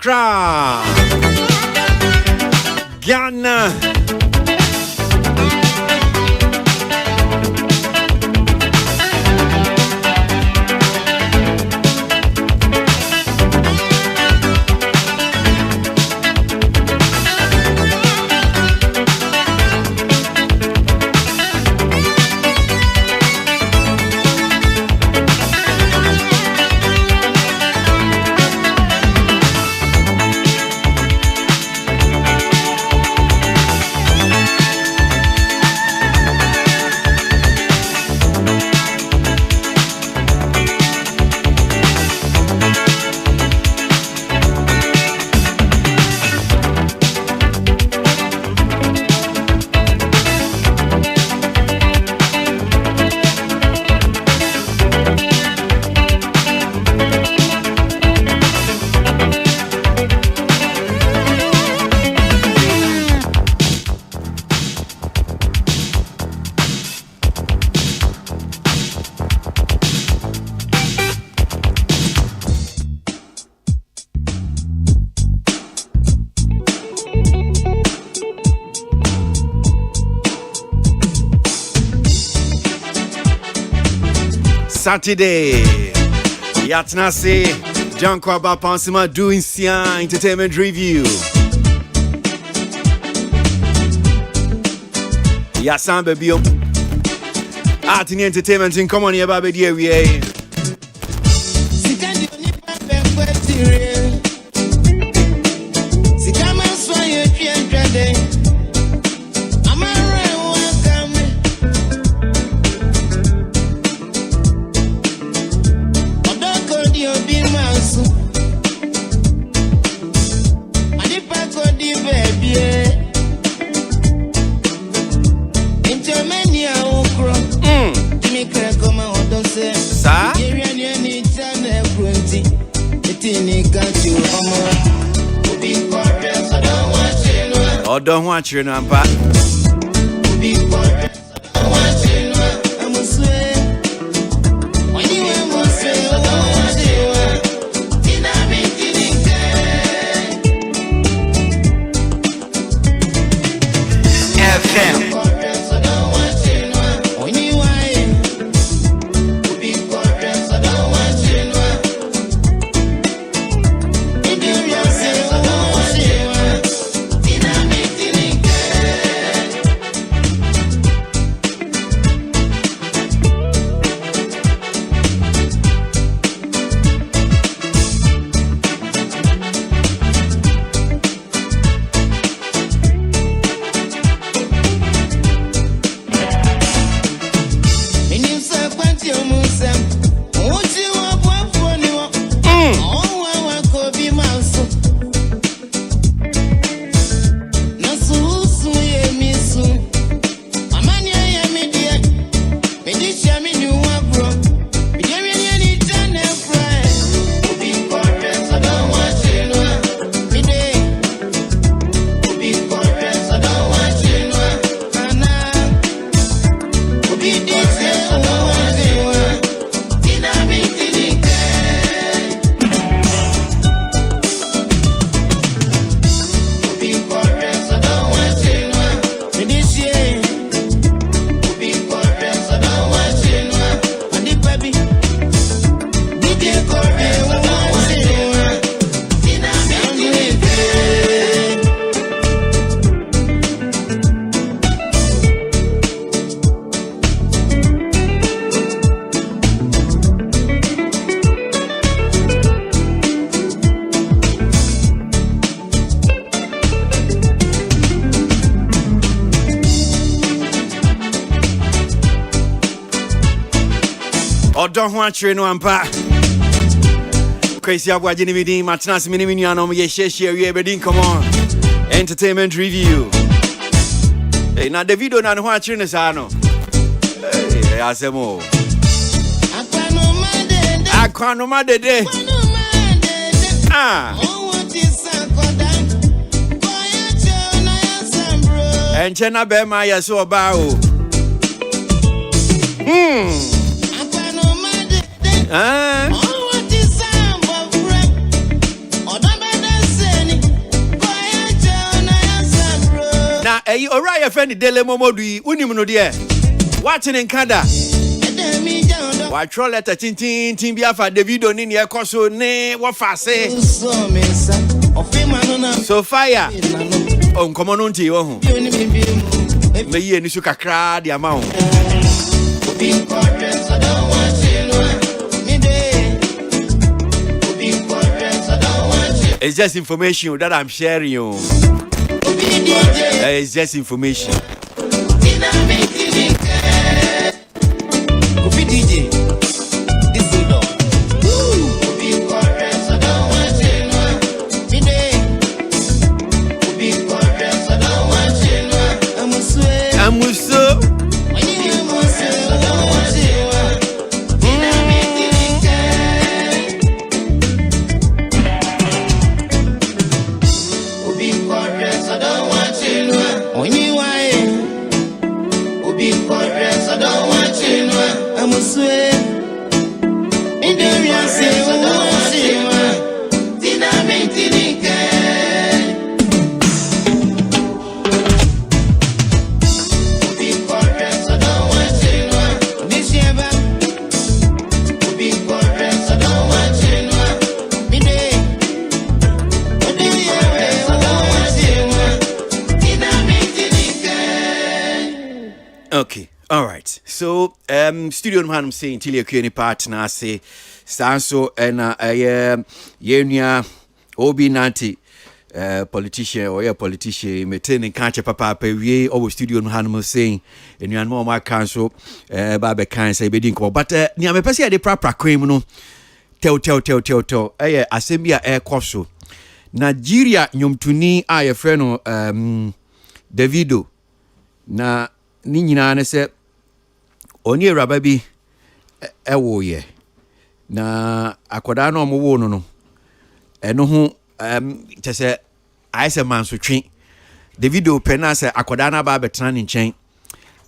Accra, Ghana. Saturday, Yatnase, John Kwaba Pansima doing Sia Entertainment Review. Yasan Babio, Art in Entertainment in Common Yababe Dear. Don't watch your number. Don't want you no ampa. Crazy Abwa Jenny Midin, Matinas Minimiano, share we bedin come on. Entertainment review. Hey, now the video na watch you Nesano. Hey, Asemo. Aquanoma de day. And Chena Bema Yaso Bao. Oriya friend Dele Momodu unim no de watching in Canada wa tro letter tin bia fa Davido ni ne ekoso ne wo fa se so fire on komo nti wo ho me yi ni su kakra de ama ho it's just information that I'm sharing you. It's just information. DJ, this is all. Okay, all right. So, studio no hanum say until you any partner say sanso and yenya obi nanti politician or your politician maintaining cancer papa we over studio no hanum saying and you know my council babe kan say be din ko but nia me pese de prapra kwem no tell asembia e koso Nigeria nyomtuni a ye frɛ no Davido na ni nyina ne se oni Awuraba bi ewo ye na akoda na omo wo no eno ho tese aise mansotwe Davido pena se akoda na ba betena ne nchen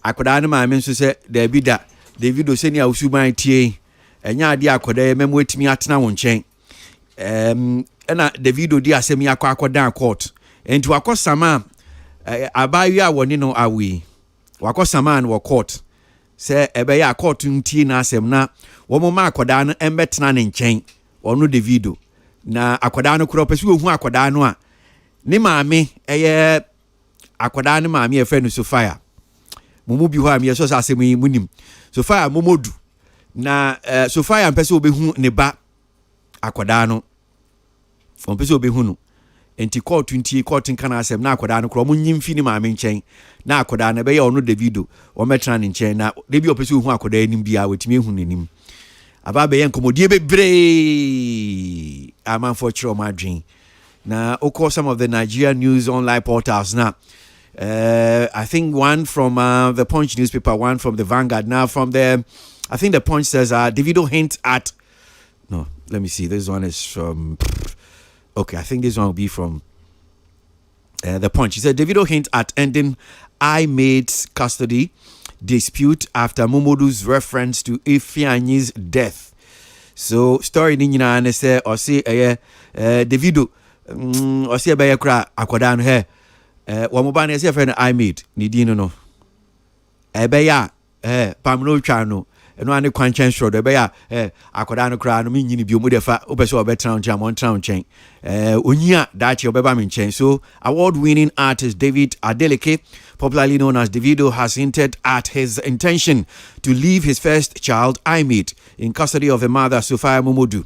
akoda na maame nso se Davido se ni awusuban tie enya ade akoda ye memo etimi atena wo nchen na Davido di asemi akoda court enti wakosama abayu a woni no awi wakosama no court se ebeya court ntie na asem na wo mo ma akoda no embetena ne nchen ono Davido na akoda no kuro pese ohu akoda no a ne maame eye akoda no maame e fe no Sofia mumu bi ho am yeso asem yi munim Sofia momodu na Sofia mpese obehu ne ba akoda no mpese obehu no enti court ntie court nkana asem na akoda no kuro mo nyimfi ni maame nchen na akoda no be ye ono Davido wo metra ne nchen na de bi opese ohu akoda enim bia wetimi ehu nenim aba be ye nkomodie bebre aman for chiro madwin na oko some of the Nigeria news online portals now I think one from the Punch newspaper, one from the Vanguard. Now from the I think the Punch says Davido hint at no, let me see, this one is from okay, I think this one will be from the Punch. He said Davido hint at ending I-Maid's custody dispute after Momodu's reference to Ifeanyi's death. So story ni nyina ne say or say Davido or say be kra akoda no he wo mo ba na say friend I-Maid ni din no be ya pamno twa no eno ane kwanchan shro de be ya akoda no kra no minyini bi omu defa obese obetran nchen amontran nchen onyia dachi obeba me nchen. So award-winning artist David Adeleke, popularly known as Davido, has hinted at his intention to leave his first child I-Maid in custody of the mother Sofia Momodu.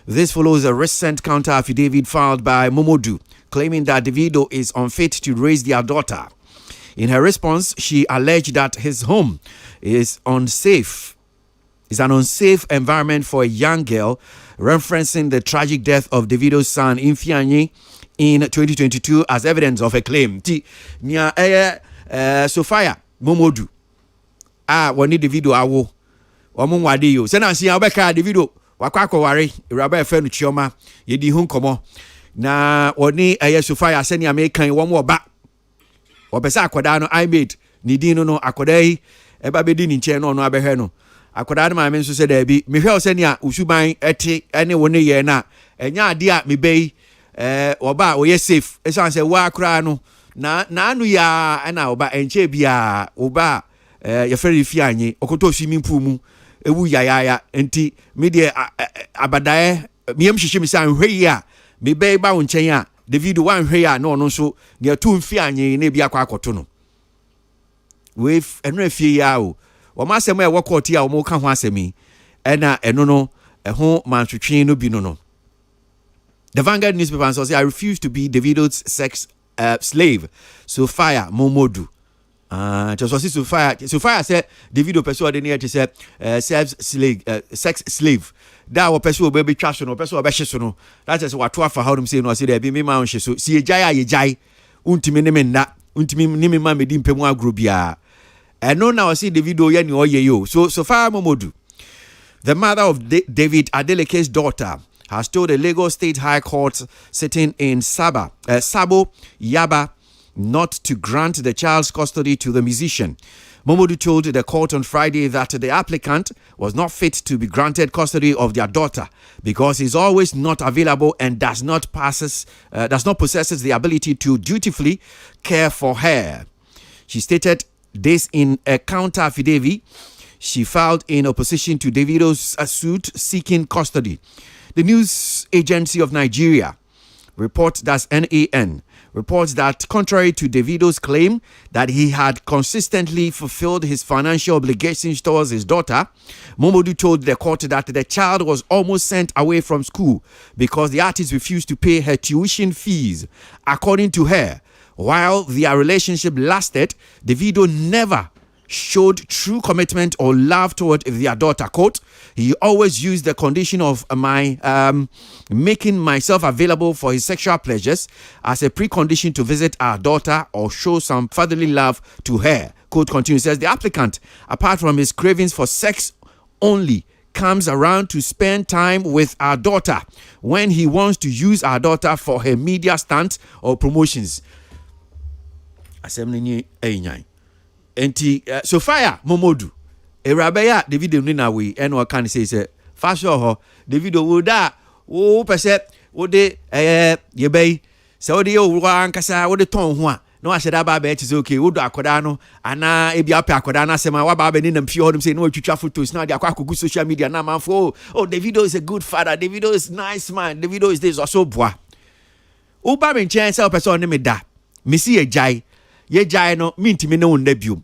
This follows a recent counter affidavit filed by Momodu claiming that Davido is unfit to raise their daughter. In her response, she alleged that his home is an unsafe environment for a young girl, referencing the tragic death of Davido's son Ifeanyi in 2022 as evidence of a claim. Nia Sofia Momodu woni Davido awo omo wade yo se na sia obeka Davido wakwakọ ware Awuraba efe no chioma yedi hu nkomo na woni Sofia se ni American wo mo ba obesa akoda no I-Maid ni din no akoda yi eba bedi ni nche no abehwe no akoda no maame nso se da bi mehwe o se ni a usuban ete ene woni ye na enya ade a mebei oba oye safe esan se wa akra no na anu ya ana oba enche bia oba ye fere fi anyi okoto swimming pool mu ewu ya enti me de abadae miem hihye mi san hwe ya me be ba wo nchen a Davido wan hwe ya na ono so ne atu mfi anyi na bia kwa akoto no we eno afie ya o wo ma asem e wo court ya wo mo ka ho asemi ena eno no ho mantwetwe no bi no. The Vanguard newspaper says, I refuse to be Davido's sex slave. Sophia Momodu. Just was Sophia said Davido person the near to say sex slave. That was person baby trash no person obeshe no. That is what for how them say no say there be me ma unhye so. Si ejai ayejai. Untimi ne me nda. Untimi ni me ma medi mpemu agro bia. No now see Davido ye ni oye yo. So Sophia Momodu, the mother of David Adeleke's daughter, has told the Lagos State High Court sitting in Sabo Yaba not to grant the child's custody to the musician. Momodu told the court on Friday that the applicant was not fit to be granted custody of their daughter because he's always not available and does not possess the ability to dutifully care for her. She stated this in a counter affidavit she filed in opposition to Davido's suit seeking custody. The news agency of Nigeria reports that NAN reports that contrary to Davido's claim that he had consistently fulfilled his financial obligations towards his daughter, Momodu told the court that the child was almost sent away from school because the artist refused to pay her tuition fees. According to her, while their relationship lasted, Davido never showed true commitment or love toward their daughter. Quote, he always used the condition of my making myself available for his sexual pleasures as a precondition to visit our daughter or show some fatherly love to her. Quote continues, says the applicant, apart from his cravings for sex only, comes around to spend time with our daughter when he wants to use our daughter for her media stunts or promotions. Assembly enti Sophia Momodu Erabeya Davido ni na we eno kan say fashion ho Davido wo da wo pese wo de ye bay se wo de yo wo ankasa wo de ton ho a na wa hyeda ba ba echi okay wo do akoda no ana e bia pa akoda na sema wa ba ba ni na mpie ho dem say no atwitwa photos na de akwa social media na manfo oh Davido is a good father, Davido is nice man, Davido is this also boa wo ba me chen say o pese on me da me si ye jai no mintimi ne wonda biom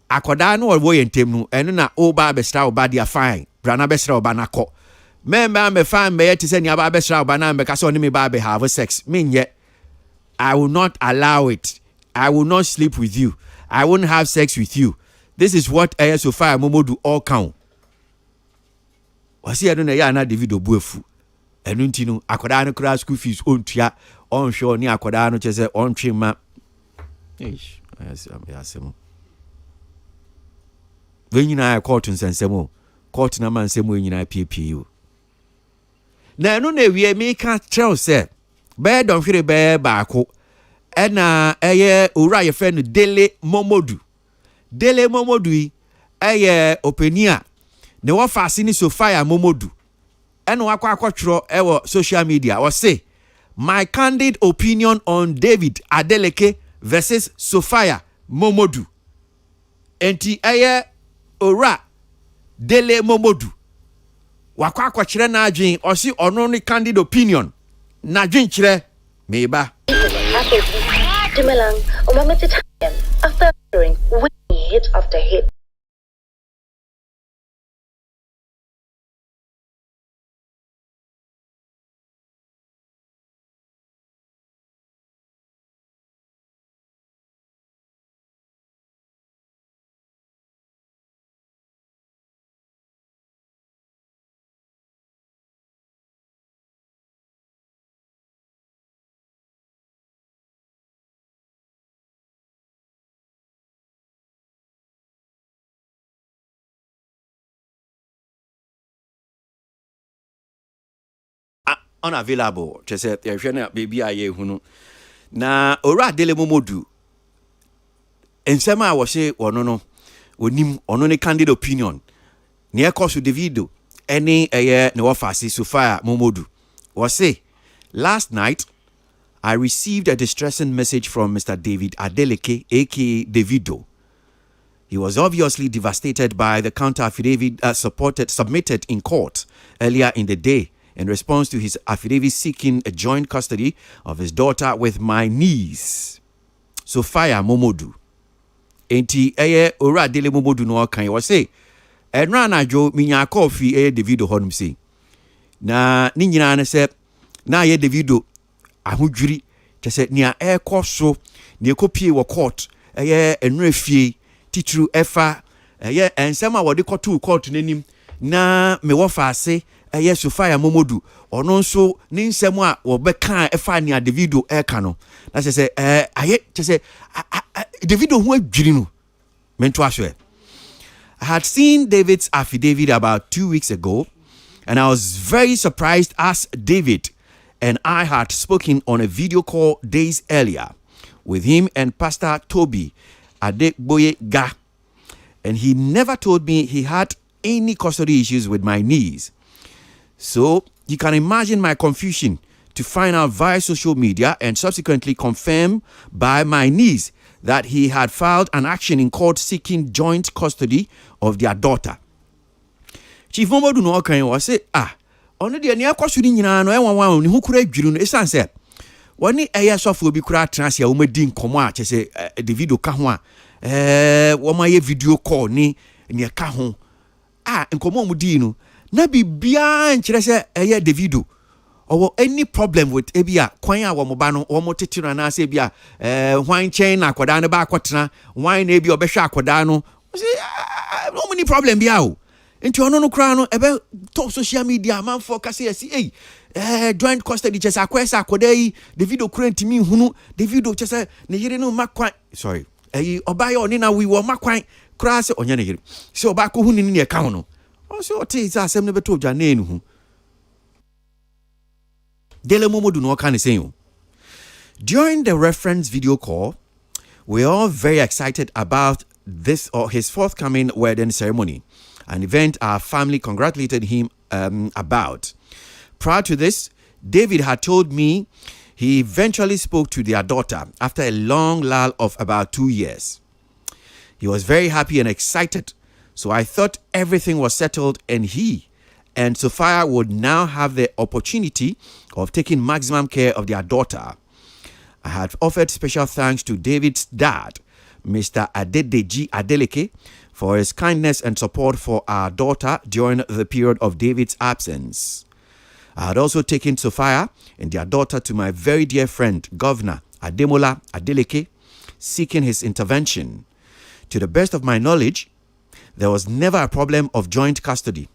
akoda no wo yentem no eno na oba bestra oba dia fine brana bestra oba na ko memba me fine me yet say ni aba bestra oba na me ka so ni me ba be have sex menye. I will not allow it. I will not sleep with you. I won't have sex with you. This is what Sophia Momodu all count. Wasi eno na ya na Davido buafu eno ntino akoda no kra school fees ontua onhwe ni akoda no chese ontwema. Ish, yes. When you are caught in Sansemo, caught in a man, same way you are PPU. Now, no, we make a tell, sir. Bear don't feel a bear back. And a Uriah friend Dele Momodu. Dele Momodu, a openia. No one fascinating Sophia Momodu. And wakwa kwatro ewo social media or say, my candid opinion on David Adeleke versus Sophia Momodu. Enti ora Dele Momodu. Wakwa kwachire na adwen osi ono ni candid opinion. Na adwen chire meba. After hearing hit after hit. Unavailable. Just say baby aye hunu. Na ora Dele Momodu. Ensema I was say ono no. Onim ono ne candid opinion. Near course with Davido. Any ne wafasi Sophia Momodu. Was say last night I received a distressing message from Mr. David Adeleke, aka Davido. He was obviously devastated by the counter affidavit submitted in court earlier in the day in response to his affidavit seeking a joint custody of his daughter with my niece, Sophia Momodu. Enti ora dele Momodu no kan was say enra na jo minya coffee Davido honum say na ni nyina na se na ye Davido ahodwiri te se nia so ne kopie wo court enra fie titru efa ensema wode kotu court nanim na me wo fa ase Sophia Momodu ono nso ni nsem a wo beka efa nia Davido eka no na se Davido hu adwiri no mento ahwe. I had seen David's affidavit about 2 weeks ago, and I was very surprised as David and I had spoken on a video call days earlier with him and Pastor Toby Adeboye Ga, and he never told me he had any custody issues with my niece. So you can imagine my confusion to find out via social media and subsequently confirmed by my niece that he had filed an action in court seeking joint custody of their daughter. Chief Momodu no kan was say ono de ne akwaso ni nyina no enwanwan ni hukura adwiri no esan se woni sofo bi kura trans ya womadi nkomo a chese Davido ka ho a wo ma ye video call ni ka ho nkomo mu di no na bibia nkyere se Davido or any problem with ebia kwan a wo mo ba no wo mo tetiro na ase bia hwan chen na akoda ne ba akotena hwan na ebi obehwe akoda no no many problem bia o enti ono no kra no ebe top social media man for kase yesi joint custody chese akwesa akoda yi Davido kra ntimi hunu Davido chese ne yire no makwan sorry obaye oni na wi wo makwan kra se onye ne yire se oba ko hunu ni e ka ho no o se o te za asem ne beto dwa na enu hu Dele Momodu no kan saying. During the reference video call, we're all very excited about this or his forthcoming wedding ceremony, an event our family congratulated him about. Prior to this, David had told me he eventually spoke to their daughter after a long lull of about 2 years. He was very happy and excited, so I thought everything was settled and he and Sophia would now have the opportunity of taking maximum care of their daughter. I had offered special thanks to David's dad, Mr. Adedeji Adeleke, for his kindness and support for our daughter during the period of David's absence. I had also taken Sophia and their daughter to my very dear friend, Governor Ademola Adeleke, seeking his intervention. To the best of my knowledge, there was never a problem of joint custody.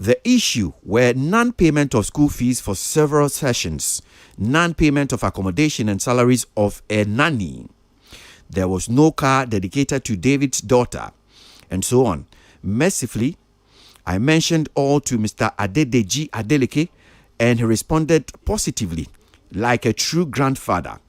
The issue were non-payment of school fees for several sessions, non-payment of accommodation and salaries of a nanny. There was no car dedicated to David's daughter, and so on. Mercifully, I mentioned all to Mr. Adedeji Adeleke, and he responded positively, like a true grandfather.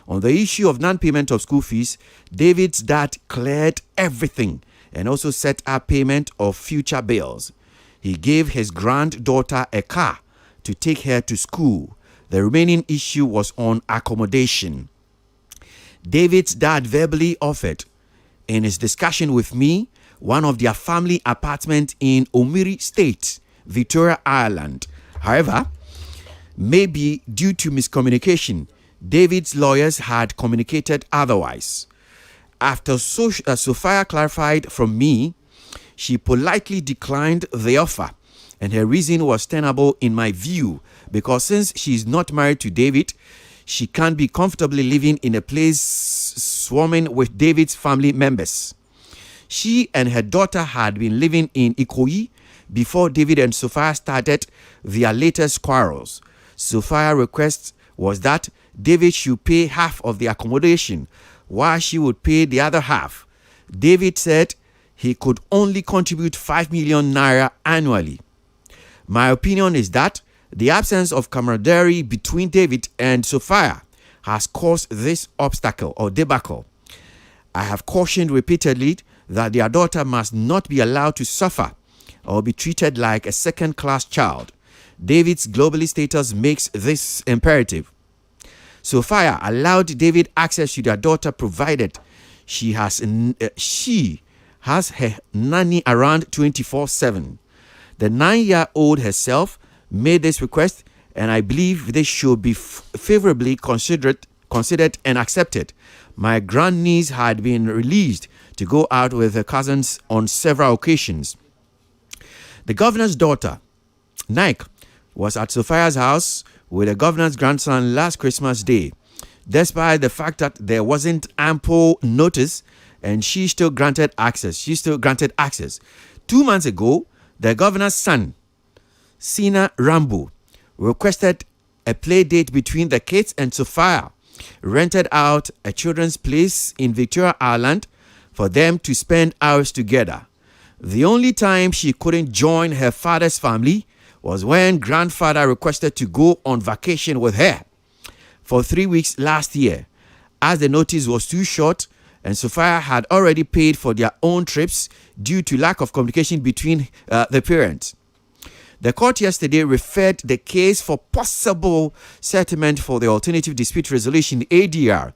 On the issue of non-payment of school fees, David's dad cleared everything and also set up payment of future bills. He gave his granddaughter a car to take her to school. The remaining issue was on accommodation. David's dad verbally offered, in his discussion with me, one of their family apartments in Omiri State, Victoria, Ireland. However, maybe due to miscommunication, David's lawyers had communicated otherwise. After Sophia clarified from me, she politely declined the offer, and her reason was tenable in my view, because since she is not married to David, she can't be comfortably living in a place swarming with David's family members. She and her daughter had been living in Ikoyi before David and Sophia started their latest quarrels. Sophia's request was that David should pay half of the accommodation, while she would pay the other half. David said he could only contribute 5 million naira annually. My opinion is that the absence of camaraderie between David and Sophia has caused this obstacle or debacle. I have cautioned repeatedly that their daughter must not be allowed to suffer or be treated like a second-class child. David's global status makes this imperative. Sophia allowed David access to their daughter, provided she has her nanny around 24/7. The 9-year-old herself made this request, and I believe this should be favorably considered and accepted. My grandniece had been released to go out with her cousins on several occasions. The governor's daughter, Nike, was at Sophia's house with the governor's grandson last Christmas Day. Despite the fact that there wasn't ample notice, and she still granted access. 2 months ago, the governor's son, Sina Rambo, requested a play date between the kids, and Sophia rented out a children's place in Victoria Island for them to spend hours together. The only time she couldn't join her father's family was when grandfather requested to go on vacation with her for 3 weeks last year, as the notice was too short and Sophia had already paid for their own trips due to lack of communication between the parents. The court yesterday referred the case for possible settlement for the Alternative Dispute Resolution ADR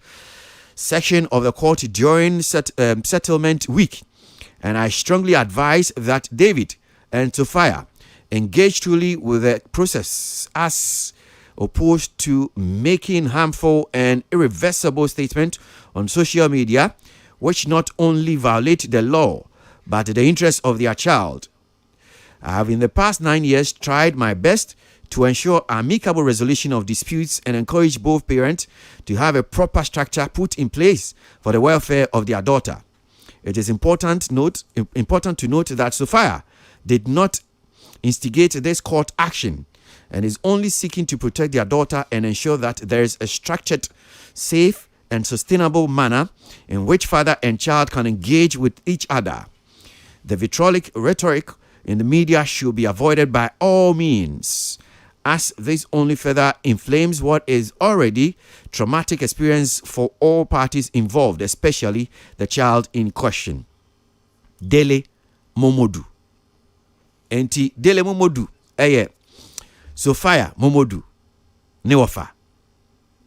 section of the court during settlement week, and I strongly advise that David and Sophia engage truly with the process as opposed to making harmful and irreversible statements on social media which not only violate the law but the interests of their child. I have in the past 9 years tried my best to ensure amicable resolution of disputes and encourage both parents to have a proper structure put in place for the welfare of their daughter. It is important to note that Sophia did not instigate this court action and is only seeking to protect their daughter and ensure that there is a structured, safe, and sustainable manner in which father and child can engage with each other. The vitriolic rhetoric in the media should be avoided by all means, as this only further inflames what is already traumatic experience for all parties involved, especially the child in question. Dele Momodu. Enti Dele Momodu Sophia Momodu ne wafa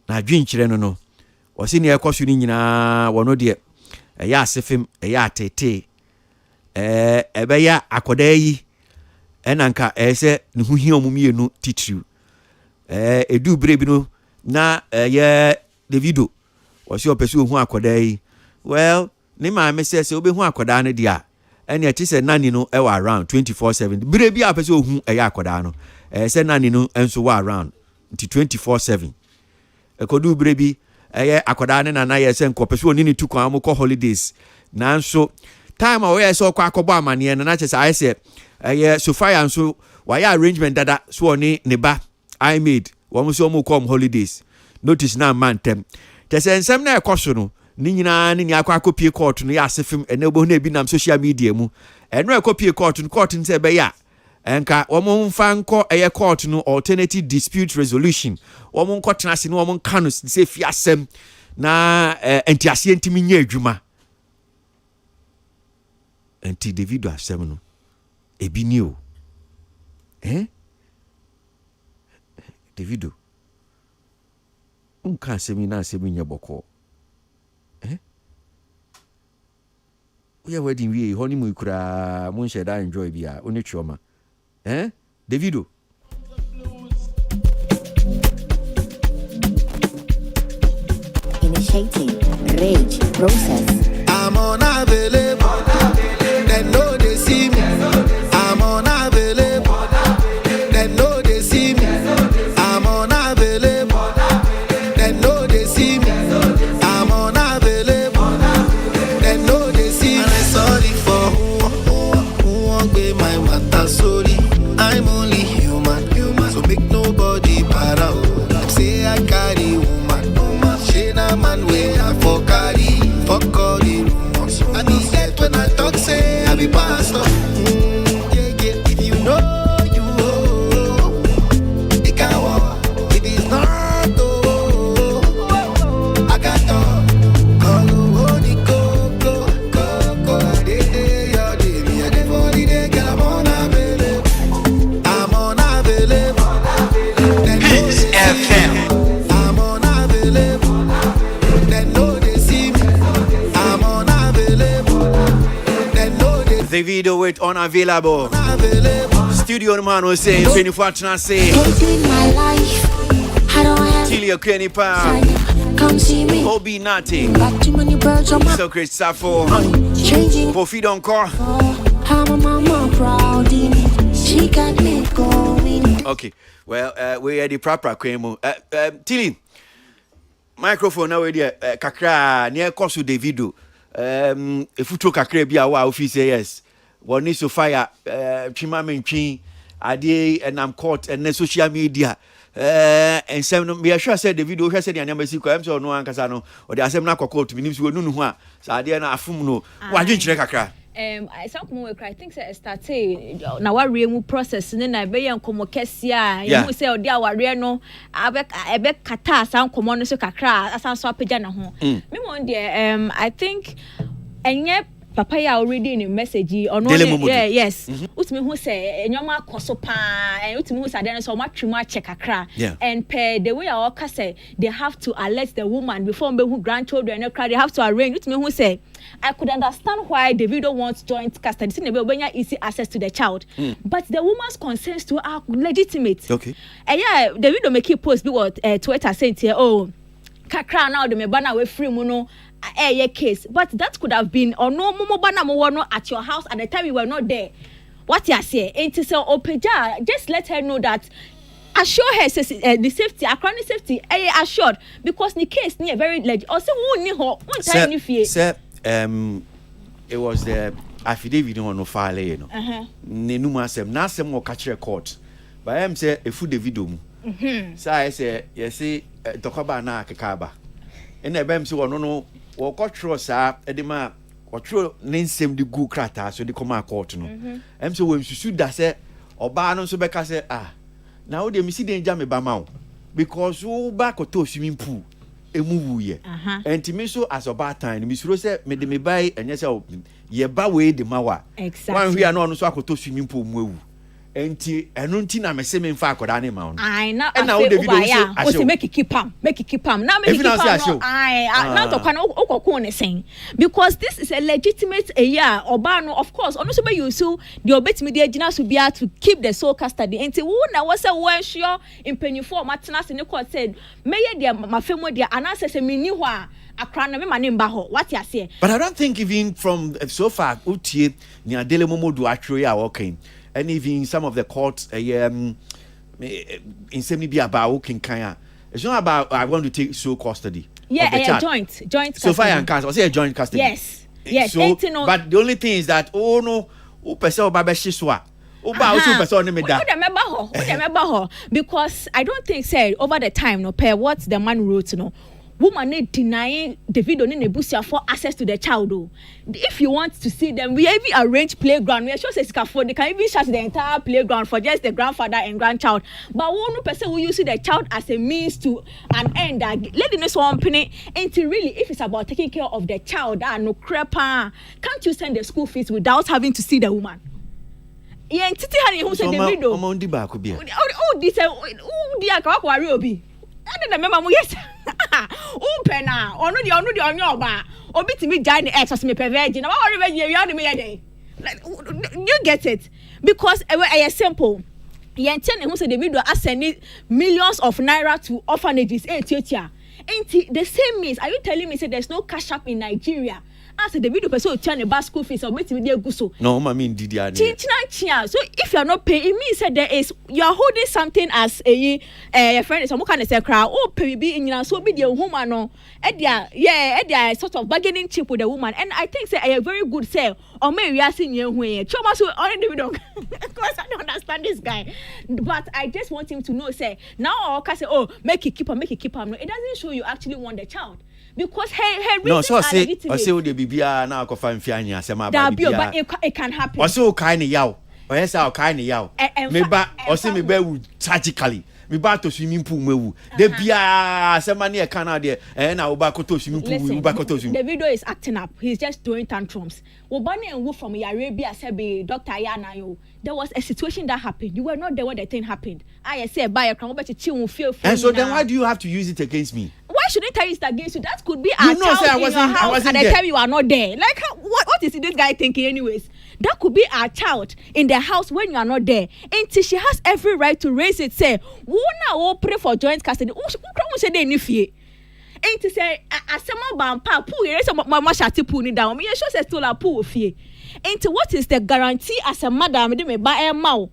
na adwenkyere no wose ne ekoso ni nyina wono de asefem atete ebeya akoda yi enanka ese ne hu hia omumienu titiriu edu brebi no na Davido wose opeso hu akoda yi well ne ma me se obehu akoda ne dia ene ati se nani no e wa around 24/7 brebi apeso hu akoda no se nani no enso wa around nti 24/7 ekodu brebi akoda ne na ye se nkopeso oni ni tukwan mo ko holidays nanso time away so kwa akobo amane na che say se Sophia nso why arrangement dada so oni ne ba I made wo so mo come holidays notice na mantem te se nsem na ekoso no ni nyina ni akwa akopie court no ya asefim ene obo na bi nam social media mu eno ekopie court no court nse be ya enka womo mfa nko court no Alternative Dispute Resolution womo nko tenase no womo nka no se fi asem na entiase ntimi nya adwuma enti Davido asem no ebi ni o Davido unka asemi na asemi nya boko we wedding we honeymoon kura mun sheda enjoy bia oni chioma Davido initiating rage process. I'm unavailable. They know they see me. I'm unavailable. They know they see me. I'm unavailable. They know they see me. I'm unavailable. They know they see me. I'm sorry for who won't be my matter. Sorry, I'm only human. So make nobody para. Say I carry woman. She na man way I for carry. Fuck all the rumors. I be dead when I talk, say I be pastor. If you know, you know. It can walk. If it's not, I got to go. I'm unavailable. Davido with Unavailable. Studio man was saying, Penny Fortuna say, Hating my life. I don't have Tilly Kenny Pa, time. Come see me. Obi Nati, Got too many birds on my So Chris Safo, changing. Kofi Donkor. How my mama proud in it. She got me going. Okay, well, we are the proper Kwemo. Tilly, microphone now, Kakra, near Kosu Davido. If you took a crab, ya wow, if you say yes. One is to fire, Chima Menchin, Ade, and I'm caught, and then social media. And some, we are sure said the video has said the number sequence or no one Casano, or the Assembly Court to be no one. So I didn't affirm no. Why didn't you cry? I some more I think say start na wa remu process ne na be yan komo kesia you say odi aware no ebe kata san komo no so kakra asan so apagya na ho me mon de I think enye papa ya already in a message or no yes utimi hu say enyoma akoso pa utimi hu say den so matwemu check kakra and per the way our say they have to alert the woman before be who grandchildren and they have to arrange utimi hu say I could understand why Davido wants joint custody. Easy access to the child, but the woman's concerns to are legitimate. Okay. Yeah, Davido make a post because Twitter saying here, oh, kakra now the me banner we free mono case, but that could have been or no momo banner mo no at your house at the time you were not there. What you say? It is Opeja. Just let her know that. Assure her the safety, chronic safety, assured because the case near very legit. Also, who knew her one time Sir, it was the affidavit on no file, you know. Nenuma sem na sem mo catch court. But I am say a food video. So I say, yes, say Tokaba na kekaba. And the bam so no or control sa edema or true ninsem the good crata so the command court no. So when you shoot that say or bar no so beka say now they see the jam ba because you back to swimming pool. Emu ye enti me so as a bad time me suro say me de me buy enye say ye ba we de mawa exactly one hia no so akoto swimming pool mu ewu enti eno nti na me se me mfa akoda ne ma no ai na o se make it keep am now make it keep am now to kan okoko ne sen because this is a legitimate oba no of course ono so be use the obetimi de agina so bia to keep the sole custody enti wo na wo se wo ensure impenifo matena se ne court said meye de mafemo de anase se meni ho a akra na me ma ne mba ho what you say. But I don't think even from so far utie ni adele momodu atro ya working and even some of the courts in semi be about working kanya it's not about I want to take sole custody joint custody. So far and custody say a joint custody yes so, but the only thing is that oh no o person oba be shiswa oba also person on me da because I don't think say over the time no per what the man wrote no woman need denying Davido ne nebusia for access to the child. If you want to see them, we even arrange playground. We are sure say scaffold. They can even shut the entire playground for just the grandfather and grandchild. But one person will use the child as a means to an end. Let them know one penny. Until really, if it's about taking care of the child, no crepa. Can't you send the school fees without having to see the woman? Yeah, Titi Hani who said Davido. Oh, this obi. I don't remember yes. Pena onu di onyo oba obi timi jai the ex as me pervert na what revenge you are me dey you get it because I simple yenten who say Davido ascend millions of naira to orphanages Ethiopia ain't the same means are you telling me say there's no cash up in Nigeria as the video person turn a bus school fees or make me go so no mama did so if you are not paying it means that there is you are holding something as a friend some kind of say crowd oh pay be in so be the woman no they sort of bargaining chip with the woman and I think say a very good sale or maybe we are seeing you when choma so already we don't because I don't understand this guy but I just want him to know say now I say oh make it keep on no it doesn't show you actually want the child. Because her no, so I say the bibia na akofa mfianya asema ba bibia but it can happen. O say o kai ne yaw. O yes o kai ne yaw. Me ba o say me ba wu tragically. Me ba to swimming pool mewu. De bia asema na e kana de na wo ba koto swimming pool wo ba koto swimming. The video is acting up. He's just doing tantrums. Wo bani and wo from Arabia say be Dr. Yana yo. There was a situation that happened. You were not there when the thing happened. I say buy a crown but chi won feel. And so then why do you have to use it against me? Why why shouldn't I use it against you? That could be a child I in your wasn't house at the there. time you are not there. Like, what is this guy thinking anyways? That could be a child in the house when you are not there. And she has every right to raise it. Say, who now pray for joint custody? Who say they need and to say, asema bampa pool, you know, my shati pool down. Me, sure say still a pool fee. And to what is the guarantee as a mother? Me me buy a mouth.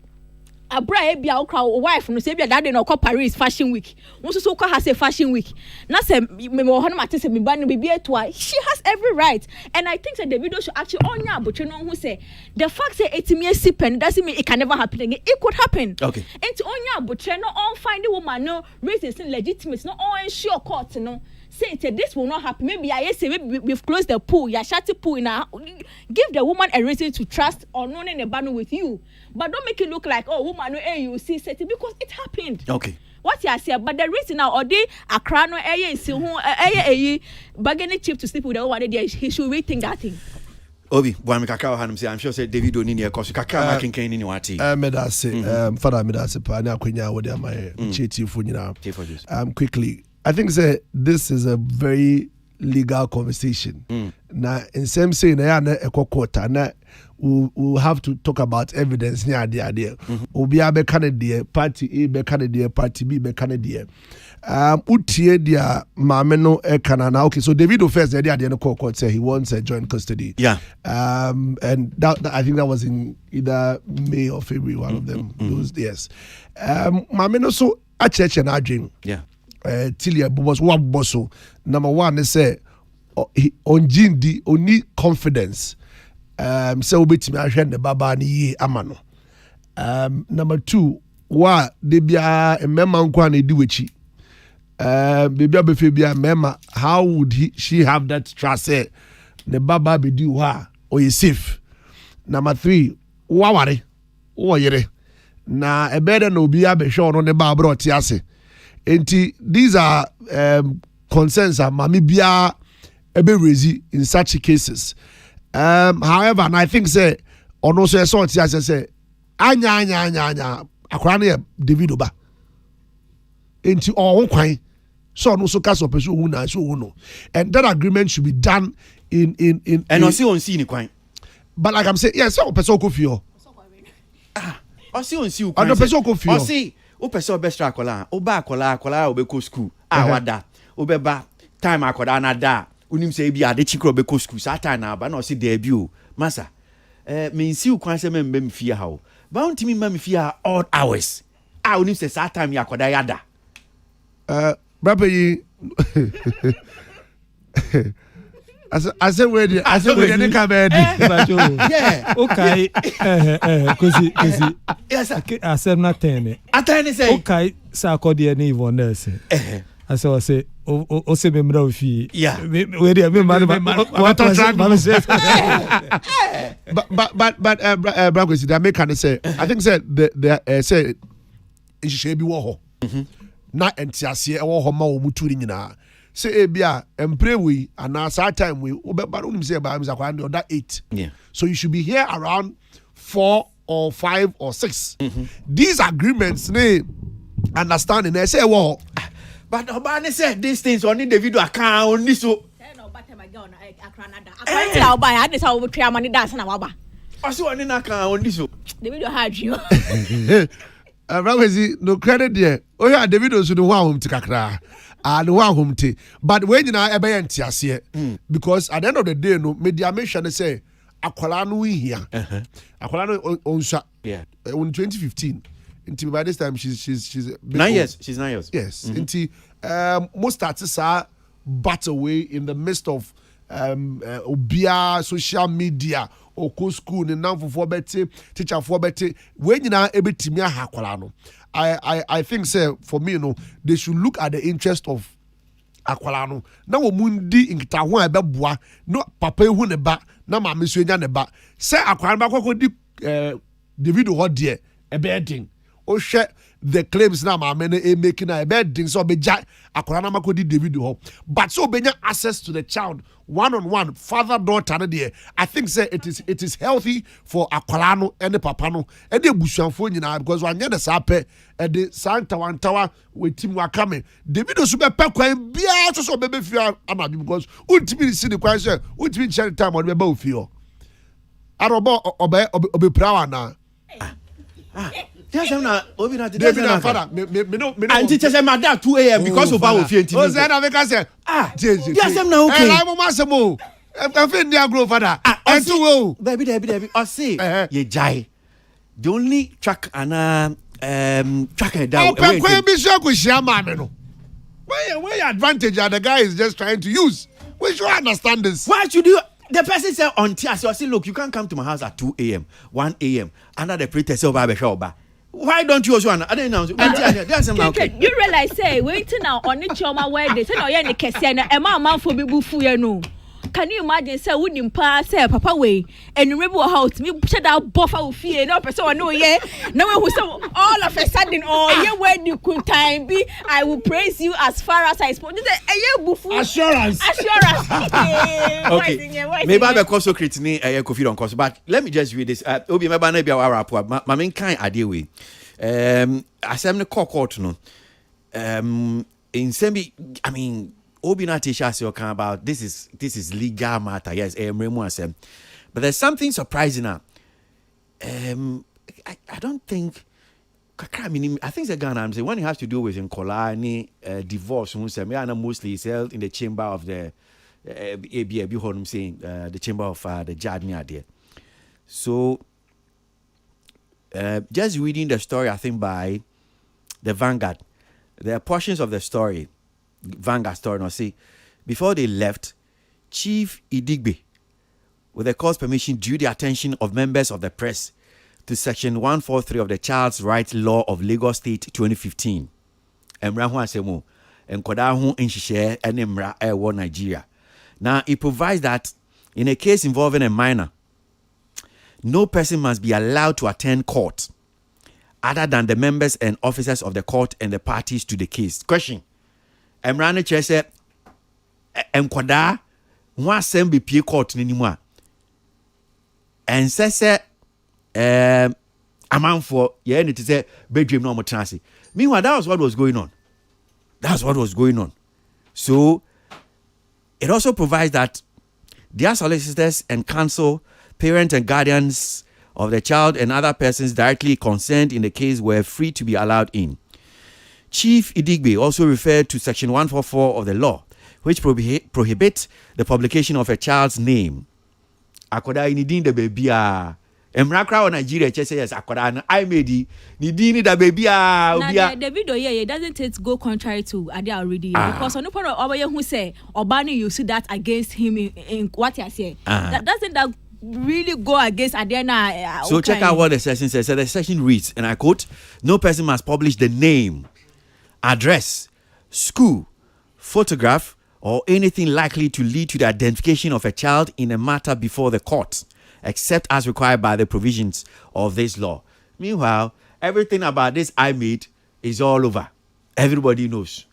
A bride be our wife no say be that dey no call Paris Fashion Week. Won so call her say Fashion Week. Na say me ho na mate say me ba no be eto. She has every right. And I think that the video should actually onya abotwe no who say the fact say etimi sipen doesn't mean it can never happen again. It could happen. Okay. And to onya abotwe no on find the woman no raise legitimate no on ensure court no. Say this will not happen. Maybe I say maybe we've closed the pool. You shut the pool now. Give the woman a reason to trust or not in a banner with you. But don't make it look like, oh, woman, no, you see, because it happened. Okay. What you say, but the reason now, or they a crown or bargaining chip to sleep with the woman, he should rethink that thing. Obi, Bwana Kakao Hanum say, I'm sure say David Onini a cost. Kakao making Kane in Wati. Medase, Father Medase, Pana Quina, what am I? Chief quickly. I think say this is a very legal conversation. Now, in some say na ekokota na we'll have to talk about evidence near the idea. Obi abe Canada party A be Canada party B be Canada. Utie dia mameno ekana. Okay, so Davido first the idea no court say he wants a joint custody. Yeah. And that I think that was in either May or February, one of them those years. Mameno so a church and a dream. Yeah. Tilia was one bosso. Number one, they say on Jindi only confidence. So we me I the baba ni amano. Number two, wa they be a member nkwane di wechi. Baby abefebia member, how would she have that trust? Say the baba be do wa or you safe. Number three, wa ware, wa yere. Na ebede no bi abehwe on the baba tiase. These are concerns that Mami Bia ebe raised in such cases. However, and I think say on also sort as I say anya akwani David Oba. Enti all kwan so no so cast of person who na so no. And that agreement should be done in and on see ni kwan. But like I'm saying, yes, so person go feel. On see kwan. Person go feel. See o pese obestra akola o ba akola obeko school wada obeba time akoda na da unim say bi ade chikro obeko school sa time na ba na o se there bi o masa me nsi ukwan se me mbem fie ha o ba untimi ma me fie all hours unim say sa time ya akoda yada brother yi I said where the come yeah okay kosi yes I said nothing atani say okay sa akodi ni Yvonne nurse I say o se me mra ofi yeah we dey me man what but Branko see that make can say I think said the say it should be wo ho na entiase e wo ho ma wo muturi nyina say ebia empre we and at that time we obeba no say ba mza kwa under 8 yeah so you should be here around 4 or 5 or 6 these agreements they understanding they say well but Obani said these things only the video account only so I buy I just how we try money dance na waba I see only na account only so the video had you no credit there oh yeah the video so the one home to kakra and one home tea. But when you know ebe entiase because at the end of the day no media mention say akwala no here akwala no onsa yeah in 2015 until by this time she's 9 years she's 9 years yes until most artists are battle away in the midst of obia social media or school ni now for better teacher for better when you know ebetimi aha akwala no I think say for me no they should look at the interest of akwala no na wo mundi nkita ho ebeboa no papa ehu ne ba na ma mesu enya ne ba say akwala ba kokodi David ho de ebe edin share the claims na maame no making a bed thing so beja akora na makodi David ho but so benya access to the child one-on-one father daughter no there I think say it is healthy for akora no and the papa no and the busuanfo nyina because one the sape and the santa wantawa with team wakame David so be kwan bia so bebe fia amadu because ultimate see the question ultimate share time on be ba ofio arobo obe prawa na Yes, I'm not. David and father, me no. And teacher said, "Madam, 2 a.m. because of our fear." Oh, say na because say, yes, I'm not okay. I'm masemo. I feel they grow father. And too, baby. I see. You jai. The only track and tracker down. Oh, but be sure we share man no. Where advantage are the guy is just trying to use? We should understand this. Why should you? The person said on tears. I say, look, you can't come to my house at 2 a.m., 1 a.m. under the pretext of Baba Shoba. Why don't you also? I didn't know. You realize say waiting now on the choma where they say no yeah the kesi na e ma for be bufu ya no. Can you imagine say we nimpa say papa way and remember house me share that buffer with fear no person no yeah no we say all of a sudden oh yeah when you could time be I will praise you as far as I spoke. Say eh bufu assurance. Okay. Maybe I be so create ni Kofi don cause but let me just read this. Obi me ba na bia wa rap ma men kan ade we. Asem ne court no. In sembi I mean Obi na teacher say about this is legal matter. Yes, but there's something surprising now. I don't think I think the Ghana I'm saying when it has to do with in Kolani divorce mostly is held in the chamber of the I'm saying the chamber of the judge near there. So just reading the story I think by the Vanguard, there are portions of the story Vanguard story now see before they left, Chief Idigbe with the court's permission drew the attention of members of the press to section 143 of the Child's Rights Law of Lagos State 2015. Emra ho asemo enkoda ho nhihye ene mra ewo Nigeria. Now it provides that in a case involving a minor, no person must be allowed to attend court other than the members and officers of the court and the parties to the case. Question. Emra ne chese enkoda ho asem be pie court nimu a ensese amanfo ye ne say bedwem na omotrase. Meanwhile that was what was going on. So it also provides that their solicitors and counsel, parents and guardians of the child and other persons directly concerned in the case were free to be allowed in. Chief Idigbe also referred to section 144 of the law, which prohibits the publication of a child's name. Akoda inidin the baby Emrakra o Nigeria che say yes akoda I made ni dini da baby obia the video here doesn't it go contrary to Ade already because on no point obaye who say Obani you see that against him in what you say that doesn't that really go against Adena. So check out what the section says. So the section reads, and I quote, no person must publish the name, address, school, photograph, or anything likely to lead to the identification of a child in a matter before the court, except as required by the provisions of this law. Meanwhile, everything about this I made is all over. Everybody knows.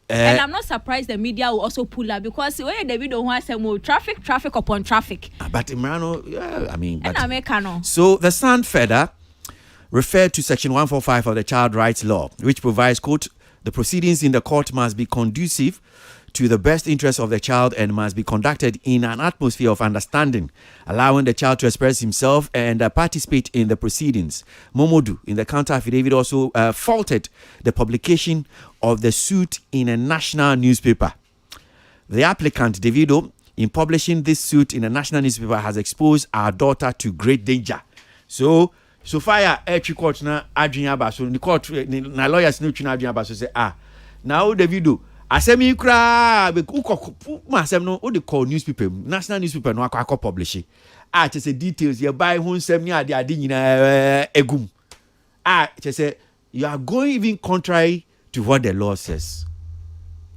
And I'm not surprised the media will also pull up because when the video wants to move traffic upon traffic. But Imrano, yeah, I mean, and Americano. So the Sun further referred to section 145 of the Child Rights Law, which provides, quote, the proceedings in the court must be conducive to the best interests of the child and must be conducted in an atmosphere of understanding, allowing the child to express himself and participate in the proceedings. Momodu, in the counter affidavit, also faulted the publication of the suit in a national newspaper. The applicant, Davido, in publishing this suit in a national newspaper, has exposed our daughter to great danger. So fire every court na adwin aba so the court na lawyers no twina adwin aba so say now Davido asemi kra be ma asem no o de call newspaper national newspaper no akọ publish che say details ye buy ho nsem ni ade nyina egum che say you are going even contrary to what the law says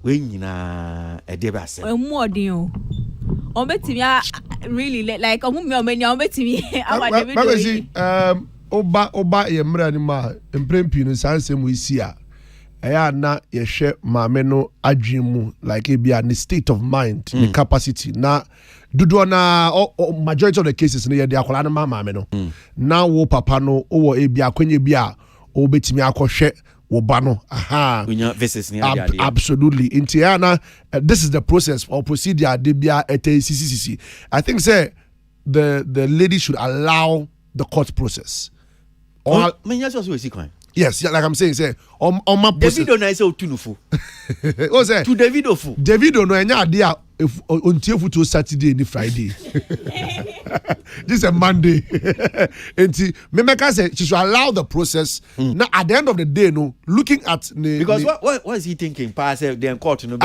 we nyina e de ba asem omodin o betimi really like omumi omeni o betimi our Davido oba ye mra ni ma emprempi no sanse mu isi a eya na ye hwe maame no adwemu like e bia the state of mind the capacity na dodo na majority of the cases no ye de akola na maame no na wo papa no wo e bia akwanye bia o betimi akohwe wo ba no aha absolutely intiana this is the process or procedure de bia etcc I think say the lady should allow the court process. Yes, like I'm saying, say on my Davido na say otunufu. O say to Davido fu. Davido no enya ade a ontiefu to Saturday ni Friday. This is a Monday. Enti Memeka say she should allow the process. Now at the end of the day, no, looking at because what is he thinking? Pass the court no.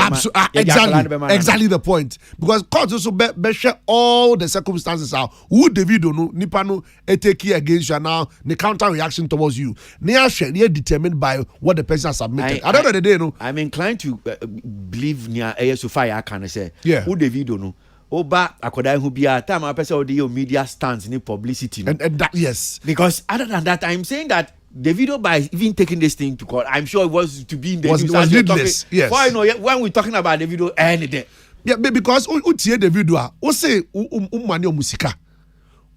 Exactly the point. Because court also be share all the circumstances out. Who Davido no nipa no take against you now. The counter reaction towards you. They determined by what the person has submitted. At the end of the day, no. I'm inclined to believe near Sofia can say. Yeah. Who Davido no. Oba akoda who be a time I person the media stands in publicity. No? And that yes. Because other than that, I'm saying that Davido by even taking this thing to court, I'm sure it was to be in the news. Was needless. Yes. Why no? When we're talking about Davido, any day. Yeah, because utie Davido o say umani o musika.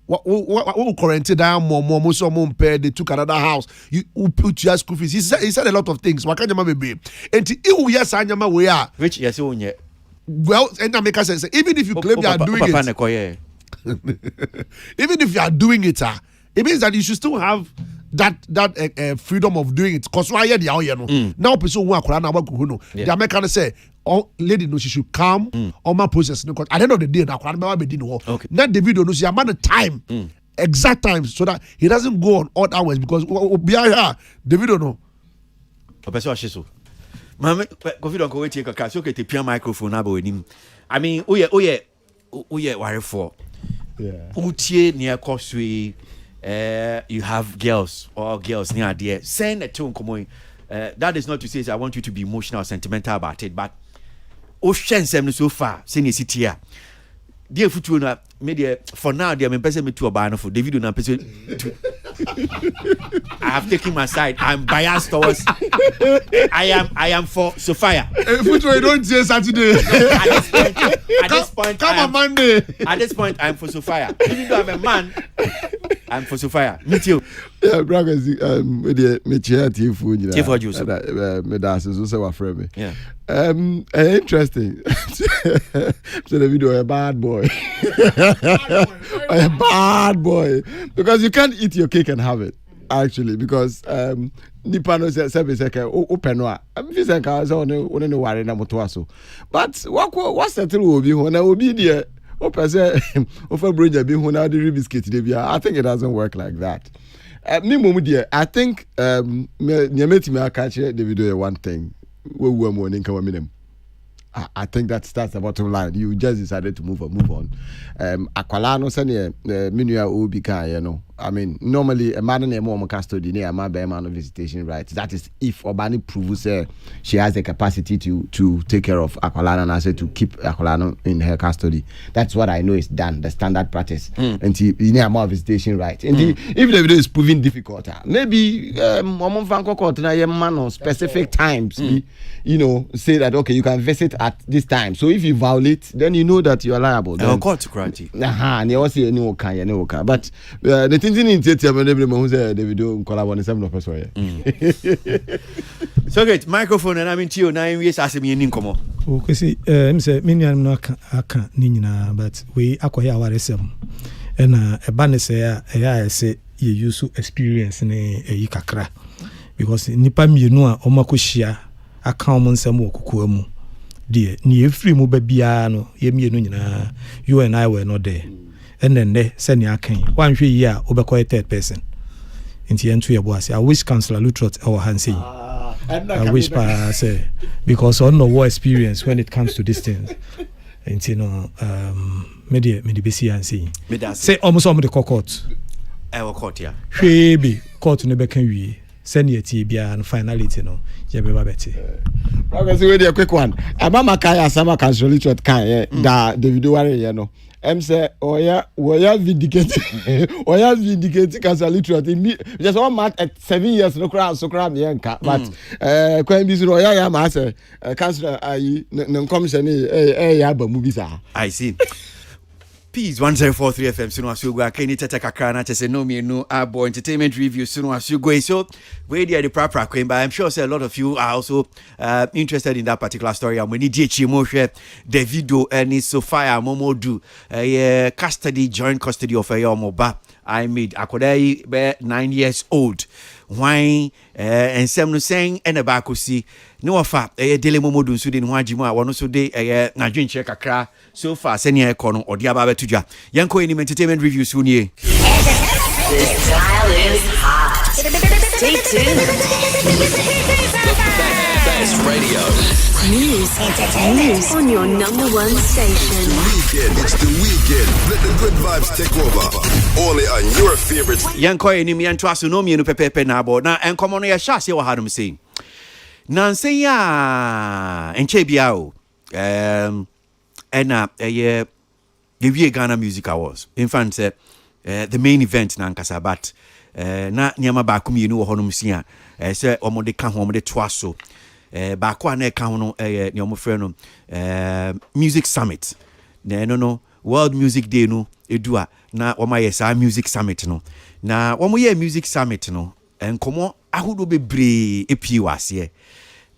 What currently down more so they took another house. You put your school fees. He said a lot of things. What can you be? And yes, I know we are. Which yes, well, and America says even if you claim you are doing it, even if you are doing it, it means that you should still have that freedom of doing it. Because why the now person who are the American say. Oh, lady no, she should come on my process. At the end of the day, now okay. Not Davido no, she amount of time, exact time, so that he doesn't go on odd hours because behind her, Davido no. Mama, Kofi don't go take a car. So get the microphone abo enim. I mean, worry for. Yeah. Utie near Causeway, you have girls near there. Send a tune come that is not to say I want you to be emotional or sentimental about it, but ocean so far, saying you sit here. Dear Futuna, media for now, dear person me to a banner for Davido na person. I have taken my side. I'm biased towards. I am for Sophia. Futura don't say Saturday. At this point, come on Monday. At this point, I'm for Sophia. Even though I'm a man, I'm for Sophia. Me too. Yeah, brothers, me chair for you. For you, me das so say wa friend me. Yeah. Interesting. So the video a bad boy. A bad boy because you can't eat your cake and have it actually because Nipano said open no am fi say ka say one no worry na moto aso but what settle obi ho na obi there open say ofa broja bi ho na the biscuit dey bia I think it doesn't work like that. Me mom there I think nyameti me aka kire the video one thing we mo nka wa minem. I think that's the bottom line. You just decided to move on. Akwala no say minua obi kan ye no. I mean, normally a man in a custody near a man of visitation rights. That is if Obani proves she has the capacity to take care of Akwala and I say to keep Akwala in her custody. That's what I know is done, the standard practice. And near more visitation rights. And if the video is proving difficult, maybe man on specific times, you know, say that okay, you can visit at this time. So if you violate, then you know that you are liable. Then court to grant it. And you also no can. But the thing in theater when every man say Davido collab on 7 of So great microphone and I mean to you 9 years as me nkomo. O kwesi say me nua no aka ni nyina but we akoya awaresem. And eba ne say ya say ye use experience ne eyi kakra because nipa mienu a omakohia aka omon nsem okukuwa mu de ni efiri mu ba bia no ye mienu nyina you and I were not there. And then they send you a king. 1 year, over a third person. Into your boss. I wish Councillor Lutrot our Hansi. I wish say because I don't know what experience when it comes to this thing. And you know, media BC and see. Say almost all the court. Our court, yeah. Baby, court never can we. Send your TBA and finality, no. Jabba Betty. Okay, so a quick one. Mama Kaya Sama Councillor Lutrot Kaya, da Davido, you know. say oya vindicated as a literate just one month at 7 years no crowd so crowd yanka but kwan bi so oya ya ma say councillor ayi no commission ya ba mu bi sa I see. Peace 1043 FM sunu asugo akeni tete kakra na chese no me no abo entertainment review sunu asugo so we dey the proper queen but I'm sure say a lot of you are also interested in that particular story and we need mo hwe Davido and Sophia Momodu custody joint custody of Omoba I made akodai be 9 years old why and some no saying and about see no afa dele Momodu so den ho agimu a wono so de na dwenche kakra so far senior econo odi aba betudwa yanko any entertainment reviews so nie this style is hot stay tuned best radio news on your number one station it's the weekend let the good vibes take over only on your favorite yanko any me anto aso no me no pepepe na abo na enkomo no ya sha se wo hadum sei nansen ya enche bia o and the Ghana Music Awards. In fact, the main event na nkasa but na nyama ba kum yinu wo honum sia say omode ka ho omode twaso ba kwa na ka ho no ne omofre no music summit na no World Music Day no edua na omaye sa music summit no na omoye music summit no enkomo ahodo bebre epie wase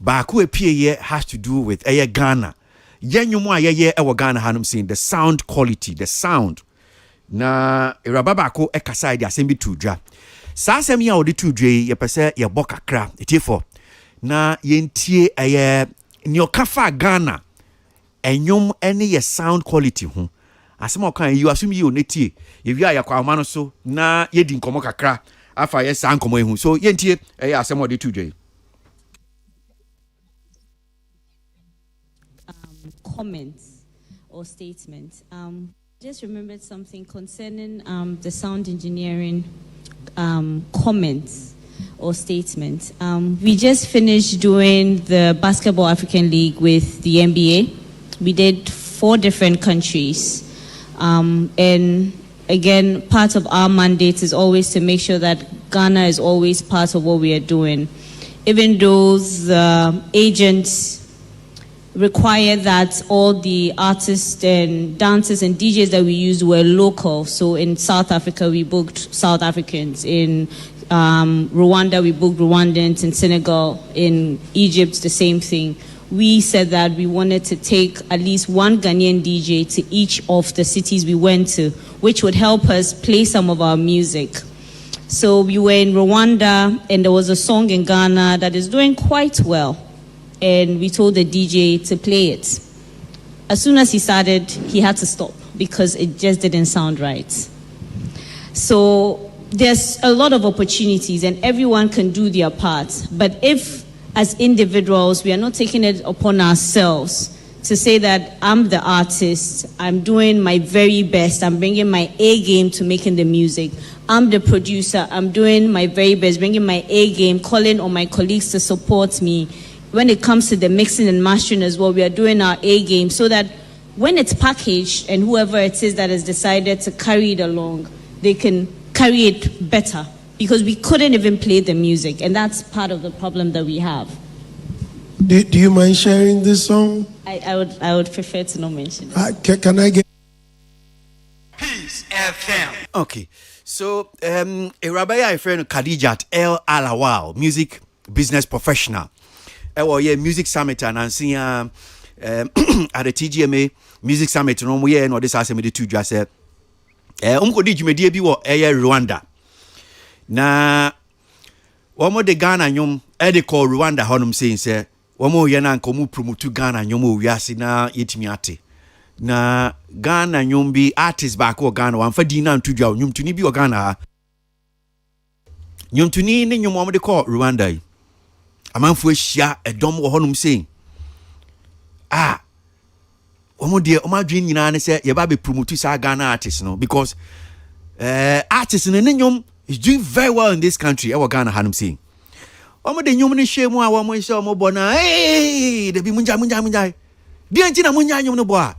ba ko epie ye has to do with Ghana yenyumu ayeye ewo Ghana hanum saying the sound quality the sound na irababa ko ekasa ide asem bi tudwa sa asem ya odi tudwa ye pese ye bokakra etifo na yentie ni okafa Ghana enyum ene ye sound quality ho asem okan you assume you netie ye wi ayakwa ma no so na ye di nkomo kakra afa ye san nkomo ehu so yentie asem odi tudwa comments or statements. Just remembered something concerning the sound engineering comments or statements. We just finished doing the Basketball African League with the NBA. We did 4 different countries. And again, part of our mandate is always to make sure that Ghana is always part of what we are doing. Even though the agents require that all the artists and dancers and DJs that we used were local. So in South Africa, we booked South Africans. In Rwanda, we booked Rwandans. In Senegal, in Egypt, the same thing. We said that we wanted to take at least one Ghanaian DJ to each of the cities we went to, which would help us play some of our music. So we were in Rwanda, and there was a song in Ghana that is doing quite well. And we told the DJ to play it. As soon as he started, he had to stop because it just didn't sound right. So there's a lot of opportunities and everyone can do their part. But if, as individuals, we are not taking it upon ourselves to say that I'm the artist, I'm doing my very best, I'm bringing my A game to making the music. I'm the producer, I'm doing my very best, bringing my A game, calling on my colleagues to support me. When it comes to the mixing and mastering as well, we are doing our A game so that when it's packaged and whoever it is that has decided to carry it along, they can carry it better because we couldn't even play the music, and that's part of the problem that we have. Do you mind sharing this song? I would prefer to not mention it. Can I get Peace FM? Okay, so a rabbi friend Khadijat El Alawal, music business professional. Music summit and see at the TGMA music summit no mo ye no this asem de tu dwa se umkodi dwumedie bi wo Rwanda na womo de Ghana nyom de call Rwanda honum saying say womo ye na nkomu promote Ghana nyom owiase na yetimi ate na Ghana nyom bi artist back wo Ghana wan fa di na ntu dwa nyom tuni bi wo Ghana nyom tuni ne nyom womo de call Rwanda yi amanfo ehia edom wo honum saying omo de omadwin nyina ne say ye ba be promote sa Ghana artists no because artists ne nyom is doing very well in this country e wo Ghana hanum saying omo de nyom ne hwemu a wo mo say omo bo na de bi munja de anti na munja nyom no bo a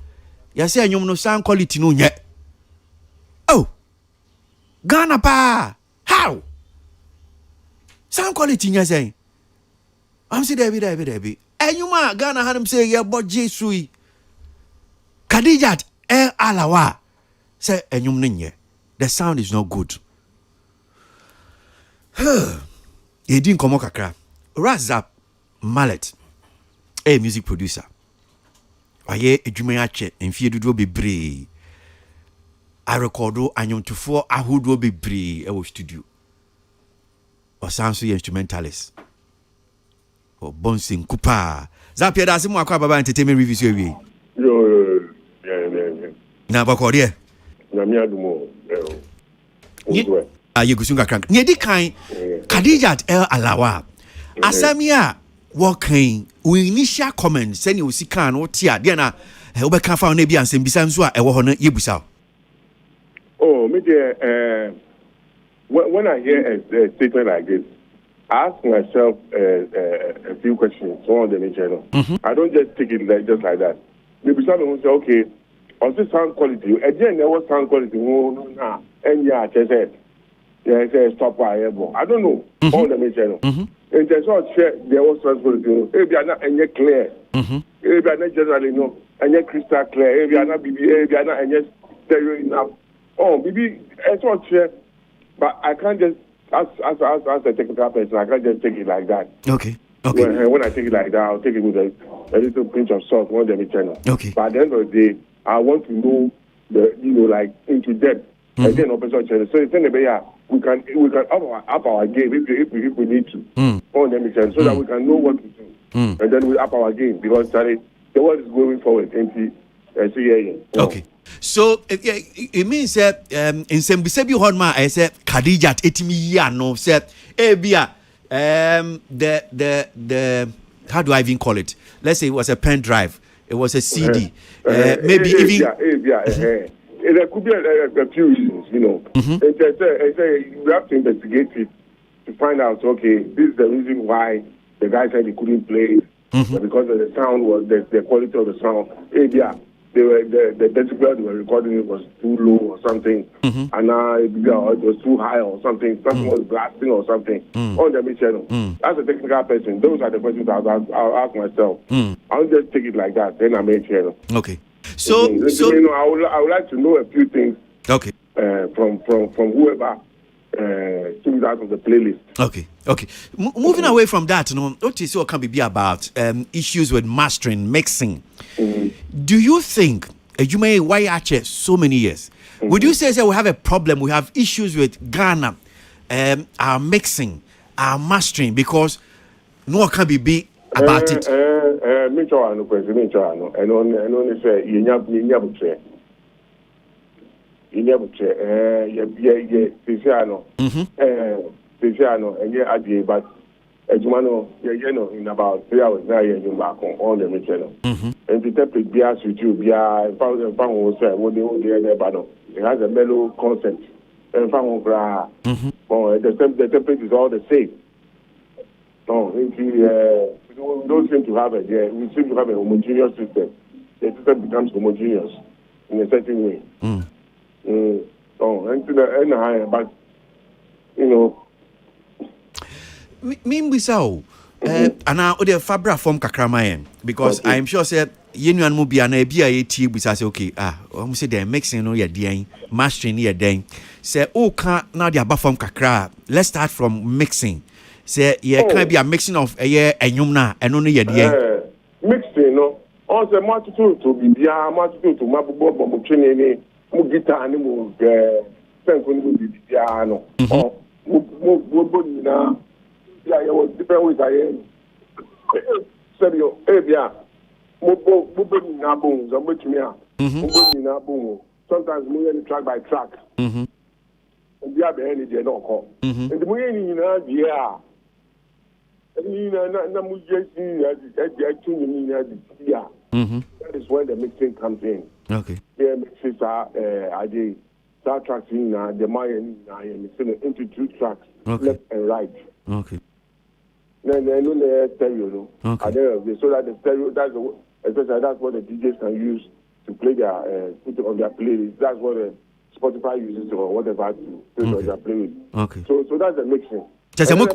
ya say enyum no sound quality no nye. Oh, Ghana pa, how? Sound quality nye say. I'm say Debbie. Enyuma Ghana hanum say ya bo Jesui. Khadijat El Alawa say enyum no nye. The sound is not good. He didn't come kakra. Razap Mallet, a music producer. Aye edwuma ache mfie dodo bebre. I recordo anyomtufo ahodo bebre e wo studio. Osanso instrumentalist. O Bonsin Kupa. Zapia da simu akwa baba entertainment reviews we. Yo, yeah. Na bakode. Na mi adumo. Yegusunga crank. Nye di kan Khadijat El Alawa. Asamia walking we initial comments send you see can what tia dia na obeka fa na bia nsem bisa nso a ewo ho na yebusa. Oh, me when I hear a statement like this, I ask myself a few questions on the channel. I don't just take it just like that. Maybe someone will say, okay, on the sound quality, again, there was sound quality. And yeah, I said, yeah, stop by. I don't know on the channel. And there's all there was sound quality. Maybe I'm not any clear. Maybe I'm not generally no, any crystal clear. Maybe I'm not BB. Maybe I'm not any stereo enough. Oh, maybe it's all clear, but I can't just as a technical person, I can't just take it like that. Okay. When I take it like that, I'll take it with a little pinch of salt on the channel. Okay. But at the end of the day, I want to know like into depth. And then open channel. So it's in the way we can up our game if we need to on the channel, so that we can know what to do. And then we up our game because the world is going forward. Okay. So it means that in some bisebi honma I said Khadijat etimi ya no said ebia the how do I even call it? Let's say it was a pen drive, it was a CD, maybe even there could be a few reasons, you know. You have to investigate it to find out, okay, this is the reason why the guy said he couldn't play it, because of the sound was the quality of the sound. The decibel they were recording it was too low or something, and now it was too high or something. Something was blasting or something on the channel. As a technical person, those are the questions I'll ask myself. I'll just take it like that. Then I make channel. Okay. So I would like to know a few things. Okay. From whoever took it out of the playlist. Okay. Moving away from that, what is what can be about issues with mastering, mixing? Do you think you may why actually so many years? Would you say we have a problem? We have issues with Ghana, our mixing, our mastering, because no one can be about it. Me too, no question. Me too, no. And only say you never say. But in about 3 hours now, you're back on the channel. And to take it, be with you, it has a mellow concept. And the template is all the same. No, we don't seem to have it. Yeah, we seem to have a homogeneous system. The system becomes homogeneous in a certain way. And to the end higher, but you know. Me so and now the fabra form kakramayen because okay. I'm sure said yenuan mu bia na bia yeti busa say okay say they mixing no ye den mastering ye den say o ka na the aba form kakra. Let's start from mixing. Say ye can be a mixing of enyum na eno no ye den mixing no on say multitude to be bia multitude to mabubo bombo twene ni mu guitar ni mu senko ni mu bia no mu na yeah, it was different ways I am. Sometimes we only track by track. And we have the energy don't call. And the way that is when the mixing comes in. Okay. Yeah, mixes are start tracks in the Mayan mixing into 2 tracks, left and right. Okay. No stereo, no. Okay. So that the stereo, especially that's what the DJs can use to play their put it on their playlist. That's what Spotify uses or whatever to put on their playlist. Okay. So that's the mixing. Just a no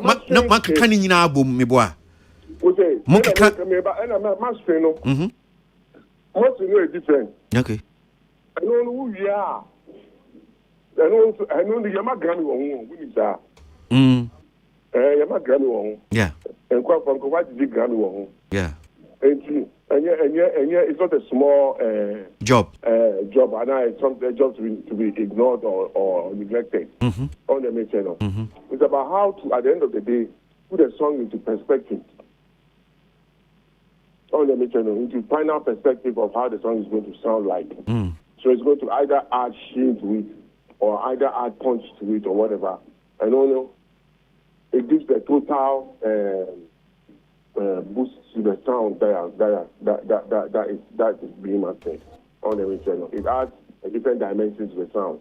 can in album me boy. Okay. Monkey can and I'm mastering no. Most is different. Okay. I don't know who we are. I know the Yama Grammy one. Who is that? Yama Grammy one. Yeah. And quite from what did Grammy one? Yeah. And it's not a small job. Job, and it's something job to be ignored or neglected on the main channel. It's about how to, at the end of the day, put a song into perspective on the main channel, into final perspective of how the song is going to sound like. So it's going to either add sheen to it or either add punch to it or whatever. I don't know. It gives the total boost to the sound that is being mastered on the channel. It adds a different dimension to the sound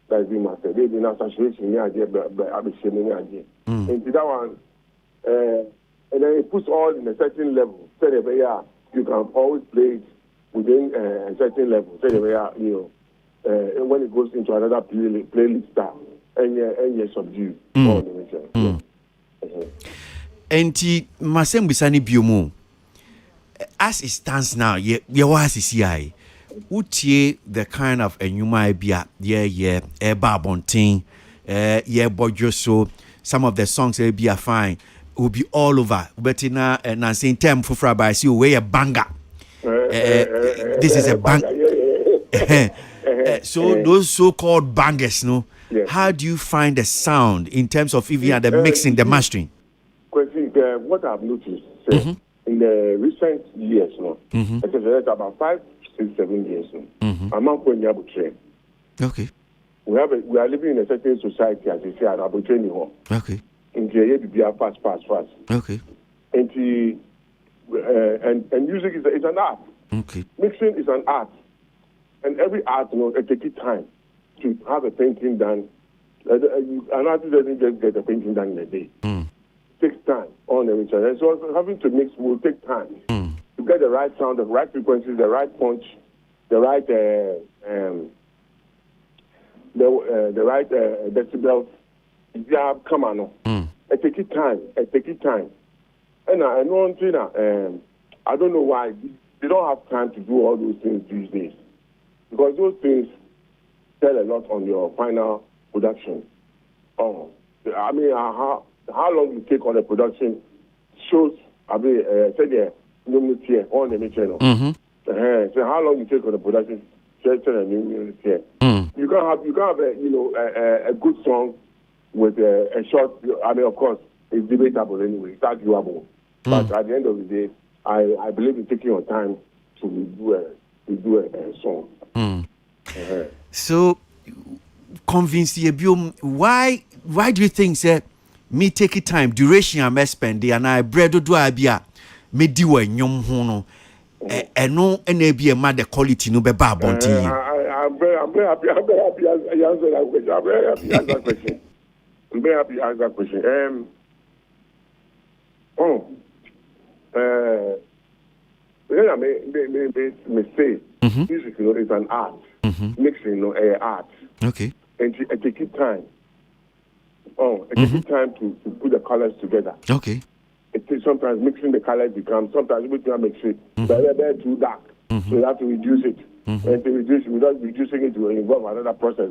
that is being mastered. There's enough saturation in the idea, but I'm ashamed in the idea. And to that one, and then it puts all in a certain level. So that you can always play it within a certain level. So that and when it goes into another playlist style, and you're subdued on the channel. Enti masem bisani biomu as it stands now ye was CI utie the kind of enyuma bia yeah eba bontin bojo so some of the songs be are fine will be all over but na saying term for by see we a banger this is a bang so those so-called bangers no how do you find the sound in terms of even the mixing the mastering? What I've noticed in the recent years, it's about 5, 6, 7 years. I'm not going to okay. We are living in a certain society, as you say, at Abu Dhabi. Okay. In the be fast. Okay. And music is an art. Okay. Mixing is an art, and every art, it takes time to have a painting done. An artist doesn't just get a painting done in a day. Takes time on every channel. And so having to mix will take time to get the right sound, the right frequencies, the right punch, the right the right decibels. Yeah, come on. It takes time. And I know I don't know why they don't have time to do all those things these days, because those things tell a lot on your final production. I mean, how long you take on the production shows, on the channel. So how long you take on the production shows you can't have a good song with a short. I mean, of course, it's debatable anyway. It's arguable, but at the end of the day, I believe in taking your time to do a song. So, convince you, why do you think that? Me take it time duration I spend and I bread do abia me di wa nyom ho no eno na be ma the quality no be ba bonti I'm very happy as you answer that question. I'm very happy as that question. I'm very happy as that question. Me say music is an art. Mixing art. Okay. And it takes time. It takes time to put the colors together. Okay. It takes sometimes mixing the colors becomes sometimes we can mix it they're too dark. So you have to reduce it. And to reduce it without reducing it will involve another process.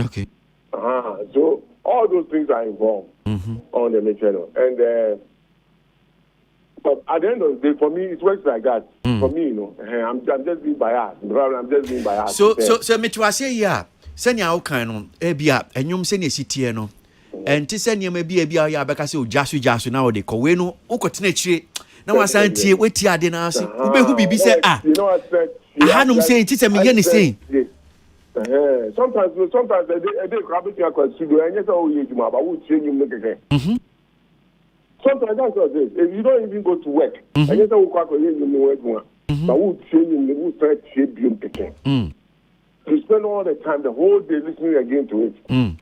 Okay. So all those things are involved on the channel. And but at the end of the day, for me, it works like that. For me, I'm just being biased. I'm just being biased. So me to say yeah. Senya o kan no ebia enyum se ne sitie no enti se ne ma bia ya beka se o jasu na o de ko we no ukotena chire na wasantie weti ade na ase ubehu bibi se ahanum se enti se me ye ne sei sometimes they grab it across studio and yes oh you ma ba wo tie nyum keke sometimes that's what it is. If you don't even go to work and yes oh kwa ko ye nyum no work ba wo tie nyum no wo try tie biom keke. You spend all the time, the whole day listening again to it. And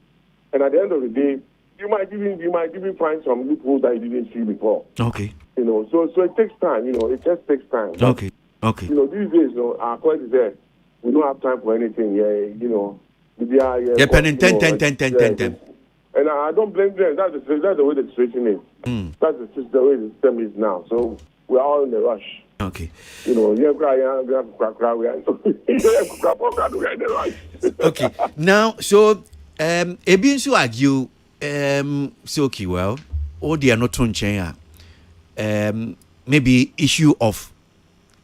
at the end of the day, you might even find some loopholes that you didn't see before. Okay. So it takes time, it just takes time. Okay. These days, our point is there. we don't have time for anything. Yeah, you know. Yeah, pen 10. And I don't blame them. That's the way the situation is. That's the way the system is now. So we're all in a rush. Okay. You know, we are in a rush. Okay. Now, so Ebin so argue so okay, well, all they are not on chain. Maybe issue of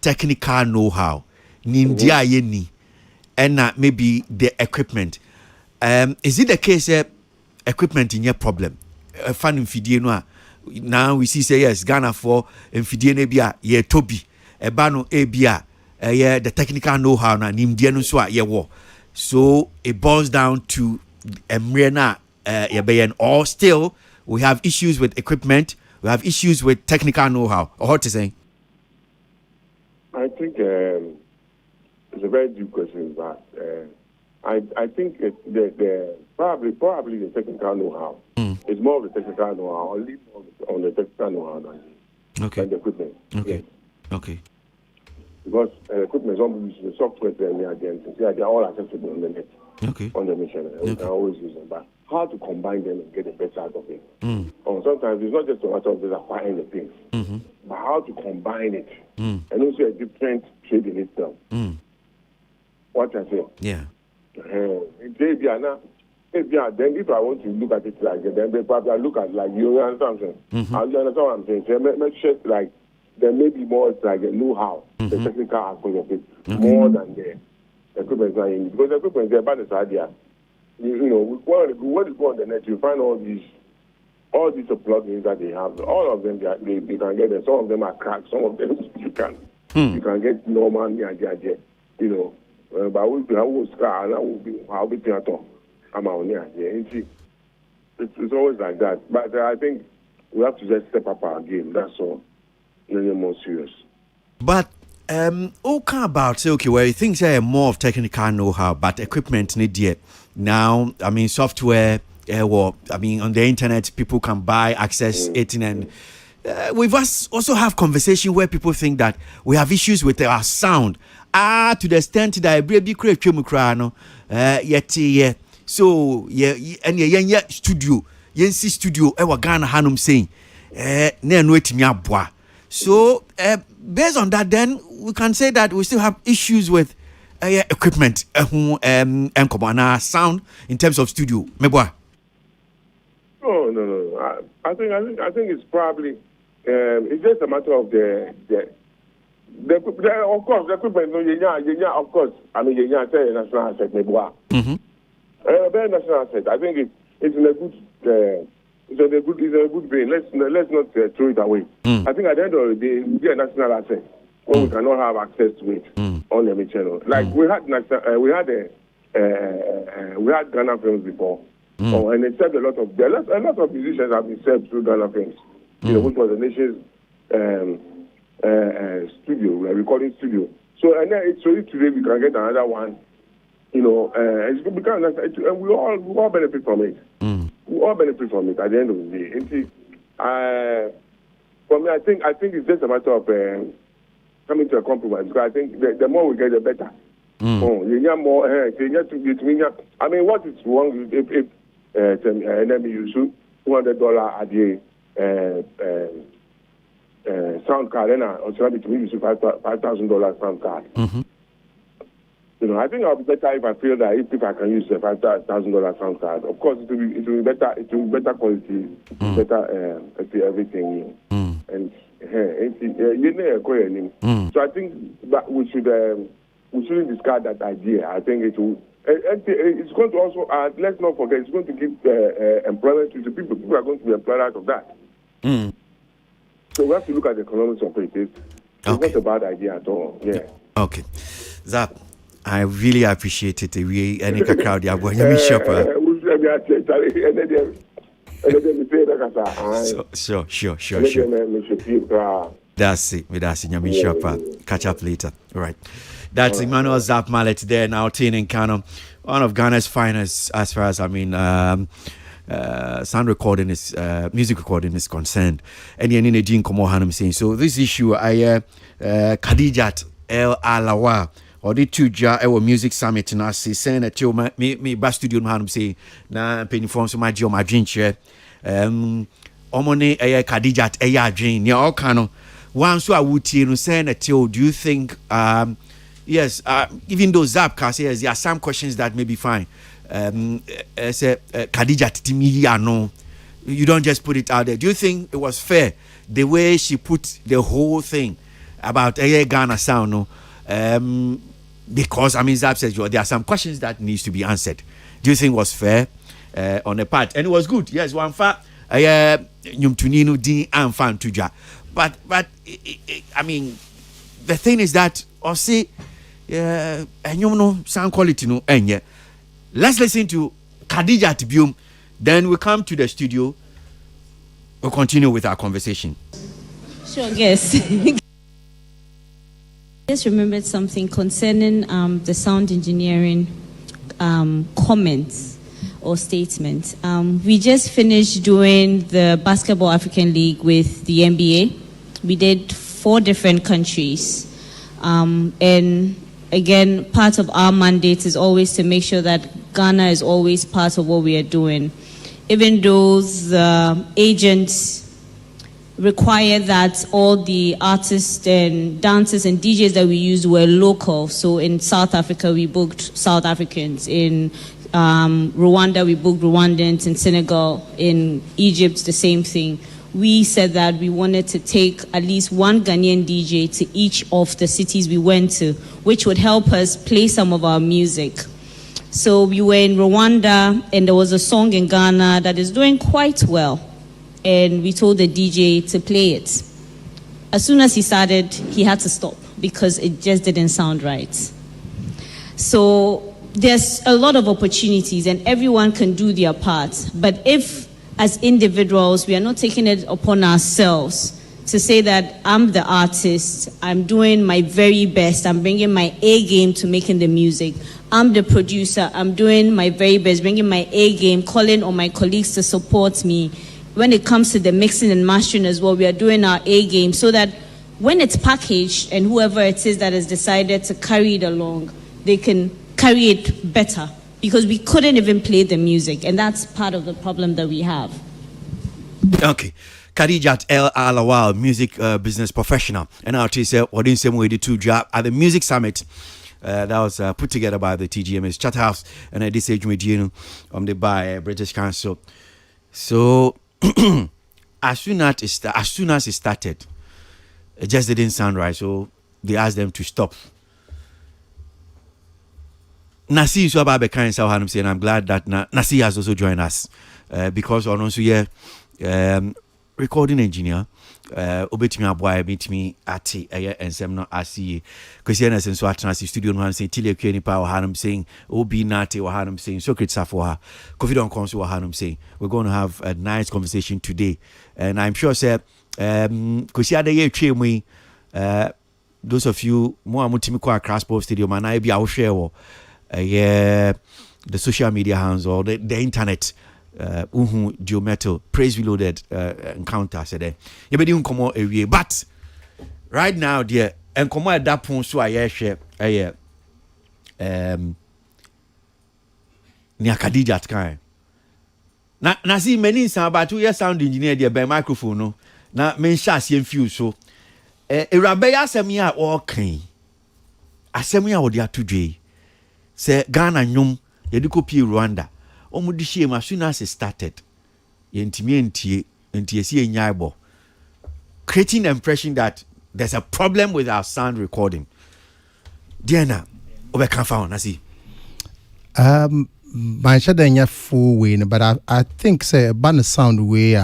technical know-how. Nindia yeni. And maybe the equipment. Is it the case equipment in your problem? Fan infidie no. Now we see say yes, Ghana for infidie ne bia ye tobi. Eba no ebia the technical know-how na nimdie no so a ye wo. So it boils down to emrena or still we have issues with equipment, we have issues with technical know-how. Or what to say? I think it's a very deep question, but I think the probably the technical know-how is more of the technical know-how. I'll leave on the technical know-how than the equipment. Okay. Yes. Okay. Because equipment is almost the software they are they're all accessible on the net. Okay. On the mission. We can always use them. But how to combine them and get the best out of it? Or sometimes it's not just a matter of just acquiring the things, but how to combine it. And also a different trade in itself. What I say? Yeah. Then if I want to look at it like that, then probably I look at like you understand what I'm saying? I understand what I'm saying. So make sure like there may be more like a know-how, the technical aspect of it, more than the equipment. Because the equipment is about this idea. You know, when you go on the net, you find all these plugins that they have. All of them they can get them. Some of them are cracked. Some of them you can get normal idea. You know. But we will scar and I will be how be theater. I'm on here. It's always like that. But I think we have to just step up our game. That's all. Really more serious. But okay about say okay, well things are more of technical know-how, but equipment need yet. Now, I mean software, on the internet people can buy, access it and we've also have conversation where people think that we have issues with our sound. To the extent that baby create no so yeah studio yensi studio e wa Ghana hanum saying na no etimi aboa. So based on that then we can say that we still have issues with equipment and sound in terms of studio meboa. No. I think it's probably it's just a matter of the of course, the equipment, of course, I mean, say national asset, maybe. Very national asset. I think it's in a good, it's a good vein. Let's not throw it away. I think at the end of the day, we get a national asset when we cannot have access to it on the channel. Like we had Ghana Films before, and they said a lot of musicians have been served through Ghana Films, you know, which was the nation's studio, recording studio. So and then it's only today we can get another one. You know, it's become and we all benefit from it. We all benefit from it at the end of the day. For me, I think it's just a matter of coming to a compromise. Because I think the more we get, the better. You get more. I mean, what is wrong if enemy you shoot $200 a day sound card, and also between you $5,000 sound card. You know, I think I'll be better if I feel that if I can use a $5,000 sound card. Of course, it will be better. It will be better quality, better everything. And so I think that we shouldn't discard that idea. I think it will. It's going to also let's not forget. It's going to give employment to the people. People are going to be employed out of that. So we have to look at the economics of it. It's not a bad idea at all. Yeah. Okay, Zap. I really appreciate it. We any crowd ya boy me shopper. Sure. That's it. That's Nyami shopper. Catch up later. All right. That's Emmanuel Zap Mallet there now in Kano, one of Ghana's finest as far as sound recording is music recording is concerned. And in the Jean Komo Hanum saying so this issue Khadijat El Alawa or the two jar our music summit na say saying that you me ba studio no hanum say na penny form so my drink share omone Khadijat adwin ne all kind of one so awutie no saying that do you think yes even though Zap can say there are some questions that may be fine say Khadijat timi ano you don't just put it out there. Do you think it was fair the way she put the whole thing about Ghana sound? No, because I mean, Zap says there are some questions that needs to be answered. Do you think it was fair on the part? And it was good. Yes, one fact. Nyumtunino din amfan tuja. But I mean, the thing is that or say sound quality no enye. Let's listen to Khadijat Bium. Then we come to the studio. We'll continue with our conversation. Sure, yes. Just remembered something concerning the sound engineering comments or statements. We just finished doing the Basketball African League with the NBA. We did 4 different countries. And again, part of our mandate is always to make sure that Ghana is always part of what we are doing. Even though the agents require that all the artists and dancers and DJs that we used were local. So in South Africa, we booked South Africans. In Rwanda, we booked Rwandans. In Senegal, in Egypt, the same thing. We said that we wanted to take at least one Ghanaian DJ to each of the cities we went to, which would help us play some of our music. So we were in Rwanda, and there was a song in Ghana that is doing quite well. And we told the DJ to play it. As soon as he started, he had to stop because it just didn't sound right. So there's a lot of opportunities, and everyone can do their part. But if, as individuals, we are not taking it upon ourselves to say that I'm the artist, I'm doing my very best, I'm bringing my A game to making the music. I'm the producer, I'm doing my very best, bringing my A game, calling on my colleagues to support me. When it comes to the mixing and mastering as well, we are doing our A game so that when it's packaged and whoever it is that has decided to carry it along, they can carry it better because we couldn't even play the music, and that's part of the problem that we have. Okay. Khadijat El Alawal, music business professional, and artist, what in same way the two job at the music summit that was put together by the TGMS Chathouse and this age with by British Council. So as soon as it started, it just didn't sound right. So they asked them to stop. Nasi is about kind of saying I'm glad that Nasi has also joined us because on also here recording engineer obetimi aboy betimi ati ensem no asi kwesi na senso atnasi studio no han say tile kwani pa wa hanum saying obi nati wa hanum saying secrets for her confident cons wa hanum saying we're going to have a nice conversation today, and I'm sure say kwesi ade ye twemu those of you mo amutimi kwa Crossport Stadium and I be our share the social media hands or the internet Geometal Praise Reloaded encounter said you be doing come on but right now dear and come at that point so I share near Khadijat kind na see many sound about 2 years sound engineer there by microphone no na men shas yen few so Erabe asemi a okay asemi a wo dia tudwe se Ghana nyum yediko pi Rwanda omudi shame as soon as it started yentimi enti nyaibo creating the impression that there's a problem with our sound recording. Diana obeka fa on see my shadanya full way but I think say ban sound way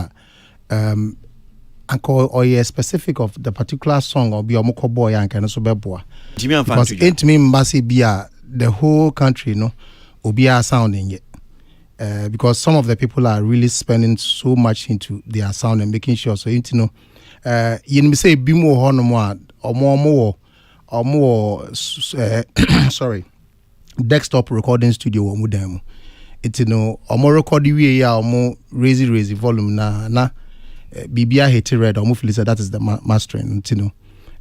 anko or a specific of the particular song or be omoko boy and can so beboa because it me mbasi bia the whole country no obia sounding it. Because some of the people are really spending so much into their sound and making sure so you know you say be more or more sorry desktop recording studio or modem it's or more recording we or more raise volume na bibia hit red or move that is the mastering you know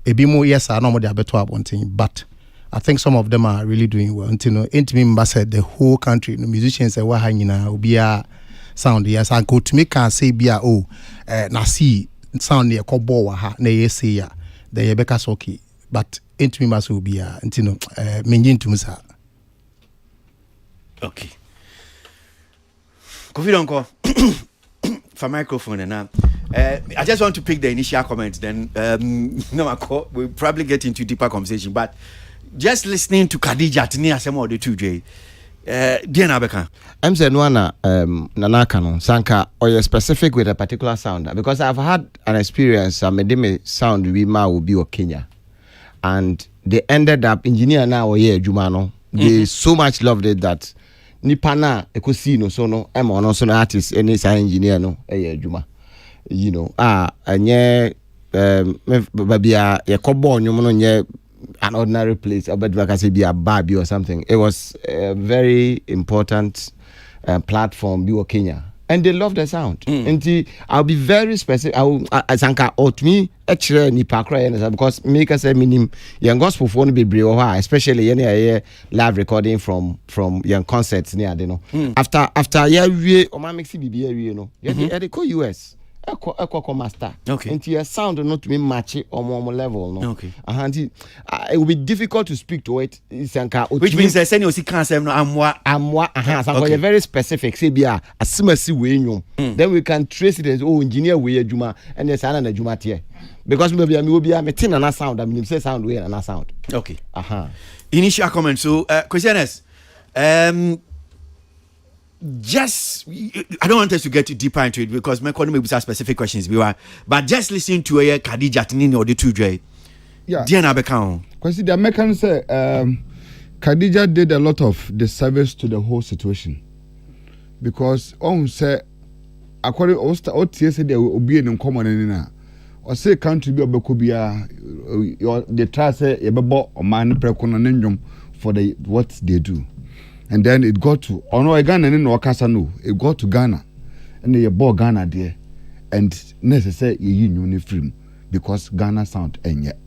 a be more yes I know they are better one thing but I think some of them are really doing well. Until me said the whole country, the musicians say wa hanyina obia sound yes and go to me can say bia na see sound near kobo wa ha na ye say ya the yebeka soki but into me must obia until menyin to musa. Okay. Kofi Donko for microphone and now. I just want to pick the initial comments. Then we'll probably get into deeper conversation. But just listening to Khadija Tini Asemo the 2J. Diana Beka. I'm saying Nana Nanakano Sanka or you're specific with a particular sound because I've had an experience. I made me sound we will be Kenya, and they ended up engineer now here Jumano. They so much loved it that Nipana Ekosino sono I'm on also an artist any sign engineer no Juma. You know, and yeah, maybe a kobo, you know, an ordinary place, but like I say, be a Barbie or something. It was a very important platform, Biwo Kenya, and they love the sound. And I'll be very specific. I think out me actually ni pakra because make us say minim young gospel phone be brave, especially any live recording from young concerts near you know. After we o ma mix BBA you know. You go US. Eko master. Okay. And your sound not to be match on more level. No. Okay. It will be difficult to speak to it. Which means I send you see cancer no amwa. Okay. You're very specific. Say bia asimasi we nyom. Then we can trace it as engineer we juma and there's another juma tier. Because maybe me tin na sound. I mean say sound we na sound. Okay. Initial comment. So questioners. Just I don't want us to get deeper into it because my economy will have specific questions but just listen to Khadija Tinini or the 2J. Yeah. Diana Bekao. Because the Americans say Khadija did a lot of disservice to the whole situation. Because on say according to OTS there will be in common in or say country be obekobia the try say yebebo o man prekona nenjum for the what they do. And then it got to Ghana and no it got to Ghana and they bought Ghana there and necessary you film because Ghana sound and yet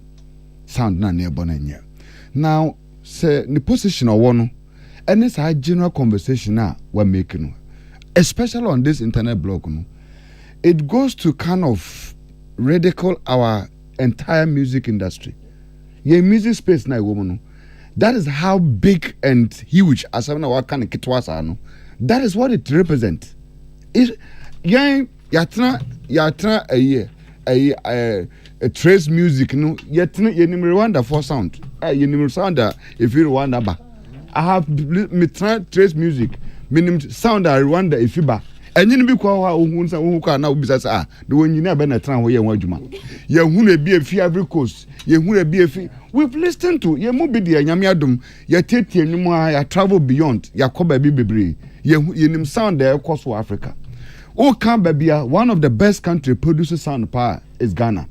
sound na nearby and yet now say the position of one and it's a general conversation now we're making especially on this internet blog it goes to kind of ridicule our entire music industry music space now woman. That is how big and huge as I know what kind of kitwasa no. That is what it represents. It yatra a trace music no yatra Rwanda for sound. Sound if you Rwanda ba. I have me trace music minim sound Rwanda if you ba. And you be kwa unsa unka na ubisa the one you never na tran ho ye wadwuma. Ye hu na bi afi every coast. Ye hu na bi afi we've listened to ye mu bi de anyame adom ye tetie nwum a ya travel beyond ya koba bi bebre ye nim sound there across Africa. O kan babia one of the best country produces sound power is Ghana.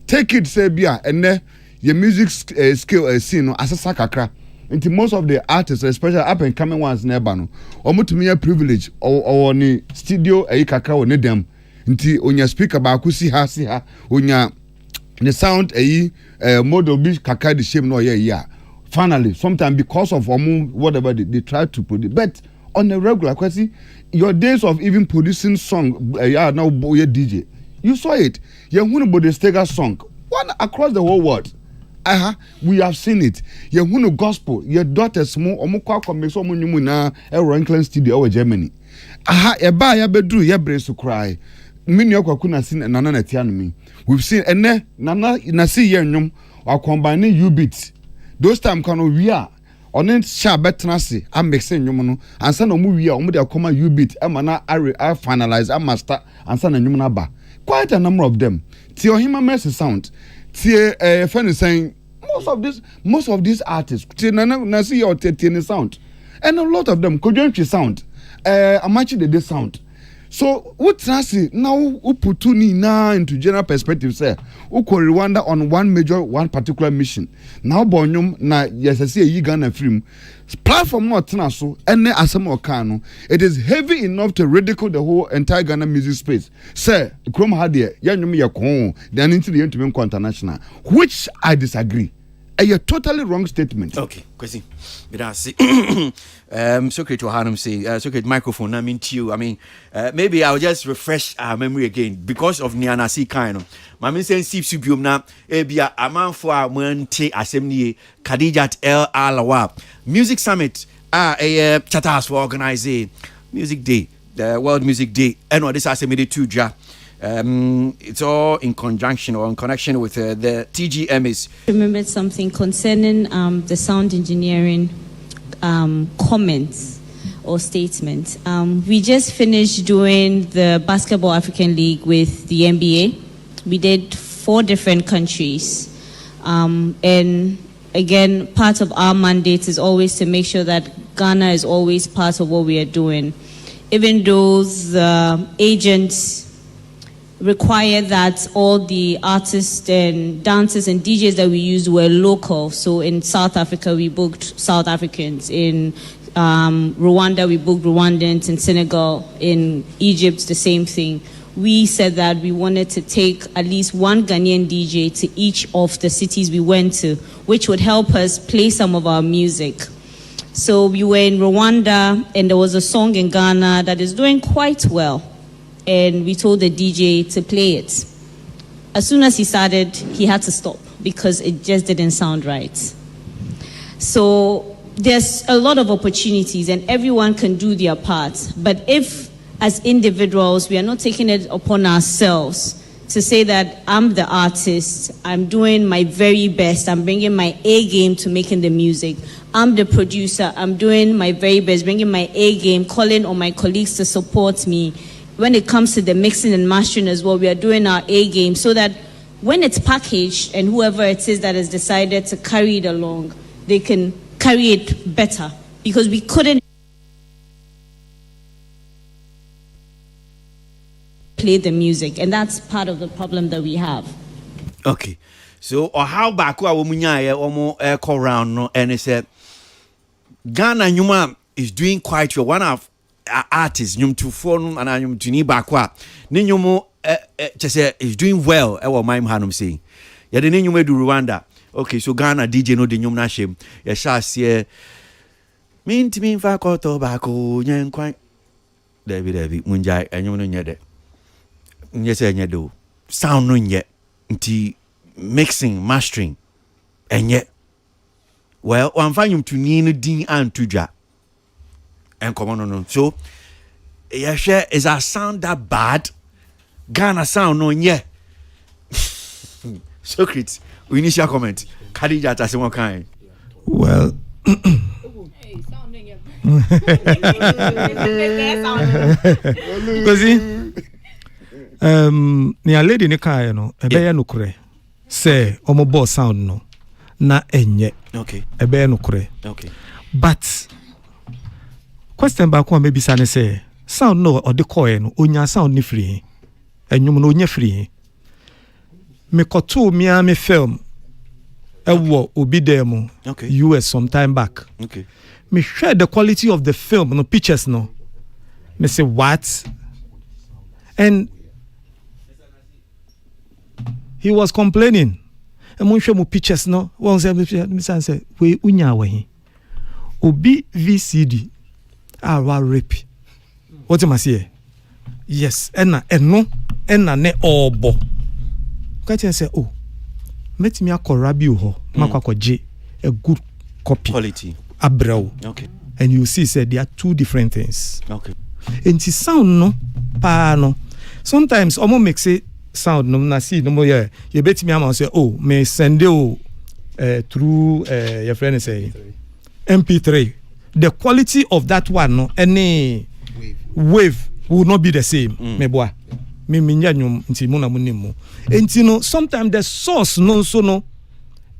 Take it say bia ene ye music skill scene no asasa kakra. Into most of the artists, especially up and coming ones never no. Omutumia privilege or ni studio kakra or nedem. Inti onya speaker ba kusi ha onya the sound model be kakra the shame no yeah. Finally, sometimes because of whatever they try to produce, but on a regular question, your days of even producing song now boy DJ, you saw it. You want to the Stega song one across the whole world. We have seen it. You want gospel. Your daughter's more omukwa come so munyumu na Rankland studio or Germany. Eba ya bedru ya brace cry. Mini okwa kuna sin nana na tianu mi. We've seen ene nana na see ye nyum or combining U-beats. Those time kano we are on it sha betnase am mix nyum no ansa na omu we are omu de akoma U-beat ama na I finalize am master ansa na nyum na ba. Quite a number of them. Ti ohima mercy sound. Tie friend saying most of these artists na see your ten sound and a lot of them Kojonchi sound Amachi de sound. So what trust now uputuni na into general perspective say uko Rwanda on one particular mission now bonyum na yes say yi Ghana film platform not so ene asem okano it is heavy enough to ridicule the whole entire Ghana music space say krom ha de yanwum ye kon then into the international which I disagree A totally wrong statement. Okay, Kwesi. But I see. Secret to Hanum say, secret microphone. I mean, to you. I mean, maybe I'll just refresh our memory again because of Niana C. kind of. Mami saying, "Sip subium na ebia aman for a monte assembly Khadijat El Alawa Music Summit. A chatas for organizing Music Day, the World Music Day. And what this assembly to ja. It's all in conjunction or in connection with the TGMs. Remembered something concerning the sound engineering comments or statements. We just finished doing the Basketball African League with the NBA. We did 4 different countries. And again, part of our mandate is always to make sure that Ghana is always part of what we are doing. Even though the agents require that all the artists and dancers and DJs that we used were local. So in South Africa, we booked South Africans. In Rwanda, we booked Rwandans. In Senegal, in Egypt, the same thing. We said that we wanted to take at least one Ghanaian DJ to each of the cities we went to, which would help us play some of our music. So we were in Rwanda, and there was a song in Ghana that is doing quite well. And we told the DJ to play it. As soon as he started, he had to stop because it just didn't sound right. So there's a lot of opportunities and everyone can do their part. But if, as individuals, we are not taking it upon ourselves to say that I'm the artist, I'm doing my very best, I'm bringing my A game to making the music. I'm the producer, I'm doing my very best, bringing my A game, calling on my colleagues to support me. When it comes to the mixing and mastering as well, we are doing our A game so that when it's packaged and whoever it is that has decided to carry it along, they can carry it better. Because we couldn't play the music, and that's part of the problem that we have. Okay. So, or how back wa munya omo call round no, and it said Ghana Nyuma is doing quite well. One of artists nyum to phone and nyum to ni bakwa ni nyumo just is doing well our mime hanum saying ya de nyum do Rwanda. Okay, so Ghana DJ no de nyum na shem ya sha se min fa ko to ba ko nyen kwan David munjai anyum no nyede nye se nye do sound no nye nti mixing mastering enye well wan fa nyum to ni no din antudwa. And come on. So, yeah, is our sound that bad? Ghana sound no yeah. Socrates, initial comment. Khadija as one kind. Well, because near lady Nika, you know, a bear no kure. Say, omo boss sound no. Na enye. Okay. A bear no kure. Okay. But question back one maybe say sound no or the coin no onya sound ni free enyum no onya free me koto me film ewo obi dem okay. US some time back. Okay. Me share the quality of the film no pictures no. Me say what? And he was complaining. And mun show mu pictures no. One say me say we unya we obi VCD our rape. What am I say? Yes, enna ne obo. Kachen say, oh, met me akorabi ho, makwakoje a good copy. Quality. Abrao. Okay. And you see, said there are 2 different things. Okay. And the sound no, pa no. Sometimes omo make say sound no na see no more yeah. You bet me am say, oh, me send you through your friend say MP3. The quality of that one, no, any wave will not be the same. Me boy, me nyanyum nti mo na mo nimu. Enti no, sometimes the source no so no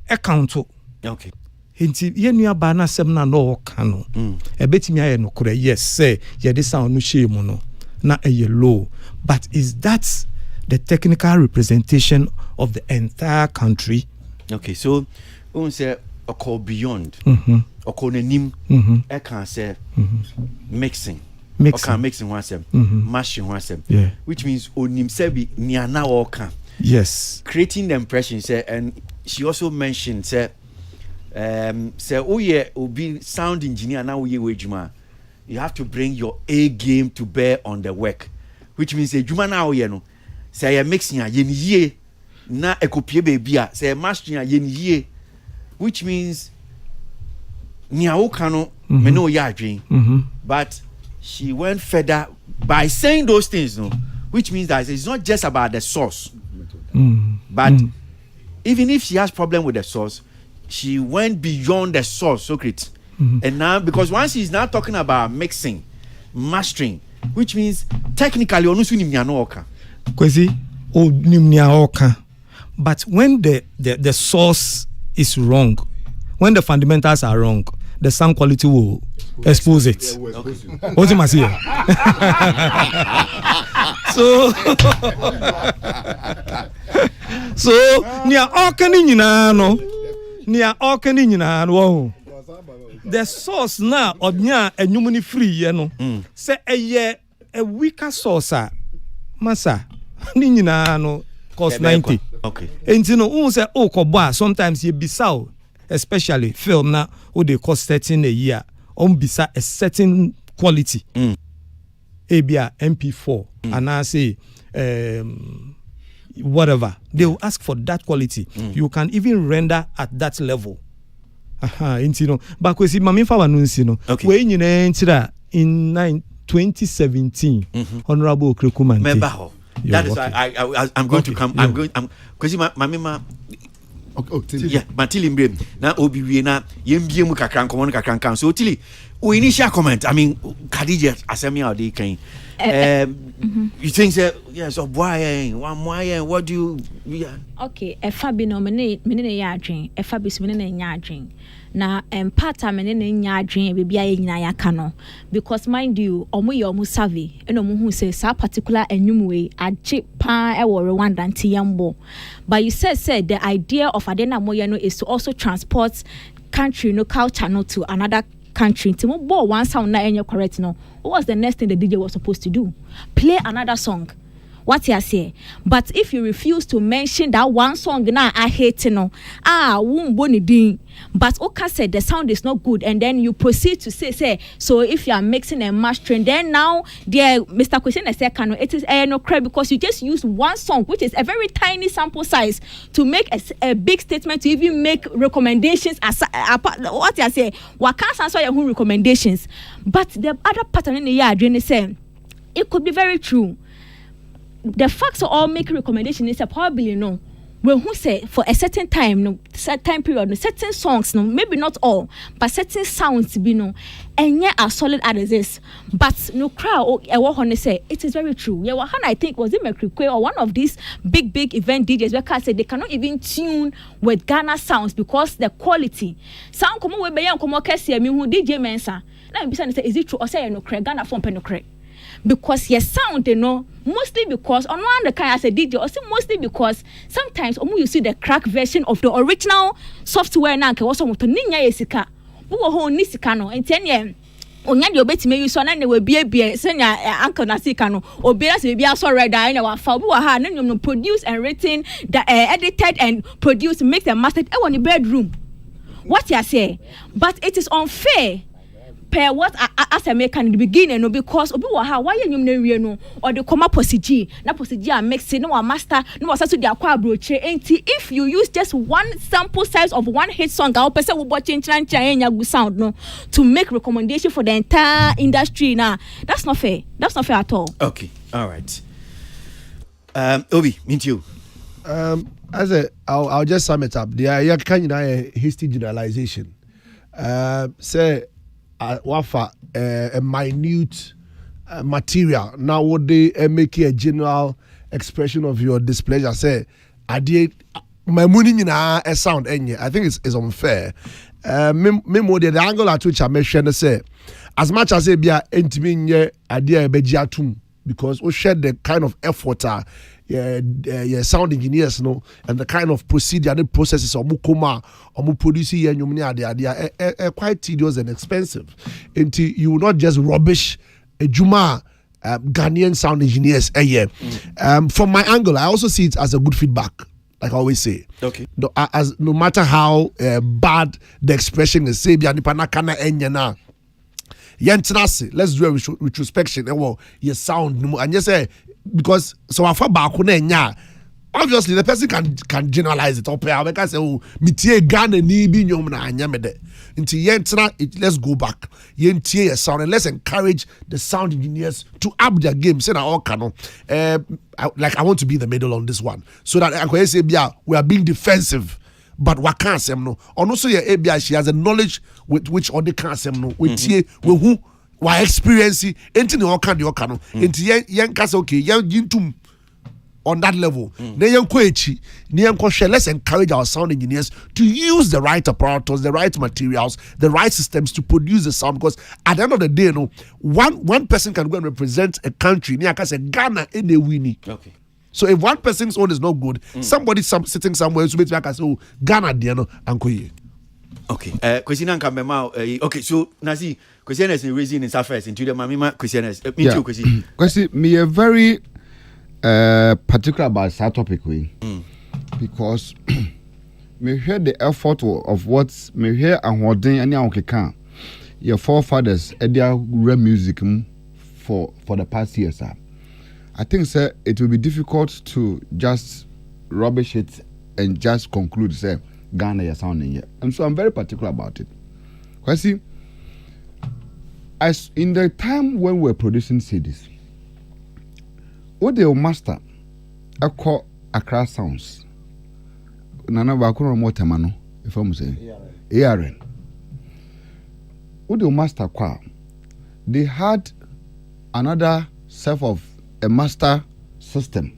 account. Okay. Enti ye nua ba na sem na no ka no. E betimi aye no kure. Yes, say ye this sound no shame no. Na a low, but is that the technical representation of the entire country? Okay, so we say a call beyond. Or call nim, I can say mixing. Or can mixing one sem, mashing one sem. Yeah. Which means onim sebi niana or can. Yes. Creating the impression, say, and she also mentioned, say, Say oh yeah, be sound engineer now we you have to bring your A game to bear on the work, which means a juma now you know say you mixing a ye na ekopie baby say mastering a ye, which means nia wo kano me no ya adwen, but she went further by saying those things, no, which means that it's not just about the source, but even if she has problem with the source, she went beyond the source, Socrates. And now, because once she's now talking about mixing, mastering, which means technically, Kwesi, but when the source is wrong, when the fundamentals are wrong, the sound quality will expose it. What you say? So near Okani nyina no the source na odnya enwumuni free ye no say a weaker source masa ni nyina no cost 90. Okay. And you know say okobo sometimes you bisa, especially film na who they cost 13 a year on bisa a certain quality. ABR MP4 and I say whatever, they will ask for that quality. You can even render at that level. You know, but we see mami fa wanunsi no. We nyina ntira in 2017 Honorable Krekuman. That is why I'm going to come. I'm going. Because mami yeah, Matili Mbrem. Now obi we na yembie mu kakran komon kakran. So Tili, we initial comment. I mean, Khadija asemi how they can. You think that yes, so why? What do you? Yeah. Okay, Fabi no menene ya adwen. Fabi so menene nya adwen. Na empata menene nya adwen be bia nyina ya ka no, because mind you, omo ye omo survey and omo hu say sa particular enwumwe agye pa e wo Rwanda ntiyambo. But you said the idea of adena moye no is to also transport country no culture no to another country. Timo bo one sound na enye correct no. What was the next thing the DJ was supposed to do? Play another song. What you say? But if you refuse to mention that one song, now I hate no. But Oka said the sound is not good, and then you proceed to say so if you are mixing and mastering, then now there Mr. Question I said it is no crap because you just use one song, which is a very tiny sample size, to make a big statement, to even make recommendations. What you say? What can't answer your own recommendations? But the other pattern in the year, Adrian said it could be very true. The facts all make recommendation is probably no. When who say for a certain time, no certain time period, no certain songs, no maybe not all, but certain sounds be no, and yet as solid as this. But no crowd or say it is very true. Yeah, I think was it McCree or one of these big event DJs where I said they cannot even tune with Ghana sounds because the quality sound come we be yan come okese me who DJ Mensa. Now be say is it true or say no crack Ghana phone no crack. Because your sound, you know, mostly because on one the kind as a DJ, also mostly because sometimes you see the crack version of the original software now. Also, to ninya yesika, who ho nisika no, and 10 years. Onya de obetime use so na ne we bie senya uncle nasika no obia se bia so read na wa fa obi wa ha na no produce and written the edited and produced mixed and mastered e won the bedroom. What you say? But it is unfair. Per what as I make in the beginning, no, because obi wa ha why you na no or the comma posiji na posiji a mix no a master no was to the akwa broche enti if you use just one sample size of one hit song our person will watch change good sound no to make recommendation for the entire industry now that's not fair at all. Okay, all right. Obi, meet you. I'll just sum it up. There are kind of hasty generalization. Say wafa a minute material. Now would they make a general expression of your displeasure? Say I did my money in a sound any. I think it's unfair. The angle at which I mentioned say as much as be a intimate idea bejiatum because we share the kind of effort sound engineers no and the kind of procedure and processes omukoma produce are quite tedious and expensive until you will not just rubbish a juma Ghanaian sound engineers from my angle I also see it as a good feedback like I always say. Okay. No matter how bad the expression is, say bianipa na kana enyana. Let's do a retrospection. Your sound and you say because so I back on obviously the person can generalize it up here because oh mitie Ghana ni bi nyom na anyamede nti yentra let's go back yentie your sound and let's encourage the sound engineers to up their game say na all canon like I want to be in the middle on this one so that I can say bia we are being defensive but what can't say no or also your ABI she has a knowledge with which other can't say no we tie we who wa experience enti ne all can the all canon enti yen ka say okay yen yintum on that level. Let's encourage our sound engineers to use the right apparatus, the right materials, the right systems to produce the sound. Because at the end of the day, one person can go and represent a country. Ghana in the winnie. Okay. So if one person's own is not good, somebody sitting somewhere so can say, "Oh, Ghana, Diano, Ankoye." Okay. Question okay. So Nazi, question is raising in surface into the mamima question is me too question. Question me a very particular about that topic because me hear the effort of what me hear and what then any can your forefathers their music for the past years. I think sir it will be difficult to just rubbish it and just conclude say Ghana is sounding here. And so I'm very particular about it. Because see, as in the time when we're producing CDs, what the master I call Accra Sounds. Nana Bakuro Motamano, if I'm saying ARN. What the master qua they had another set of a master system.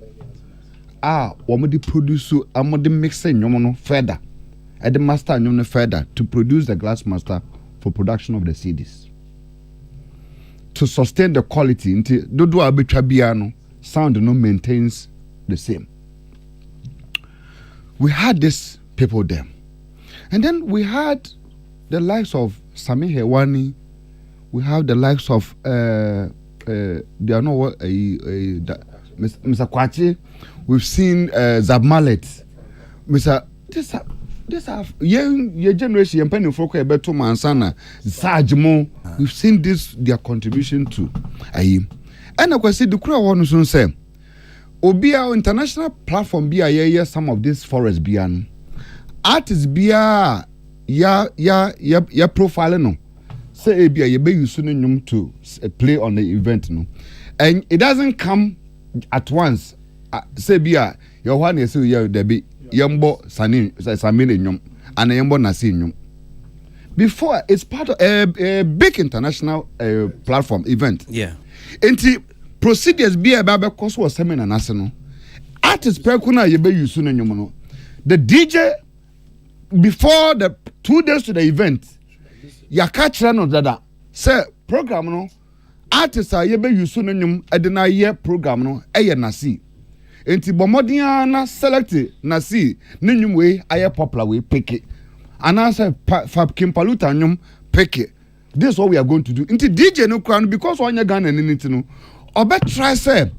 Wamudi produce amodi mixing yomono further. At the master yomono further to produce the glass master for production of the CDs. To sustain the quality until dodo abitrabiano sound no maintains the same. We had these people there. And then we had the likes of Sami Hewani. We have the likes of Mr. Kwachi. We've seen Zab Mallet. Mr. This young generation penny folk beto mansana Sajmo. We've seen this their contribution to and I can see the crowd one soon say Obia international platform be a some of these forests bian artists be ya profile no say be a be using to play on the event no and it doesn't come at once say be your one is there be yambo sanin samine nyom and yambo nasi nyom before it's part of a big international platform event. Yeah. Enti procedures be a baby course was seminar national. Artists prekuna yebe use no nyom. The DJ before the 2 days to the event, ya catch no dada. Say program no artists are yebe use no nyom edina ye program no eye nasi. Enti bomodian na select nasi ne nyum we aye popular we pick it. And I say Fab Kimpaluta nyum pick it. This is what we are going to do. Into DJ no crown because one ya Ghana and anything no. Obe try say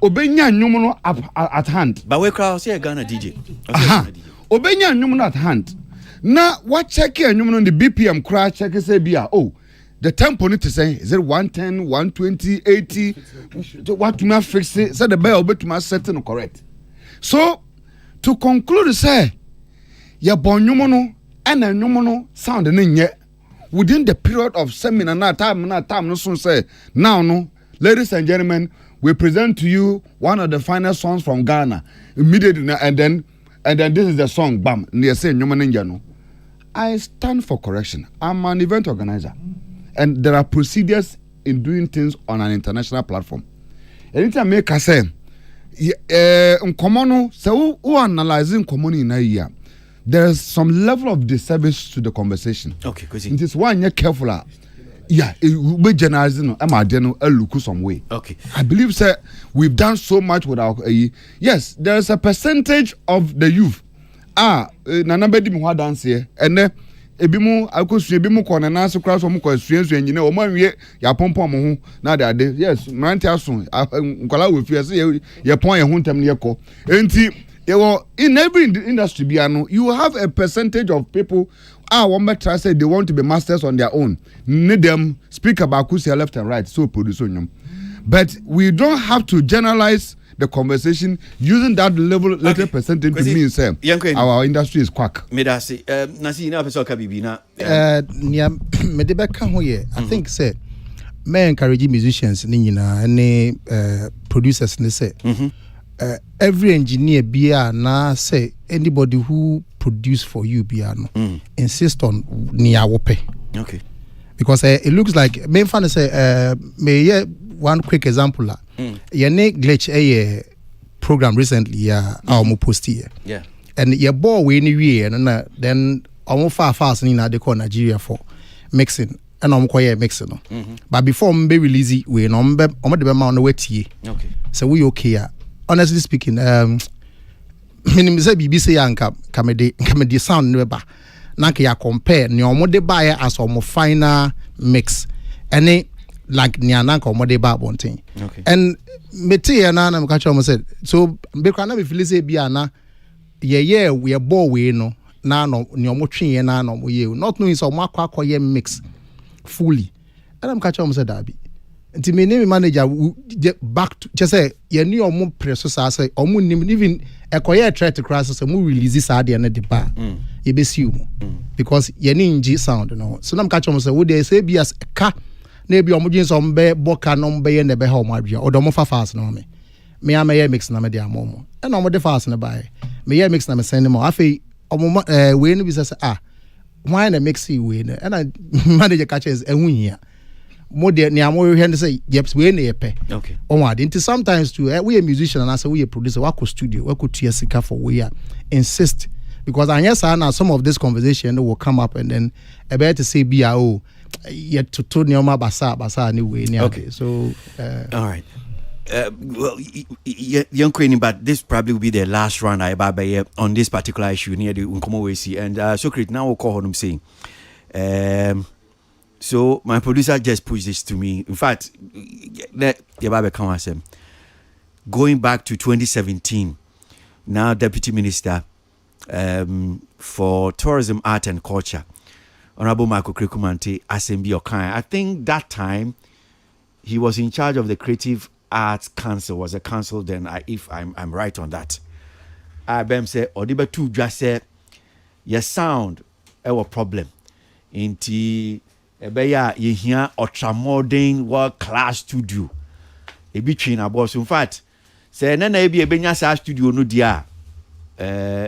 obenya nyum no at hand. But we crowd say Ghana DJ. Obenya nyum no at hand. Now what check here nyum no the BPM crowd check say bia oh the tempo need to say is it 110 120 80 what to not fix it say the bell but to my setting correct. So to conclude say ya bon nyum no and a nyum no sound in within the period of seminar na time no soon say now no ladies and gentlemen we present to you one of the finest songs from Ghana immediately and then this is the song bam near say no. I stand for correction. I'm an event organizer and there are procedures in doing things on an international platform. Anytime make I say uncommon so who analyzing common in a year there's some level of disservice to the conversation. Okay, because it is one you're careful. Yeah, it will be generalizing. Am I look some way? Okay, I believe, sir, we've done so much with our. Yes, there's a percentage of the youth. Nanabedi mwa dance here, and then ebimu akusu ebimu kona na so class omu kwa suensu engineer omu anwie ya pompo mo na da de yes mranti aso nkola we fie se ye pon ye ho ntam ne yeko enti In every industry, you have a percentage of people. One better say they want to be masters on their own. Need them speak about Kusia left and right. So production, but we don't have to generalize the conversation using that little percentage to mean say our industry is quack. Medasi, Nasi na person kabibina. Medebeka hoye. I think say may encourage musicians ni nyina any producers ni say. Every engineer bia na say anybody who produce for you bia no insist on ni awope. Okay. Because it looks like main fan say may one quick example la. Yene glitch a program recently our post here. Yeah. And your boy we ni and then almost fast ni na they call Nigeria for mixing. And I'm quite mixing. But before me release we no me the man on the way tie. Okay. So we okay. Honestly speaking, minimum say BBC anka comedy sound never na ya compare ni omo de buy as omo final mix any like ni ananka omo de buy bonting. Okay. And meti na na catch omo said so be kana be feel say bia na ye we ball we no na no ni omo twen na no omo ye not knowing so omo akwa mix fully. And I'm catch omo said that be nti me name manager back to just say ye ni omo press so say omo nim even ekoye try to cross so mo release this ade na de ba ye be see you because ye ni ngi sound no so nam catch omo say wo dey say be as ka na bi omo gin so mbe boka no mbe ye na be ha omo adua odo mo fa fast no me am ye mix na me de amomo e na omo de fast na buy me ye mix na me send mo afei omo we no be say why na mix we na and manager catch is ehun hia more than we hear say yes we na pe okay onward until sometimes too we a musician and say we a producer we go studio we go to sika for we insist because I guess now some of this conversation will come up and then about to say BIO yet to turn your basa anyway okay so all right well young Queen, but this probably will be the last round I buy on this particular issue near the Unkomo Wesi and Socrates now will call him saying so my producer just pushed this to me. In fact, going back to 2017, now Deputy Minister for Tourism, Art and Culture, Honorable Michael Krikumanti Asembi Okan. I think that time he was in charge of the Creative Arts Council, was a council then, if I'm right on that. I say, Odiba tu just say, your sound, our problem. Inti ebeya ye here ultramodern world class studio e bi twin abos in fact say na e bi ebenya sa studio no dia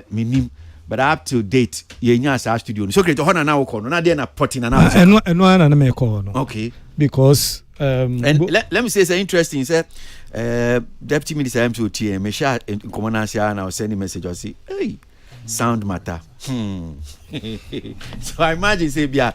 minim but up to date ye nya sa studio no so create hona na wo ko no na dia na potting na na eno na me ko no okay because and let me say it's interesting say Deputy Minister MTOT me sha commonancia na send a message or say hey sound matter. So I imagine say yeah.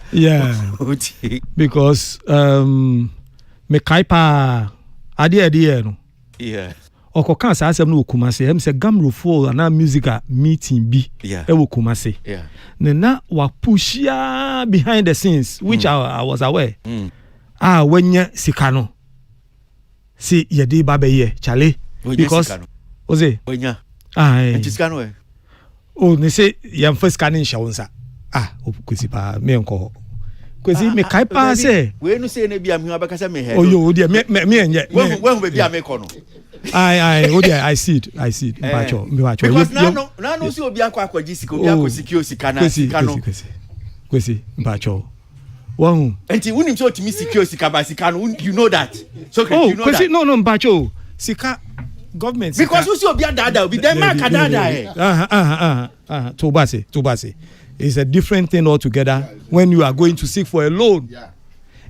Because me kaipa ade no. Yeah. Okoka sa asem no Kumase em say Gamrofo ana musical meeting bi e wo Kumase. Yeah. Na wa pushia behind the scenes which I was aware. Wenya sika no. See ye dey ba be ye chale because oze wenya. Sika no e. Oh, they say yam first scanning shawunsa. Kwesi pa me enko. Kwesi me kai pa say. We no say na bia me abaka say me head. Oh yo, dear me enye. When we bia me ko no. I see it. Bacho. Because now no see obi akwa sika obi akosiki sika na sika no. Kwesi bacho. Wow. Enti unim so timi siki sika ba sika no, you know that. So you know that. No bacho. Sika government because you see obi dada obi dem mark dada Tobase it's a different thing altogether when you are going to seek for a loan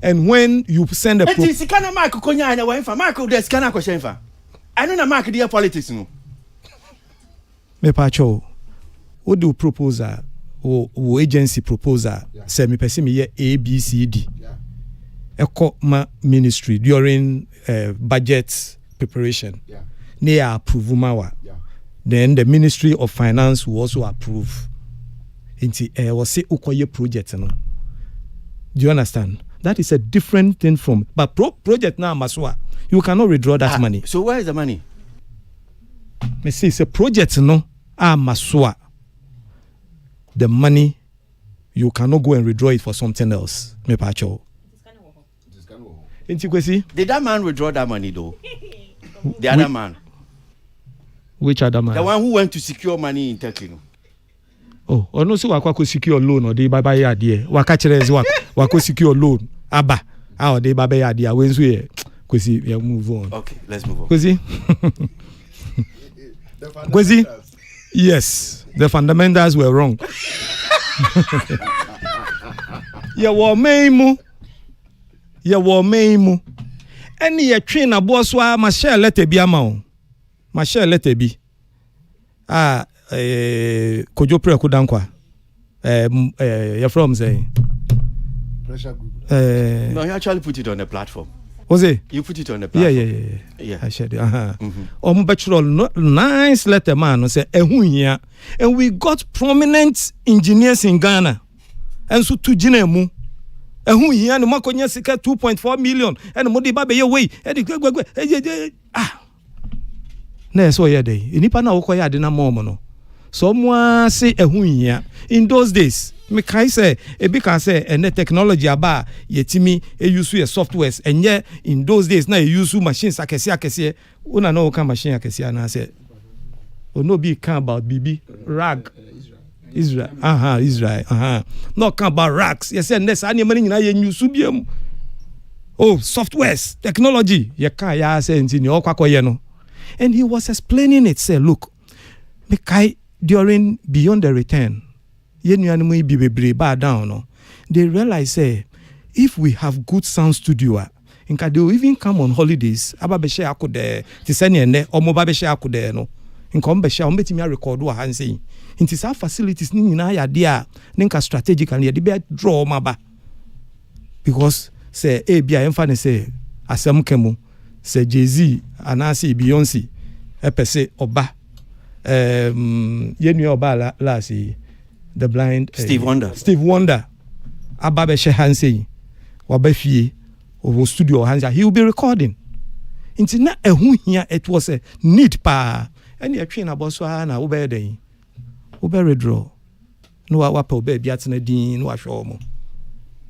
and when you send a sikana mark konya na wa mark the scanner question fa I know na mark the politics no me pacho what do proposal o agency proposal say me person me ABCD eko ma ministry during budget preparation they approve mawa. Then the Ministry of Finance will also approve. Inti was say ukoye project no. Do you understand? That is a different thing from but project now maswa. You cannot withdraw that money. So where is the money? Me say it's a project no. maswa, the money you cannot go and withdraw it for something else. Me pacho. Did that man withdraw that money though? The other man. Which other man? The one who went to secure money in Turkey. Oh, no, so wako secure loan or they baba ya die. Waka chere wako secure loan. Aba. How they baba ya dia. When we kwesi we move on. Okay, let's move on. Kwesi? Yes, the fundamentals were wrong. Ya wo meimu. Any ye train a boss wa ma share letter bi ama o. Ma share letter bi. Kojo pre ko dankwa. You from say? Pressure group. No, you actually put it on the platform. Was it? You put it on the platform. Yeah. I shared it. Bachelor nice letter man say ehun and we got prominent engineers in Ghana. And so to jinemu ehun hia no makonya sika 2.4 million and modi ba be ye way na so ye dey enipa na wo ya de na mom no so mo say ehun hia in those days me kai say e be can say and technology aba yetimi e use your softwares and in those days na you use machines akese una no kan machine akese na say no be can about BB rag Israel. Not come about racks. You said next any money you use subium. Oh, softwares, technology. You can't ya say in your no. And he was explaining it. Say, look, Mekai during beyond the return, ye be down. No, they realize say if we have good sound studio, they will even come on holidays. Aba be share akode tisani ene omo ba be share akode no. Nkom be share ombetimi record wa han say. Into some facilities ni nyina ya dia ninka strategically ya be draw maba because say bia emfa ne say asem kemu say Jay-Z anasi Beyonce epese oba yenu oba la si the blind Steve Wonder aba be she han say wa ba fie o studio han he will be recording into na ehun hia it was a need pa any a train about so na wo be den Uber draw. No wa pa obe bia tena din no ahwe omo.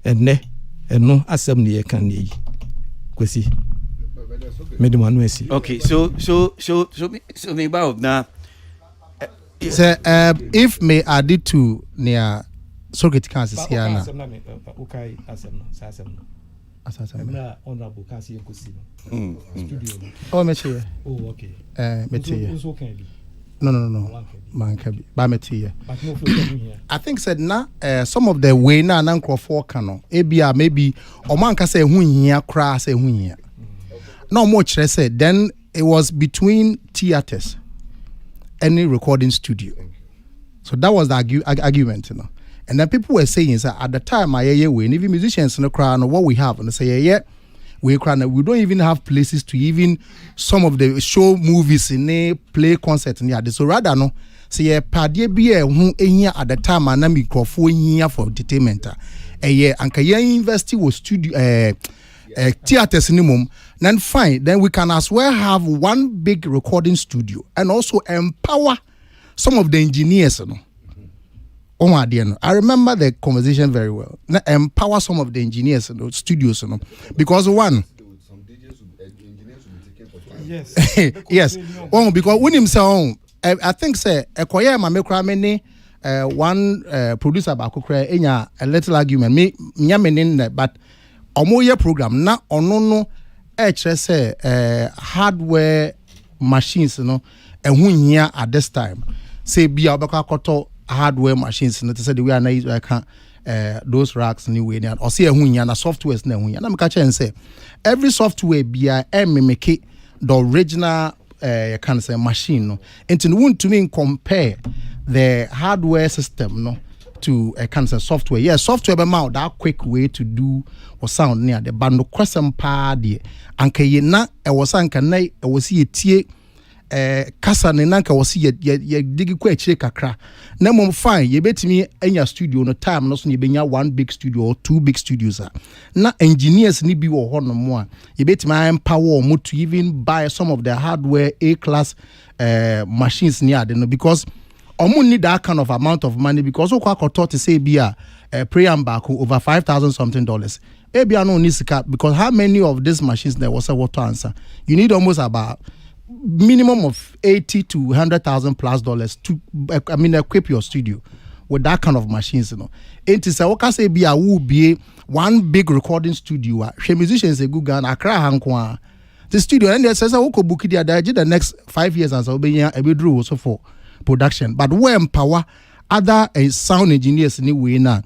Enne eno asem ne ye kan ne. Kwesi. Medimanu esi. Okay, so me about now. So if may add it to near Socket Kansas here now. Okay, asem no. Asem. Honorable Kasi Nkosi no. Studio. Oh, me here. Oh, okay. Me here. No. Man can be I think said na some of the way na nkrofo kano ebia maybe o man ka say hu hia kra say hu hia no more chere say then it was between theaters any recording studio, so that was the argument, you know. And then people were saying that at the time we even musicians no cry no what we have and say we don't even have places to even some of the show movies in a play concert near so rather no say padie bia hu ehia at the time na microphone here for entertainment anka university was studio theaters minimum then fine, then we can as well have one big recording studio and also empower some of the engineers, you know. I remember the conversation very well. Empower some of the engineers in the studios, you know, because one. Yes. Oh, because when himself, I think say Ekoya Mamekra many one producer bakukra enya a little argument. Me nyamenin but omoye program na onono say hardware machines, you know, and who here at this time say be abaka koto hardware machines no to say the way I can those racks anyway or see a hunya na softwares na hunya na me catch and say every software be mimic the original can say machine no and to want to mean compare the hardware system no to a cancer software. Yeah, software be mount that quick way to do or sound near the bando question pa de anka ye na e was anka na e was ye tie kasa ne nanka was ye digi kwa chire kakra na mom fine ye betimi anya studio no time no so ye benya one big studio or two big studios na engineers ni bi wo ho no mo a ye betimi empower mo to even buy some of the hardware A class machines near no because omo need that kind of amount of money because okwa koto to say be a preamble over $5,000 something. Ebia no nisika because how many of these machines there was a water answer? You need almost about minimum of $80,000 to $100,000 plus to equip your studio with that kind of machines, you know. It is a waka say be a will be one big recording studio. She musicians a good gun, Accra Hankwa. The studio and there says I will book it the next 5 years and so be a bit drew also for production. But where empower other sound engineers anyway now.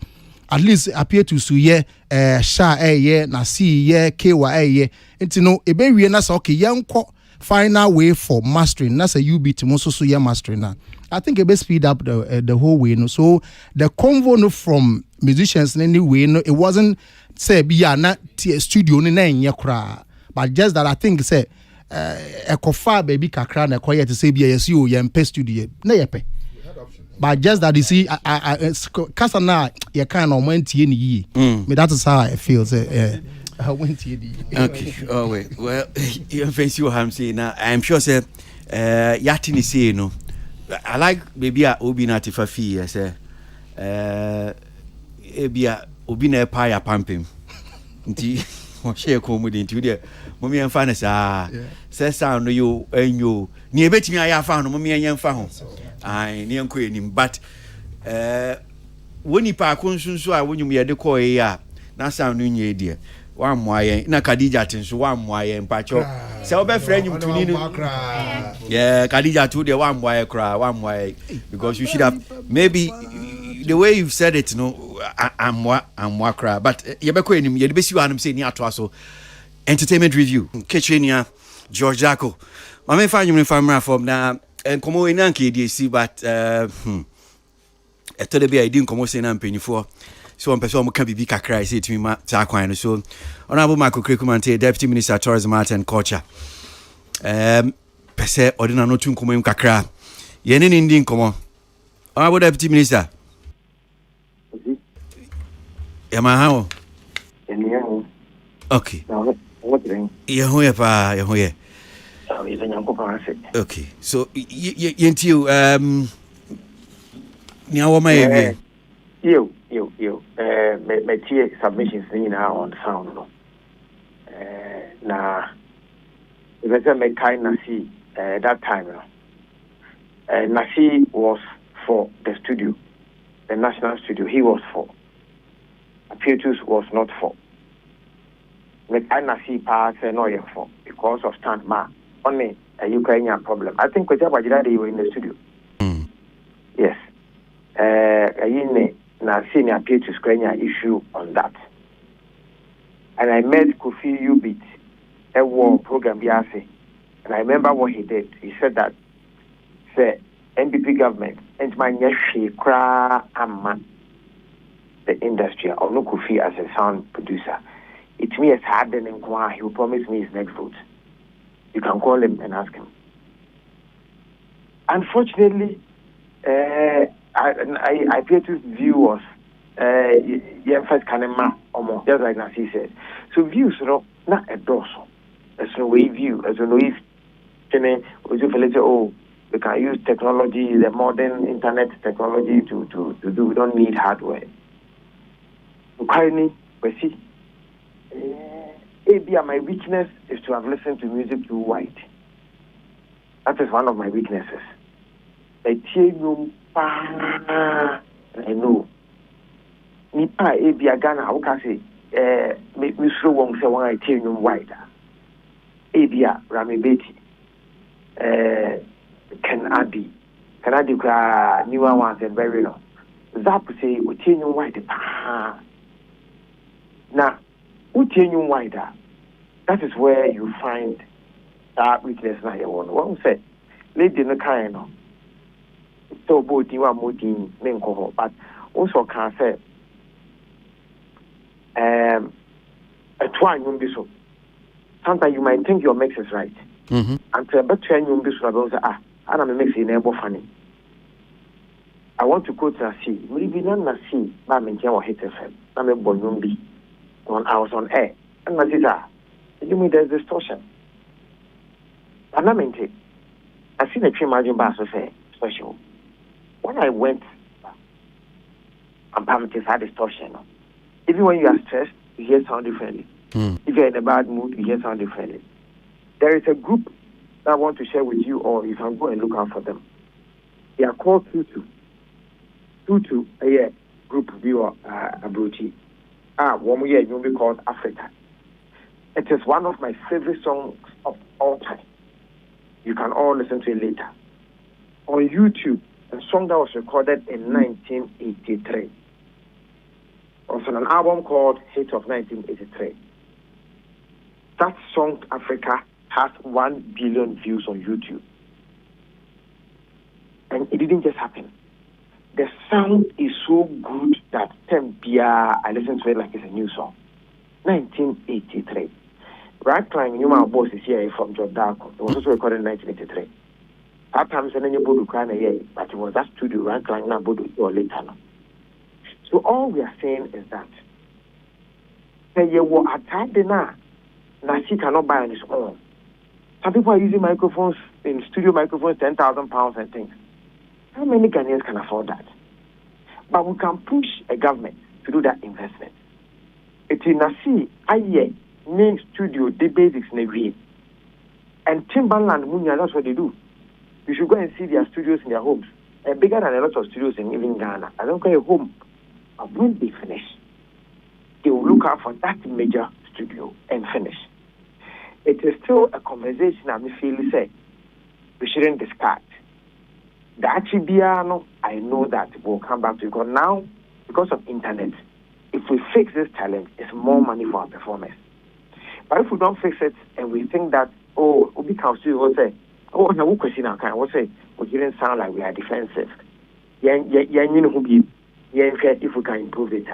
At least appear to suye sha na see ye kewa nti no ebe wie na so okay yanko final way for mastering na say you beat mo so ye mastering na I think ebe speed up the whole way no so the convo no from musicians anyway no it wasn't say be na studio ni na enye kra but just that I think say ekofa baby kakra na koye to say be yes you ye mpe studio na yepe. But just that you see, cause now you kind of went to any but that is how I feel. I went to okay. Oh wait. Well, you fancy what I'm saying now. I'm sure say Yatini say no. I like maybe a obi na tifafi say ebia obi na paya pampim. Nti o share komudi nti de mommy en fa na sa say sound you enyo ni ebetimi aya fa no mommy en fa ho. I near queen, but when you park on soon, so I wouldn't be a decoy. Yeah, now sound new dear. One way, na Khadija tins one way and patcho. So, be friend you to yeah, Khadija to the one way cry, one way because you should have maybe the way you've said it, no, I'm cry, but you're queen, you're the best you are saying, so entertainment review, Kitchenia, George Jacko. My main find you from now. And come on, Nanki, DC, but I told the I didn't come on saying I'm paying for. So one person can be big cry, say to me, Tarquine. So, Honorable Michael Krikumante, Deputy Minister, Tourism, Art and Culture. Per se, ordinary no tune come in Kakra. Yenin Indian come on. Honorable Deputy Minister. Yama how? Okay. Yahoya. Okay, so you now my you me submissions now on sound no na if I me kind Nasi that time no Nasi was for the studio, the national studio. He was for Apietus was not for me kind Nasi part no you for because of stand ma only a Ukrainian problem. I think they were in the studio. Yes. I senior Apietus Ukrainian issue on that. And I met Kofi Ubit, a war program Biase. And I remember what he did. He said that the NPP government and my nephew cry the industry or no Kofi as a sound producer. It me as hard than inquire. He will promise me his next vote. You can call him and ask him. Unfortunately, I Apietus' view was first kanema almost just like Nasi said. So views, you know, not a dorsal. There's no way view. As you know, if we can use technology, the modern internet technology to do. We don't need hardware. Currently, we see. My weakness is to have listened to music too wide. That is one of my weaknesses. I know. Nipa Ghana, how can I say? Make me slow one say when I tell you wider. Rami Betty, Ken Adi newer ones and very long. Zap say we tell you wider. Now, we tell you wider. That is where you find that weakness. Now you want. What we say, lady no kind of. So both you are moving main cover, but also can say a twine won't be so. Sometimes you might think your mix is right. Until but twine won't be so about I'm mixing a funny. I want to go to Nasi. Maybe not Nasi, but I'm in Jawa Hit FM. I'm a Bonumbi. I was on air. And my sister, you mean there's distortion? And I mean, I see the tree margin bar so say special. when I went, I'm having this distortion. Even when you are stressed, you hear sound differently. If you're in a bad mood, you hear sound differently. There is a group that I want to share with you, or you can go and look out for them. They are called Tutu. Tutu, a group viewer, Abruchi. One year you'll be called Africa. It is one of my favorite songs of all time. You can all listen to it later. On YouTube, a song that was recorded in 1983. Also on an album called Hit of 1983. That song, Africa, has 1 billion views on YouTube. And it didn't just happen. The sound is so good that I listen to it like it's a new song. 1983. Right Clang, you my boss is here from Jodako. It was also recorded in 1983. That time, but it was that studio, Right Clang, now Bodu, or later. So all we are saying is that you were attacked now. Nasi cannot buy on his own. Some people are using microphones in studio microphones, £10,000 and things. How many Ghanaians can afford that? But we can push a government to do that investment. It's in Nasi, main studio, the basics in a way. And Timberland, Munya, that's what they do. You should go and see their studios in their homes. They're bigger than a lot of studios in even Ghana. I don't call a home. But when they finish, they will look out for that major studio and finish. It is still a conversation I feel say we shouldn't discard. The Achibiano, I know that we'll come back to it. Because now, because of internet, if we fix this challenge, it's more money for our performers. But if we don't fix it and we think that, we can still will say, no question I can say, we didn't sound like we are defensive. If we can improve it.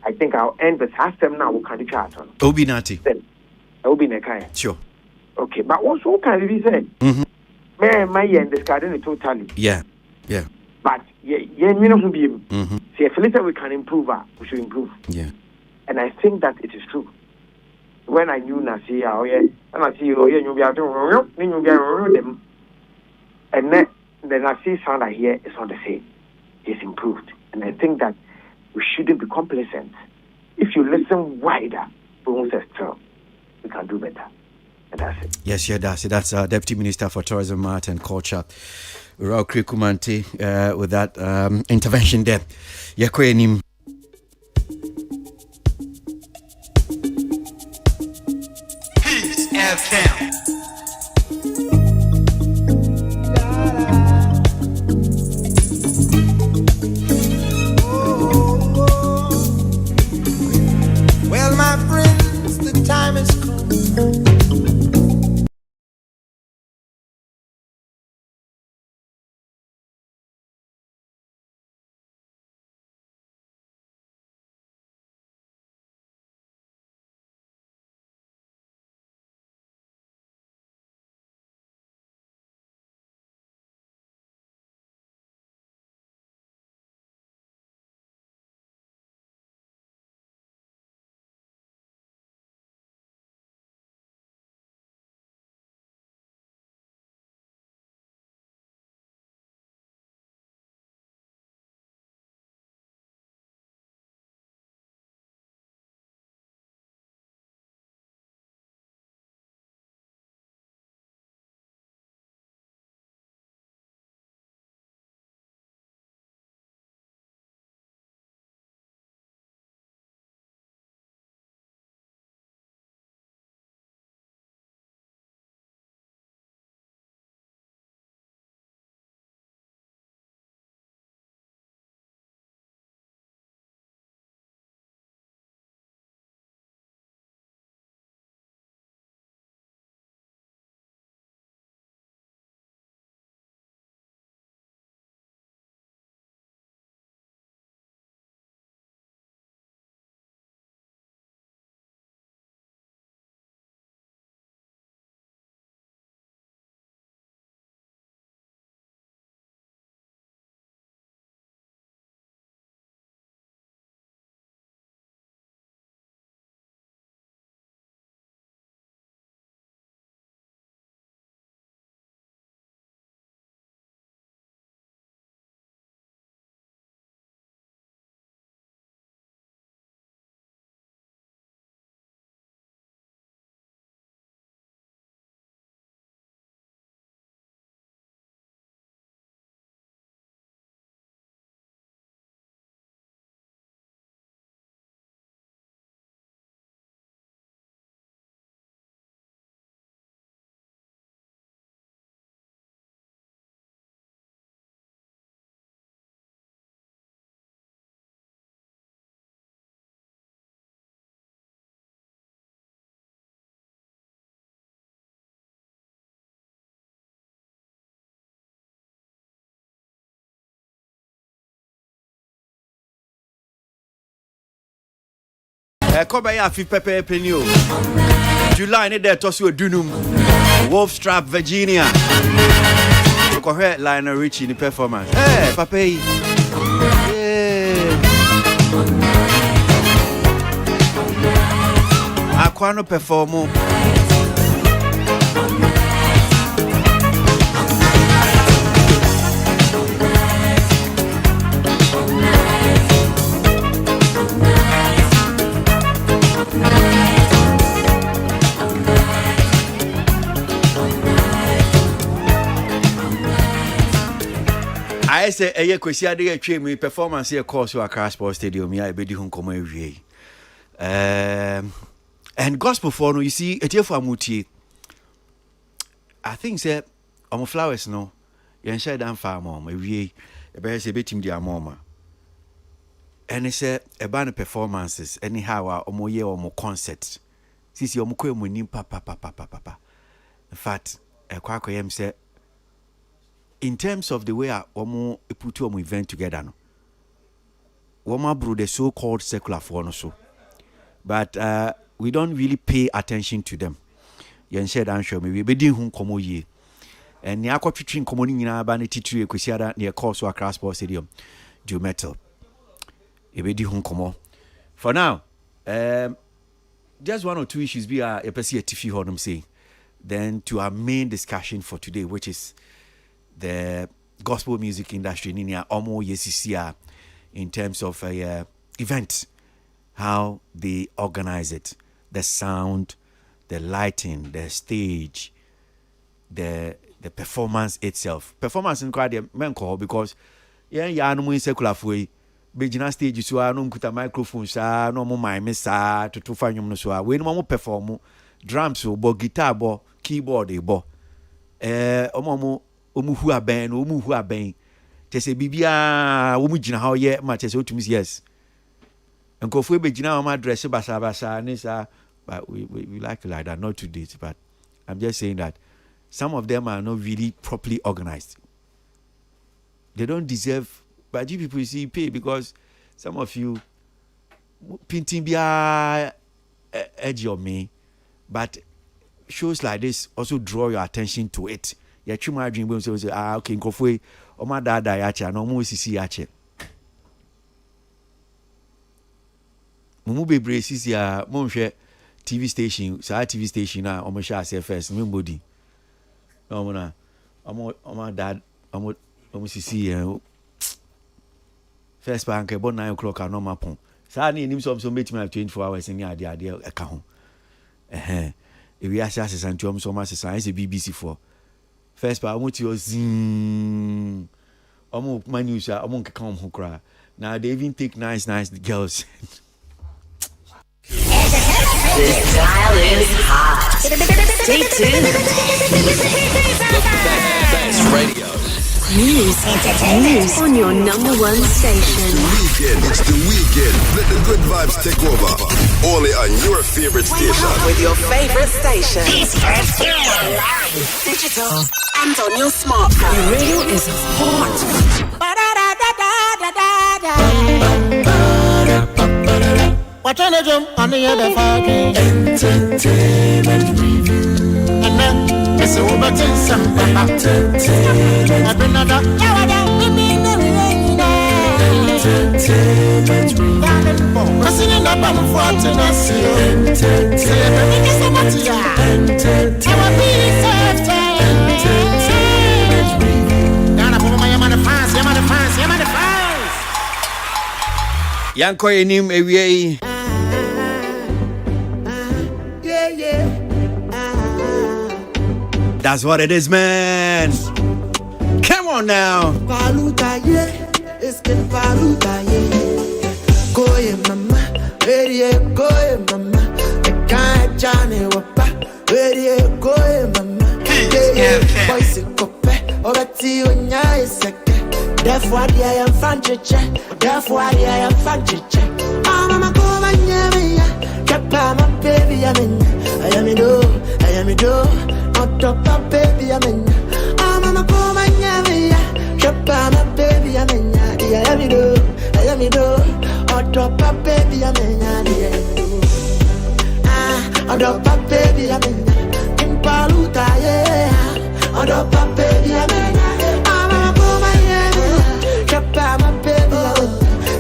I think I'll end the system now. We can chat on. Obi Nati. Obi Nekaya. Sure. Okay, but also can we say? My end discarding it totally. Yeah. But see, if later we can improve, we should improve. Yeah. And I think that it is true. When I knew Nasi, and I see you'll be able to them, and then the Nasi sound I hear is not the same. It's improved, and I think that we shouldn't be complacent. If you listen wider, we won't say still. We can do better. And that's it. Yes, that's it. That's Deputy Minister for Tourism, Art and Culture, Rao Krikumanti, with that intervention there. Yakwenim. FM. Well, my friends, the time has come. Kobe ya fi pepe penio. July ne de tosu dunum. Wolfstrap, Virginia. Ko he Lionel Richie ni performance. Papa yi. Aquano performo. I say a year kwesi ade atwa mu performance here course to Accra Sports Stadium here ebedi hu nkomo awie. And gospel for no you see etiefu amutie. I think say omo flowers no yen share dan farm am awie e be say betim dia mama. And it say e ba no performances anyhow omo ye omo concert. Sisi omo ko emu nim papa. In fact e kwa koyem say in terms of the way omo put omo event together no. Omo bro the so-called secular for no so. But we don't really pay attention to them. Yen share dan show me we be din hu komo ye. And ne akotwetwe komo ni nyina ba ne titire kwesiada ne course to Accra Sports Stadium. Do metal. E be di hu komo. For now, just one or two issues be a person tifi ho say. Then to our main discussion for today, which is the gospel music industry in omo yesisia in terms of event, how they organize it, the sound, the lighting, the stage, the performance itself. Performance in quite the men call because ya no more secular way. Begina stage so no nkuta microphone sa no mo mime sa to fanyum no so we no mo perform drums bo guitar bo keyboard bo omo hu aben omu hu aben tese bibia omu gina ha ye ma tese otumi yes enkofu e begina o ma dress basa ni sa but we like that not to date but I'm just saying that some of them are not really properly organized. They don't deserve. But you people see pay because some of you painting be edge of me, but shows like this also draw your attention to it. Ya chuma dream when say okay nkofwe o ma dada ya cha no mo sisi ya che. Mumu bebre sisi ya mo hwe TV station, sa TV station na o mo sha first me body. No mo na o ma dad o mo sisi ya first bank about 9 o'clock and no mapon. Sa ni nim some make me 24 hours ni ade e ka ho. E wi asa sesantiom so ma sesan se BBC for. First ba mo ti o zin. Omo manusa omo nke kan ho kra. Now they even take nice girls. This dial is hot. Stay tuned. The best radio. News on your number one station. It's the weekend. Let the good vibes take over. Only on your favorite station. With your favorite station. Digital and on your smartphone. Your radio is hot. Watch on the jump on the other fucking entertainment review. And then it's over to some entertainment. I've been another entertainment review. I'm singing up on what to not see. Entertainment review. Gonna put my man the fans, yeah, man the fans, yeah, man the fans. Yanko enim ewie. That's what it is, man. Come on now. Paluta ye, it's que paluta ye. Koye mama, ready koye mama. I can't jane wapa, ready koye mama. Yeah, boys kope, obati unya iseke. Therefore I am fanchiche, therefore I am fanchiche. Mama koma nyame ya, kapa my baby I am a do. On top of baby, I'm in. I'm a woman, yeah. Shop, I'm a baby, I'm in. I am a do. On top of baby, I'm in. Odopa baby amenya. Kimpaluta yeah. Odopa baby amenya. Mama kuma yeah. Chapa my baby.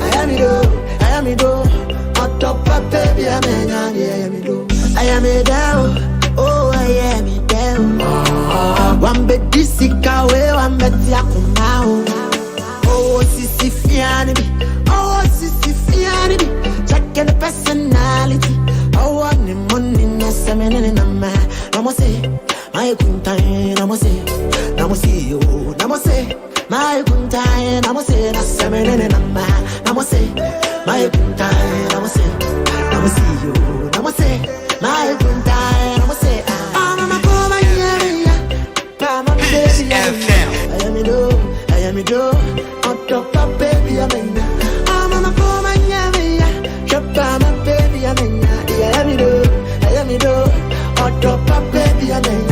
I am it do. Odopa baby amenya. I am it do. I am it down. Oh I am it down. Wambe disika we wambe tiakumao. Oh sisi fiani bi. Oh sisi fiani bi. Checking the personality. Oh I'm the money no semene na ma. Namo say my kuntai namo say yo namo say my kuntai namo say na semene na ma. Namo say my kuntai namo say yo namo say my kuntai namo say mama come here I am it do on top of baby I'm in mama come here shop my baby I'm in I am it do on top of baby I'm in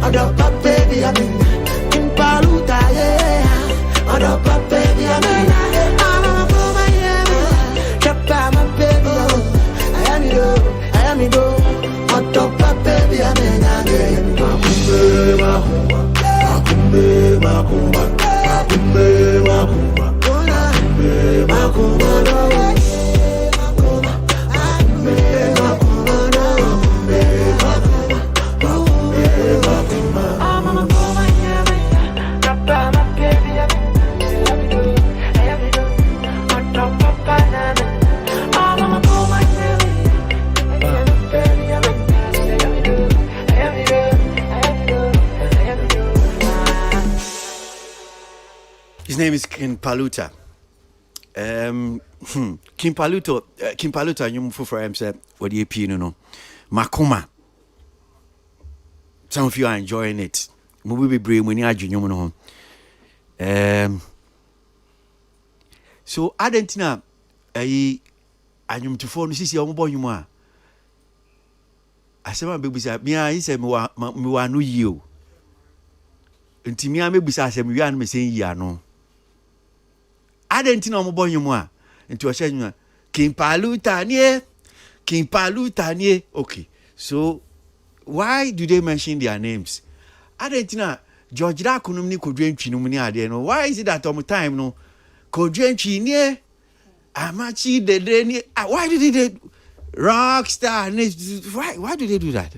on top of baby I'm in Paluta yeah on top of baby I'm in mama come here shop my baby I am it do on top of baby I'm in His name is Kimpaluta. Kimpaluta, you move for him, said, what do you pin, no? Makuma. Some of you are enjoying it. Maybe be brave when you are junior home. So, Argentina, I am to phone, see your boy, you are. I said, my baby said, me, I said, me, no you. Until me, I may be saying, we are me saying, ya no. Argentina mo boy yumwa into a shame Kimpaluta nie. Okay, so why do they mention their names? Argentina George da kunum ni kodwentwi no ni ade no. Why is it that all time no kodwentwi nie amachi dede ni? Why did they rockstar? Why do they do that?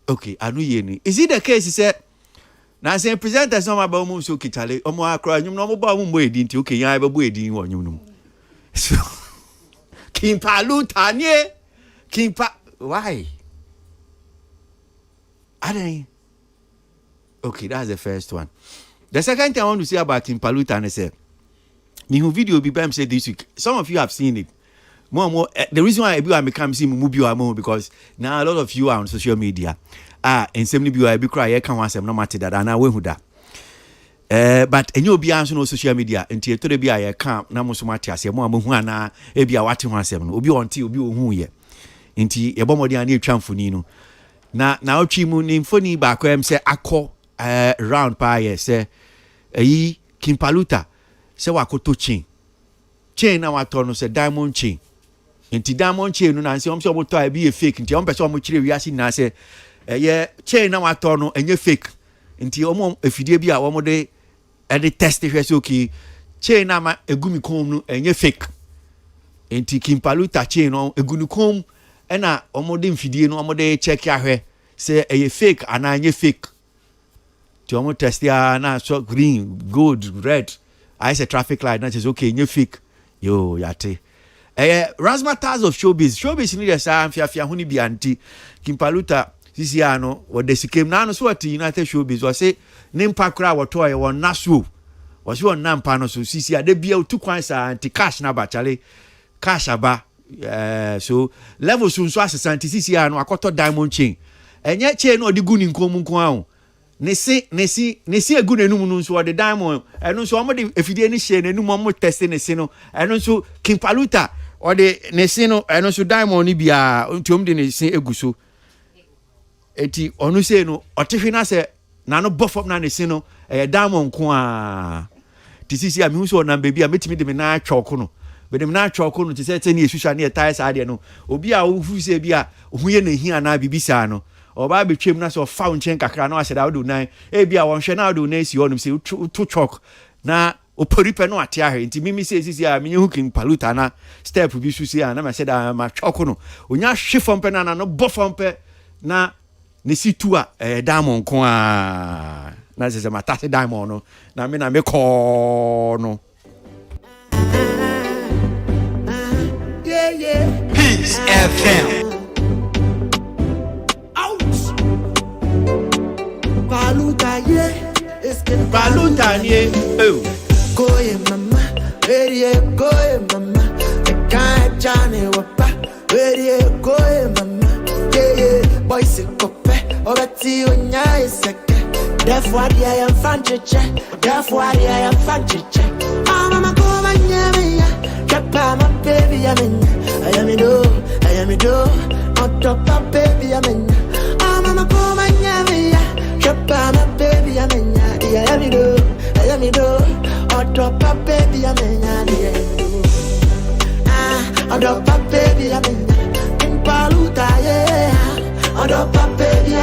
Okay, anu ye ni. Is it the case he said na say presenters no about mu so kitale omo akra nyum no mo ba mu edi nti okay yan ba bu edi wo nyum no so Kimpaluta nie why okay, that's the first one. The second thing I want to say about Kimpaluta and say me who video be bam say this week, some of you have seen it more the reason why I become see mu bi because now a lot of you are on social media. And some of you I be cry can want some no matter that and I will that. But and you be on social media until to be I can na mo so matter say mo hu ana e bia wate ho asem no obi onti obi ohu ye nti ye bomodi an e twamfoni no na otwi mu ni mfoni ba kwa em say akọ round pa ye say eyi Kimpaluta say wakoto chain na wato no say diamond chain nti diamond chain no na say omso mo to a be fake nti om pese om kire wiase na say chain na wato no enye fake nti omo efidie bi a omo de test hwese okay chain na ma egumi kom no enye fake nti Kimpaluta chain no egunu kom na omo de mfidie no omo de check ahwe say eye fake ana enye fake ti omo test ya na so green gold red I say traffic light na say okay enye fake yo yate razzmatazz of showbiz ni desa amfiafia huni bi anti Kimpaluta sisi ano wode sikem na no so at United Showbiz was say nimpa kra wotoye won naso was won nampa no so sisi ade bia otu kwan sa anti cash na ba chale cash aba so level so asesa anti sisi ano akoto diamond chain enye chain no odi guni nkom nko ahụ nesi egu nenum no so odi diamond eno so omo de efidie ni share nenum omo test nesi no eno so Kimpaluta odi nesi no eno so diamond ni bia ntiom de nesi egu so eti onu se no otehwe se na no bofop na nesi no diamond ko a ti sisi a mi hu so na baby a metimi de me na atwoko no but them na choko no to say tell you social na tie side no obi a wo fu say bi a hu ye na hia na bibisa no oba be twem na so fa nchen kakra na wa do nan e bi a won hwe na do nan si honum say to chok na oporipe no ate ahe nti mimi say sisi a menye hooking paluta na step bi su si a na ma say da ma choko no onya hwe fompe na no bo fompe na ne si tu a diamond ko a na se matase diamond no na me ko no yeah Peace FM out Paluta yeah it's the Paluta yeah oh go mama ready go mama the kind Johnny wapa ready go mama yeah boy se kope obati onya iseke therefore I am fanchiche therefore I am fanchiche mama go manya ya kapa my baby I am do on top of baby mama go manya ya kapa my baby I am do on top of baby on top of baby in Paluta yeah on top of baby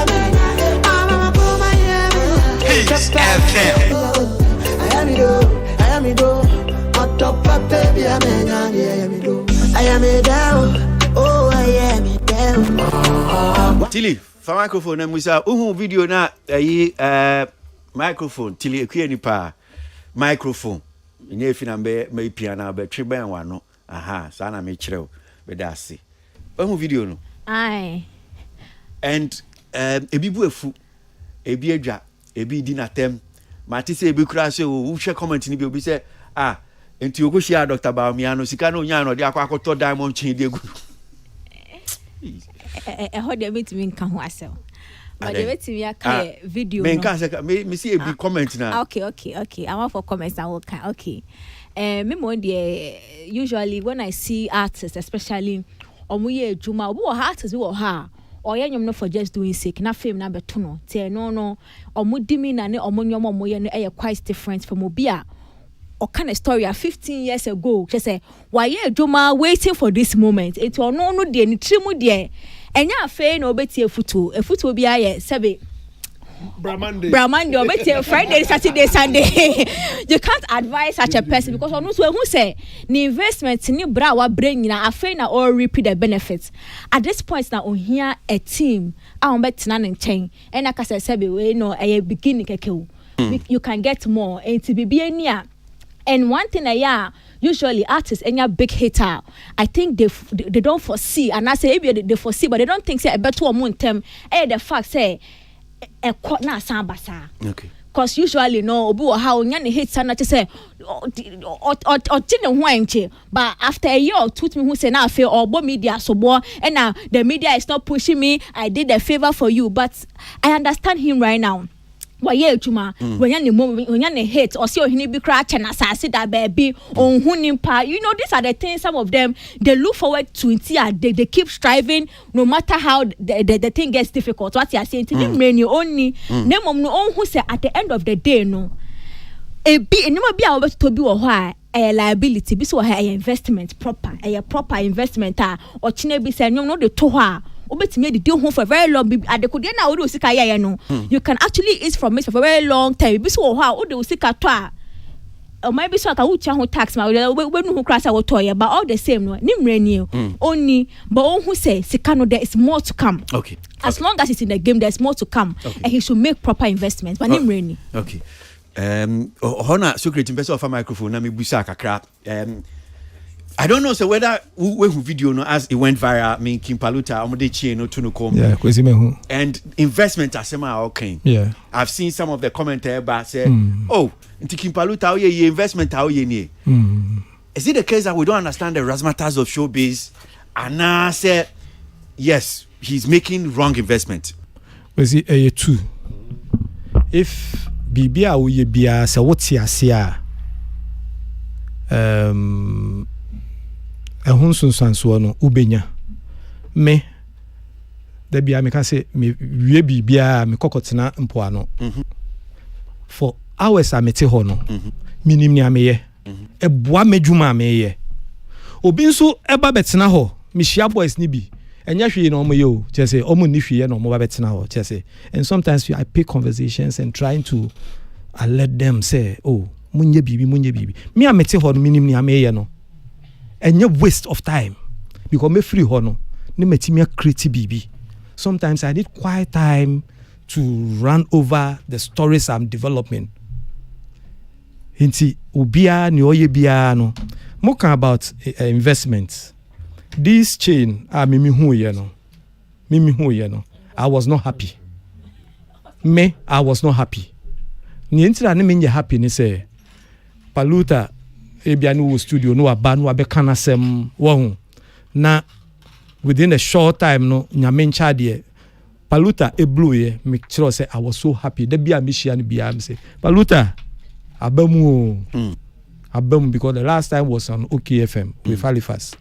mama go Miami Peace FM I am do on top of baby I am down oh I am down Tilly for microphone na musa uhu video na microphone Tilly ekue nipa microphone nye fi na me piano be twe ban wa no aha sa na me kirew be da ase uhu video no ai and ebi bu efu ebi adwa ebi di na tem mati se ebi kura se wo hwe comment ni bi obi se enti ogohia Dr. Bawumia no sika no nya no de akwakoto diamond chin de gu hold the meet me nka ho asel but the wait me aka video no me nka se me see ebi comment na okay I want for comments I will okay me mo dey usually when I see artists especially omuye ejuma obo artists we ha oye nyom no for just doing sake na fame na beto no te no omudimi na ne omonyom omoye no quite different from obia or kind of story 15 years ago just say why ejuma waiting for this moment it will no de ni trimu de enya afa na obeti efutu obi aye sebe Bramande obeti Friday Saturday Sunday you can't advise such a person because onu so who say the investment ni bra wa bring na afa na all reap the benefits at this point na on here a team on betina nchen ena ka sebe we no e beginning keke you can get more and to be enia. And one thing usually artists and your big hitter, I think they don't foresee, and I say maybe they foresee, but they don't think say a better one term. The fact say a quote na sambasa. Okay. Because usually no obu how nyane hits and just say or but after a year or two me who say now feel or media so boy and now the media is not pushing me. I did a favor for you, but I understand him right now. Why chuma when you hate or see ohini bi kra chana sase da baby on hunimpa you know these are the things some of them they look forward to they keep striving no matter how the thing gets difficult what you are saying to them only name no on who say at the end of the day no e bi enima bi a to bi wo ho a liability bi so ha investment proper investment or chine bi say no de to ho obetime the deal home for very long adekode na odi osika ya no you can actually eat from it for a very long time bi so ho odi osika to o mai bi so aka ucha ho tax ma we nu ho krasa wo to ya but all the same no ni mrani only but on who say sika no there is more to come okay as long as it's in the game there's more to come and he should make proper investments but ni mrani okay hona secret person of a microphone na me busa kakra I don't know so whether we video no as it went viral me King Paluta omode chie no to no come kwesi me hu and investment asema okay I've seen some of the commentary but say oh nti King Paluta oye investment oye ni is it the case that we don't understand the razzmatazz of showbiz and say yes he's making wrong investment kwesi two if bibia oye bia se wote ase a ehun sunsanso no ubenya me da bia me ka say me wie bibia me kokotena mpoano for hours amete ho no minim ni ameye eboa medwuma ameye obi nso eba betena ho mihia boys ni bi enya hwe na omo ye o che say omo ni hwe na omo ba betena ho che say and sometimes I pick conversations and trying to alert them say oh munye bibi me amete ho no minim ni ameye no enya waste of time because me free ho no ni metimi create bibi. Sometimes I need quiet time to run over the stories I'm developing. Hinti ubia ni oye bia no moka about investments. This chain mimi hu ye no I was not happy. I was not happy. Ni intira ni me happy ni say Paluta ebia no studio no aba no abeka na sem wo na within a short time no nyame ncha de Paluta e blue ye me kiro say I was so happy. The bia me shia ni bia me say Paluta abamu because the last time was on OKFM with Halifax.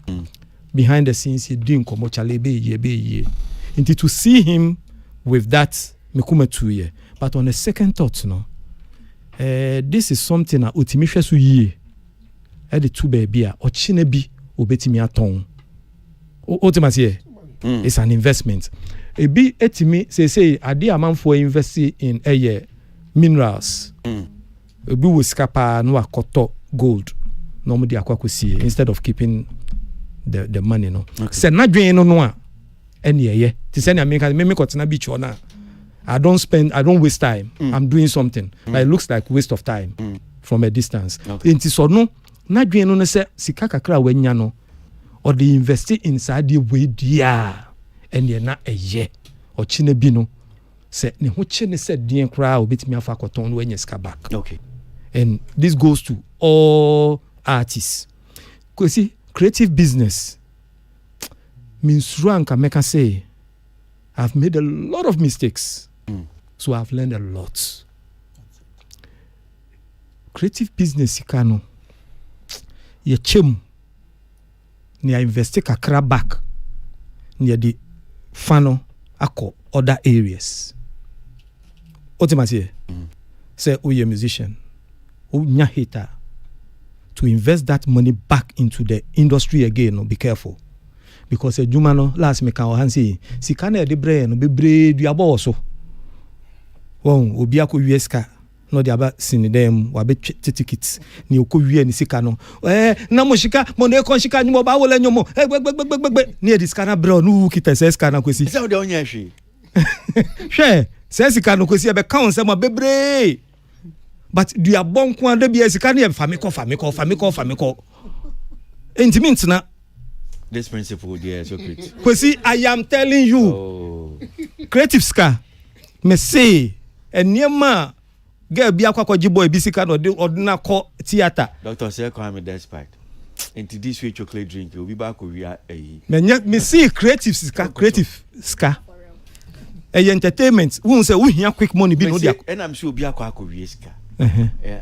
Behind the scenes he doing komo chale be ye into to see him with that me kuma 2 year. But on a second thought no this is something na otimihwe so yie e de two baby a ochine bi obetimi aton ultimately it's an investment ebi etimi say ade amanfo invest in minerals ebi wo skapa no akoto gold no mo di akwakosie instead of keeping the money no say na dwen no a ene ye ti say na me kotena beach ona I don't waste time. I'm doing something. But it looks like waste of time from a distance. Inti so no na dwen no say sika kakra wanya no or the invest inside the way dia ene na eye o chine bi no say ne ho chine say den kra obetimi afa koton no anya sika back. Okay. And this goes to all artists. Because see, creative business means rank and make say I've made a lot of mistakes. So I've learned a lot. Creative business ikano ye chem ni invest kakra back ni the fano ako other areas. Ultimately, say oh, you're a musician, oh, nya hater, to invest that money back into the industry again. No, be careful, because a jumano last me can hansi si kana de brain no be bread you also. Won obi akọ USK no de aba sini dem wa be tickets ni okọ wie ni sika no na mo shika mo na ekon shika nyimo ba wole nyomo ni e diska na bro no kita sika na kwesi se o de onya hwe hwe se sika no kwesi e be count se mo bebre but do ya bon kwa de bi sika na e famiko intimate na this principle there so great kwesi I am telling you creative ska me say eniema girl bi akwakoji boy bi sika no de ordinary call theater doctor say come me despite into this way chocolate drink obi ba ko wi me see creative ska entertainment won say we hear quick money bi no dia and I'm sure obi akwa wi sika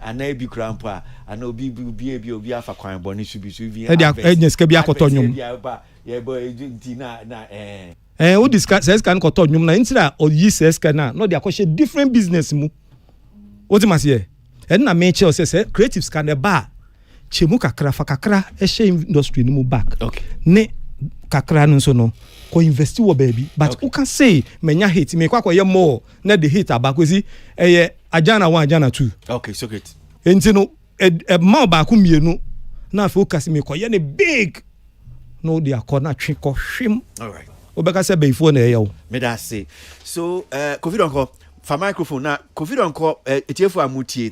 ana bi krampa ana obi afa kwan boni su bi e sika bi akoto nyum ye boy ntina na we discuss says can koto nyum na intira o yi says can na no dey akwhye different business mu otimase here and na me che say creatives can the bar chemu kakra fa kakra e she industry ni mu back okay ne kakra no so no ko invest wo baby but who can say menya hit me kwa ye more na the hit abakwezi ajana 1 ajana 2 okay so great enti no e ma ba ku mienu na focus me ko ye ne big no dey akona twe ko hwim all right obeka se be ifo na eyo me da say so covid onko fa microphone na covid onko etiefu amutie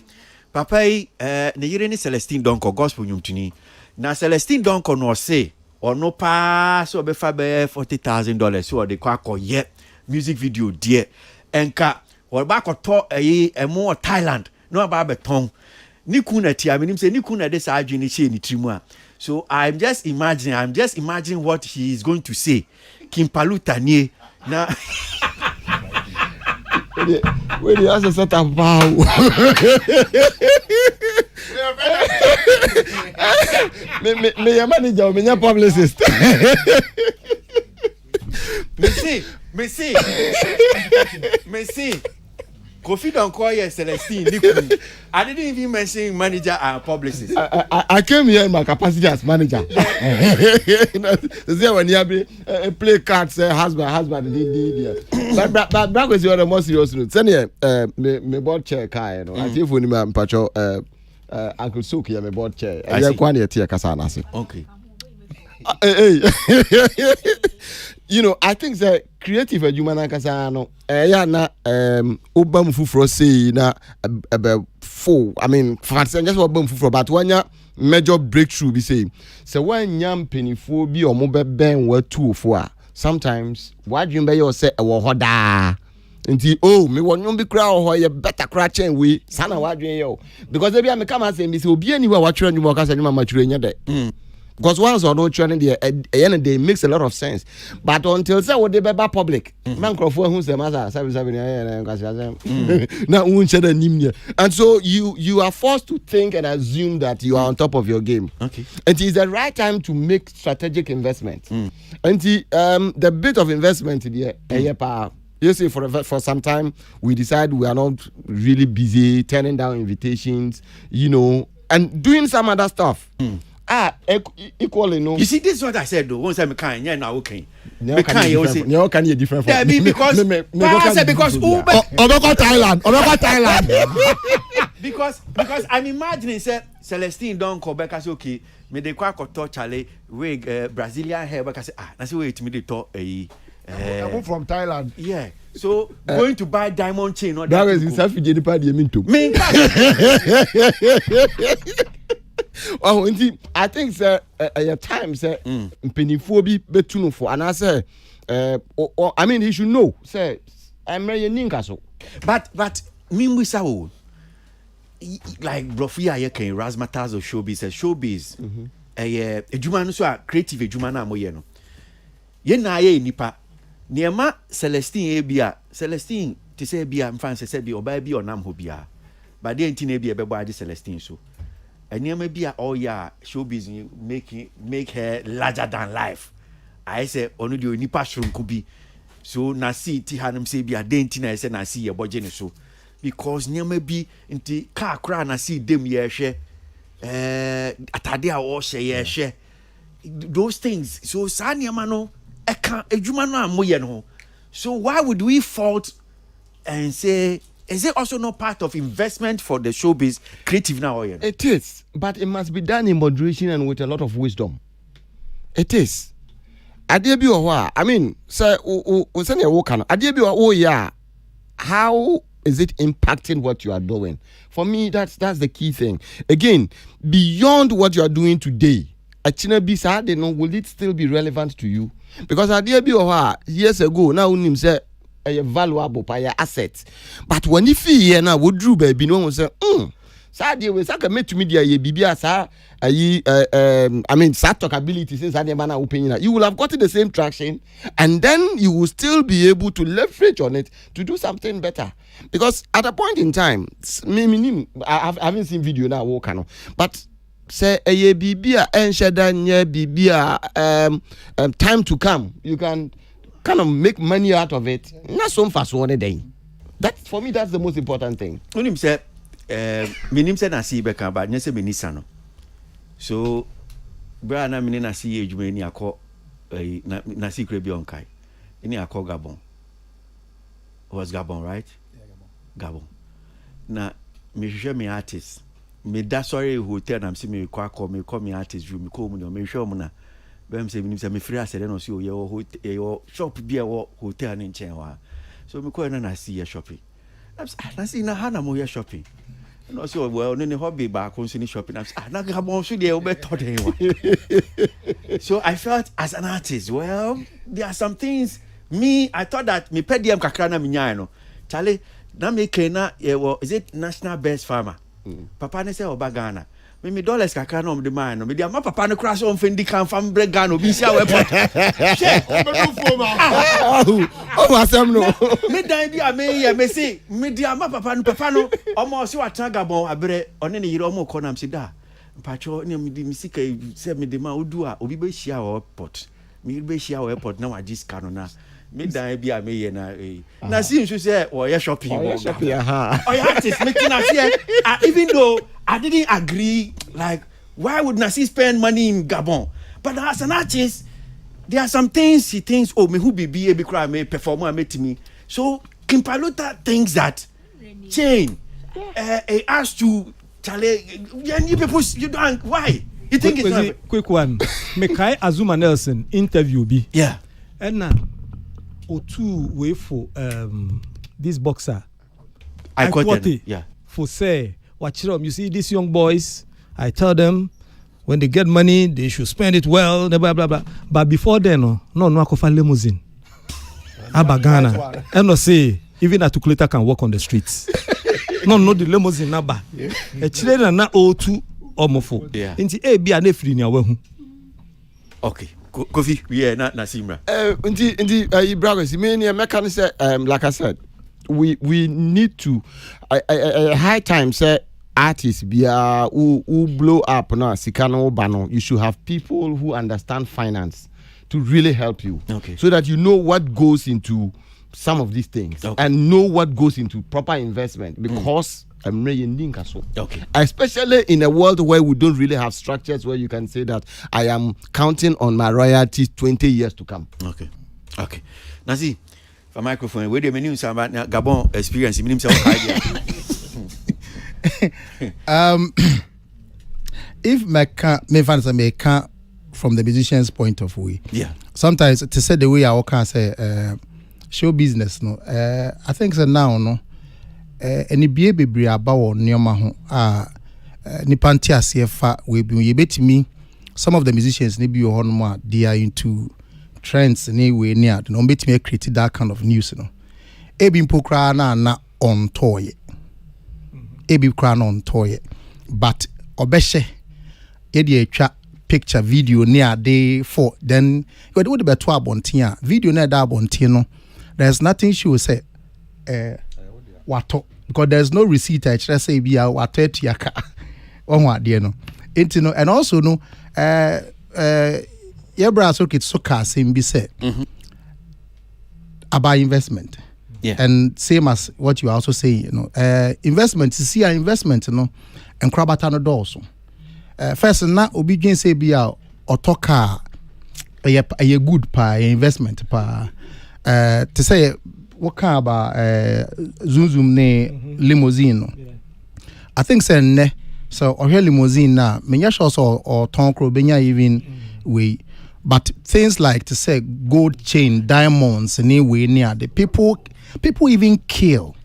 papa yi ne yire ni Celestine Donko gospel nyumtuni na Celestine Donko no say ono pa so be fa be $40,000 so de kwa koye music video die enka wo ba ko to emo Thailand no ba be ton ni kuna ti aminim say ni kuna de sa adwini che ni trimu a so I'm just imagining what he is going to say Kim Paluta nie na when he has a set of vow me your manager me your publicist me see Kofi don't call you Celestine Niku. I didn't even mention manager and publicist. I came here in my capacity as manager. When you have play cards, husband, but back was the most serious note. Send here, me board chair car, you know. I think when I'm patrol, Uncle Suki, me board chair. I have one here, Kasana. Okay. You know, I think the creative human kasano na obam fufro say na about 4. I mean, just obam fufro, but when ya major breakthrough be say when yam penifo bi or mobe ben were 2 4. Sometimes what you may say a hoda. Nti me won you be crowd or you better crash and we sana what you because they be come and say me say obi anywhere what you work as any mature nya because once or no training there and they makes a lot of sense but until say what they be public man crofo hu say masa 77 na unche nim and so you are forced to think and assume that you are on top of your game. Okay. It is the right time to make strategic investment. And the bit of investment there you see for some time we decide we are not really busy turning down invitations, you know, and doing some other stuff. Equally no. You see, this is what I said though. Once I'm kind, yeah, now okay. You can you different. Yeah, because Uber Thailand. because I'm imagining say Celestine don't come back as okay. Me de kwa koto chale we Brazilian hair because na say wait me dey talk I'm from Thailand. Yeah. So going to buy diamond chain or that is self party mean to. Oh, I think sir at times sir penifo bi betuno for and I say I mean he should know say I'm ready ninka so but me sao like brofia here can razzmatazz of showbiz ejuma no so creative ejuma na moye no ye na ye nipa niema Celestine ebia Celestine te say bia mfan say bia oba bia onam ho bia but dey nti na bia bebo ade Celestine so eniema bia all ya showbiz make her larger than life. I say onu de nipa shrunku bi so na see ti hanum say bia dey nti na say na see ye boje ne so because niema bi nti car kra na see dem ye hwe atade a wo hye ye hwe those things so sa niema no eka ejuma no amoye no so why would we fault and say is it also not part of investment for the showbiz creative now? It is, but it must be done in moderation and with a lot of wisdom. It is. Adebi owa. I mean, sir, send your can. Adebi owa. Yeah. How is it impacting what you are doing? For me, that's the key thing. Again, beyond what you are doing today, will it still be relevant to you? Because Adebi owa years ago now unim say a valuable by your asset. But when you feel here now, would Drew baby no one say, Sadia was like a met to media ye bibia sa I mean sat talkability since I never opinion. You will have gotten the same traction and then you will still be able to leverage on it to do something better. Because at a point in time, I haven't seen video now walk on, but say a ye bibia and shadan ye bibia time to come. You can kind of make money out of it. Not so fast one day. That for me, that's the most important thing. When him say, minim say nasi beka, but nyese minisano. So, bra na mini nasi ejume ni ako nasi krebi onkai. Ini ako Gabon. It was Gabon, right? Yeah, Gabon. Na me hwehwe me artist. Me da sorry hotel na me me call me artist room. Me call me hwehwe mo na. Bem say minim say me free asede no so your shop bi e hotel ni nchen wa. So me call na see your shopping. Na see na hana mo your shopping. No so well no hobby ba ko so ni shopping. Na Gabon so dey obeto dey. So I felt as an artist, well, there are some things I thought that me pay dem kakra na me nyan no. Charlie, na me kena is it national best farmer. Papa ne say oba Ghana. Me dollars kakra no me man no me dia ma papa no crash on fendi kan fam bre Ghana obi sia we pot. Oh asem no. Me dan bi me say me dia ma papa no omo so atan Gabon abre one ne yire omo konam si da. Mpacho ne me sika se me de ma odu a obi be hia o airport. Me be hia o airport na wa jiska no na Me dan bi a me ye na na see you say oh yeah shopping artist making us here even though I didn't agree like why would Nasi spend money in Gabon, but as an artist there are some things he thinks me who be cry me performer me to me. So King Paluta thinks that chain he asked to Charlie you people you don't why you think it's not quick one Mekai Azuma Nelson interview be and now O2 way for this boxer I quote it for say watch them you see these young boys I tell them when they get money they should spend it well blah blah blah but before then no akofa limousine abagana and no say even Articulator can walk on the streets no the limousine naba e chile na O2 omofo nti e bia na free ni awahu okay Kofi, yeah, not Simra. Brothers, mechanic say, like I said, we need to high time say artists be who blow up now sikano bano. You should have people who understand finance to really help you, so that you know what goes into some of these things and know what goes into proper investment because. Especially in a world where we don't really have structures where you can say that I am counting on my royalties 20 years to come. Okay. Now see, for microphone, where the menu about Gabon experience, minimum idea. If Meka from the musician's point of view, sometimes to say the way I can say show business, I think so now, any bebre about neoma ho nipa nti asefa we bi yebetimi some of the musicians ne bi ho they are into trends anyway near no betimi create that kind of news no ebi mpokra na on toy ebi kra na on toy but obehye e dey atwa picture video near day 4 then you would be to abontin a video na da abontin no there's nothing she will say wato because there's no receipt I should say be wato tiaka on what no and also no yebra so kit so car same be say about investment and same as what you are also saying investment to see an investment and crabata no doors first na obi dwen say be otoka a good pa investment pa to say what kind about zoom ne limousine I think say ne so or limousine na menya sure so or tonkro benya even way but things like to say gold chain diamonds anyway near the people even kill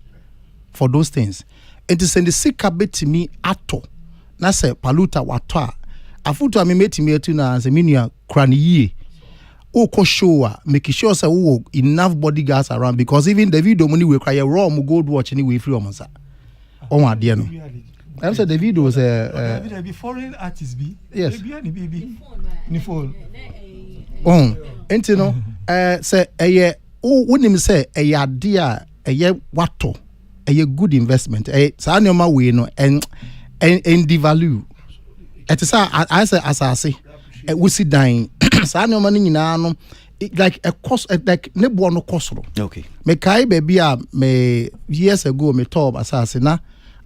for those things it is in the sick bit to me ato na say paluta wato afutu amemeti etu na say minua kraniye oko show make sure say we enough bodyguards around because even the video money we cry raw gold watch anyway free omo sa on ade no I'm say the video was be foreign artists be yes ni phone enti no say eye wonim say eye ade a eye wato eye good investment sa na ma we no and devalue it is I say asase we sit down sa na ma nyina no like a cost like ne bo no cost okay me kai baby me years ago me top asase na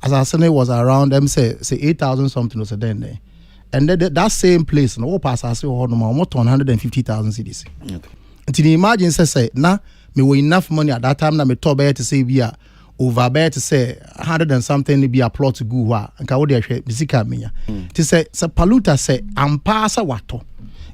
asase was around them say 8,000 something was then there and that same place no pass asase ho no more 150,000 cedis okay until imagine say na me we enough money at that time na me top to say be over bear to say 100 and something be a plot to go wa nka wo de hwe misika menya to say paluta say ampasa wato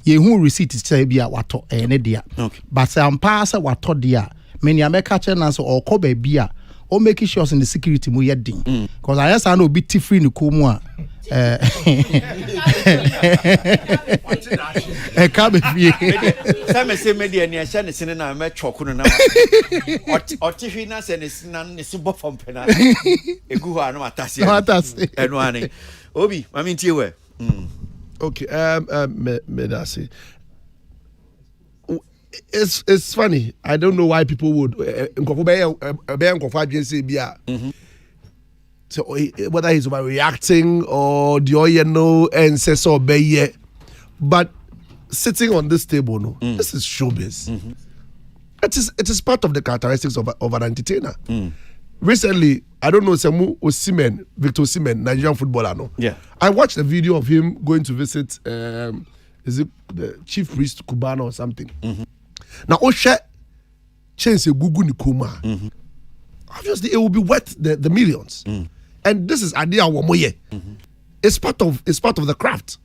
ye hu receipt say be a wato ne dia but say ampasa wato dia many america channel so or ko ba bia o make sure in the security mu yedin because I say no be free ni ko mu a ka be fie some say media ni ahia ne sene na me twoko no na otifhi na se ne sinan ne sibo from pena egu ho anu atase enu ani obi mami ntie we okay me that say it's funny. I don't know why people would so whether he's overreacting or the and says so but sitting on this table, no, this is showbiz. It is part of the characteristics of an entertainer. Recently, I don't know, Victor Osimhen, Nigerian footballer. No, yeah. I watched a video of him going to visit. Is it the chief priest Cubano or something? Now, Osha change Gugu Nikuma. Obviously, it will be worth the millions. And this is idea Wamoye. It's part of the craft.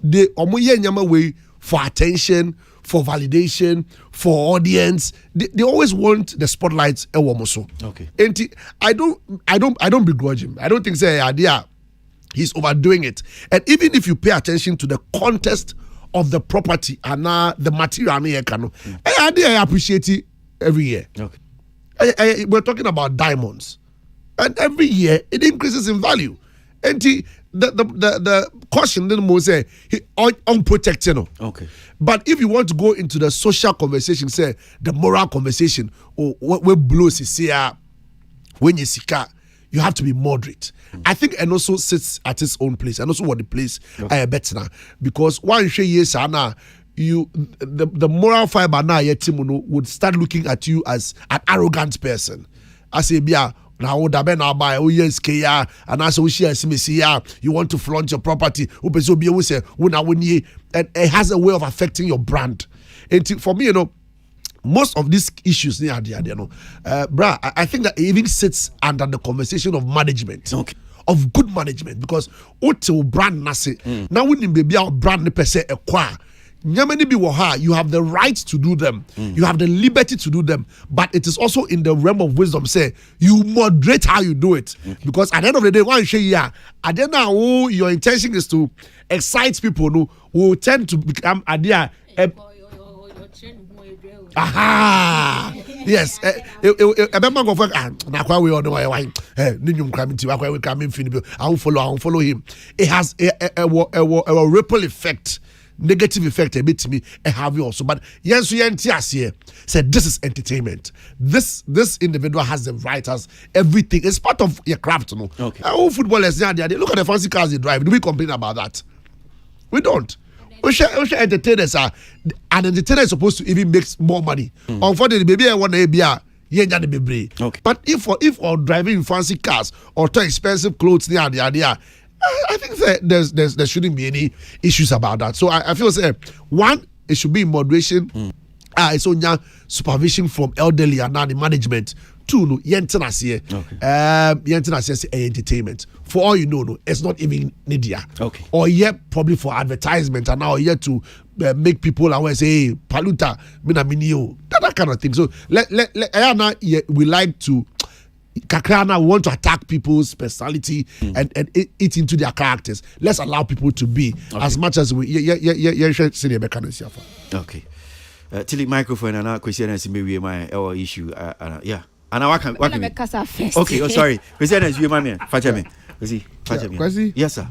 The Omoye Nyama way for attention, for validation, for audience. They always want the spotlight. Okay. And I don't begrudge him. I don't think say idea he's overdoing it. And even if you pay attention to the context of the property and the material, I appreciate it every year. Okay. We're talking about diamonds, and every year it increases in value. And the caution then most say unprotected. Okay. But if you want to go into the social conversation, say the moral conversation, or what blows is here when you seek out, you have to be moderate. I think and also sits at its own place, and also what the place I bet now, because one years now the moral fiber now would start looking at you as an arrogant person. I say, yeah. Now now buy and as we share you want to flaunt your property. And it has a way of affecting your brand. And for me, most of these issues I think that it even sits under the conversation of management. Okay. Of good management, because brand now when be our brand per se acquire. You have the right to do them. You have the liberty to do them. But it is also in the realm of wisdom, say, you moderate how you do it. Because at the end of the day, one share, I don't know your intention is to excite people who tend to become idea. Aha! Yes. I won't follow him. It has a ripple effect. Negative effect a bit to me and have you also, but yes, we said this is entertainment. This individual has the right, has everything. It's part of your craft, Okay. All footballers they look at the fancy cars they drive. Do we complain about that? We don't. We should entertainers are, an entertainer is supposed to even make more money. Unfortunately, maybe I want to be okay. But if or driving fancy cars or too expensive clothes, I think that there shouldn't be any issues about that. So I feel one, it should be in moderation. It's only supervision from elderly and now the management. Two, entertainment. For all you know, it's not even media. Okay. Or yet probably for advertisement and now yet to make people aware say, hey, Paluta, Minaminio, that kind of thing. So we like to. Kakrana want to attack people's personality and eat into their characters. Let's allow people to be as much as we. Okay. Tilly microphone and our question is maybe my issue. Yeah. And I can. Okay. Oh, sorry. Question is you, my man. Fajame. Kwasi. Yes, sir.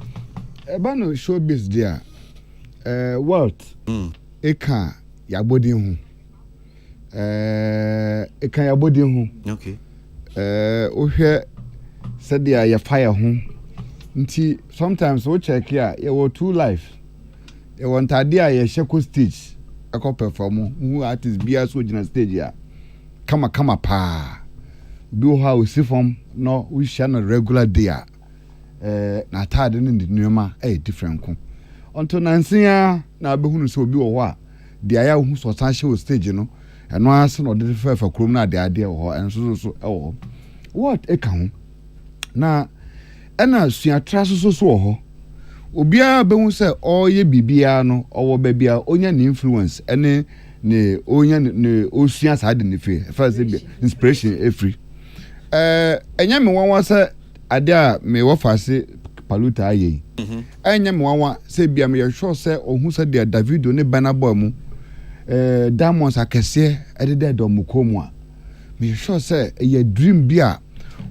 Ebano showbiz there. Wealth. Eka yabodi hu. Eka yabodi hu. Okay. Ohwe said ya fire home. Nti sometimes we check here, you were two life. You want idea ya sheko stage. Eko perform who artist be so jina stage ya. Kama pa. Do how we see from no we share no regular day. Na tade ni nneoma different ko. Until nansia na be hunu so obi wo ho a dia ya hu so san share stage no. And no answer no de for krom na de ade ho and so what e kan na ena sua traso so ho obia be hu se oye bibia no owo ba bia onya ne influence ene ne onya ne osua sa de ne fe first inspiration every enya me wanwa se ade a me wo fase Paluta aye enya me wanwa se bia me ye sure se ohun se de Davido ne Banabo mu diamonds akese edede domukomu a me sure say a dream bia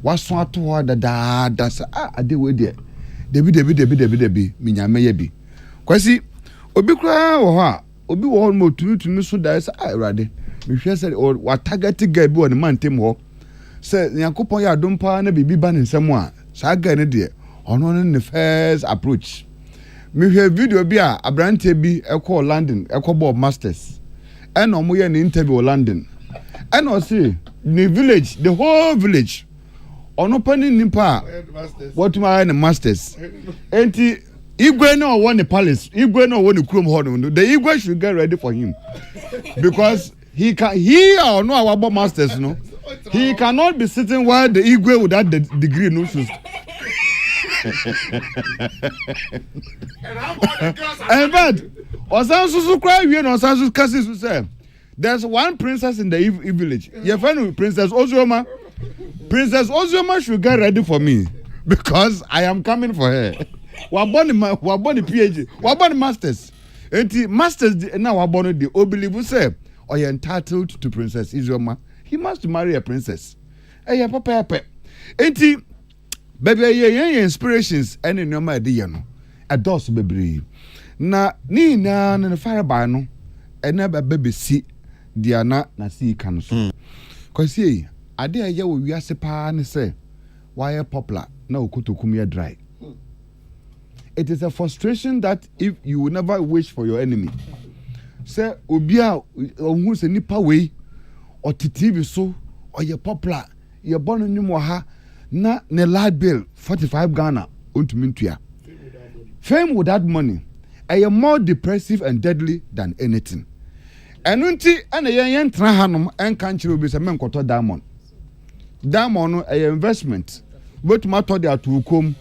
waso ato ho da say ade we de debi me nyame ye bi kwasi obi kura wo ho a obi wo ho mo tumi so da say erade me hwe say wa target guy bi won man tem ho say yakopon ya dompa na bibi ba ne nsem a sa guy ne de ono ne first approach me hwe video bi a abrante bi ekọ London ekọ Bob Masters and omo ye ne interview London And I see the village, the whole village. On opening nipa, what my masters. And Igwe no won the palace. Igwe no won the Krum Horn. The Igwe should get ready for him. Because he or no our masters, no. He cannot be sitting while the Igwe without the degree, no shoes. And but Osansu cry, we know Osansu Cassis will say. There's one princess in the village. Your friend Princess Ozioma. Princess Ozioma should get ready for me because I am coming for her. Waboni PhD, waboni masters. Enti masters now waboni the obelivu say, or you entitled to Princess Ozioma. He must marry a princess. Hey, papa. Enti baby ye inspirations any normal idea no. Ados baby. Na ni na fire by no. Ena baby si Diana na si kanso. Cause ye ade aye wo wiase pa ne say why popular na okutokum ye dry. It is a frustration that if you will never wish for your enemy. Say obia ohun se nipa we or TV so or ye popular ye born ni mo ha na ne light bill 45 Ghana ontumi ntua. Fame without money are more depressive and deadly than anything. Enunti ene yen tra hanom enka nchire obi se menkoto diamond. Diamond no investment. But matter dey atukom.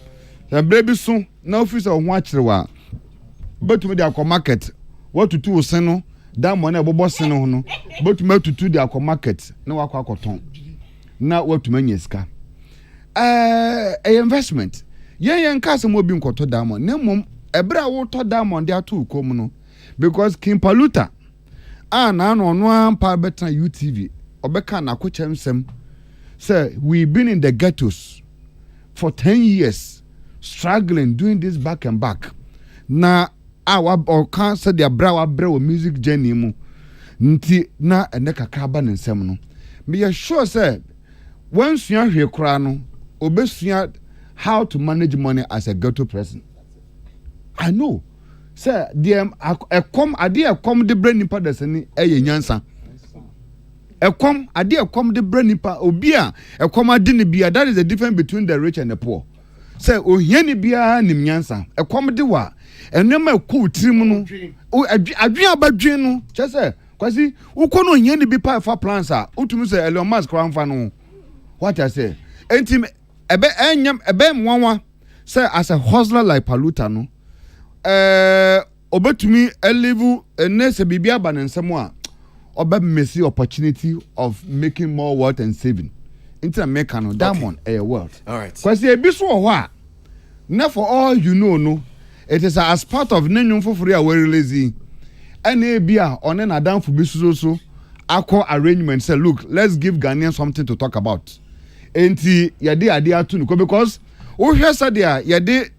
Ya brebi so na office ho achirewa. But me dey akọ market. What to do sen no diamond na bobo sen no no. But me to dey akọ market na wakọ akoton. Na what to manya sika. Investment. Yen ka se mo bi nkoto diamond. Na mom ebra wo to diamond dey atukom no because King Paluta na no ampa beta UTV obeka na kwechemsem say we've been in the ghettos for 10 years struggling doing this back and back na or can say their bra music journey mu nti na ene kakaba nsem no me sure say once you hwe kra no obesua how to manage money as a ghetto person. I know. Sir, DM a come the brain nipa deseni eye nyansa. A come the brain nipa obia a come adini bia. That is the difference between the rich and the poor. Say o hieni bia nim nyansa. A come de wa enema ku trim no. O adwen abadwen no. Che say kwasi ukono hieni bi pa fa plans a utumi say Elon Musk kran fa no. What I say? Enti ebe mwanwa say as a hustler like Paluta no. Obetumi elevu enese bibia banensemo a obe messy opportunity of making more wealth and saving into America no diamond a wealth. All right. Because ebi so ho a na for all you know no it is as part of nenum fofori a we release and ebi a one na danfo bi so akọ arrangement say look let's give Ghanaians something to talk about enti yade ade atu no because o hwe sadia yade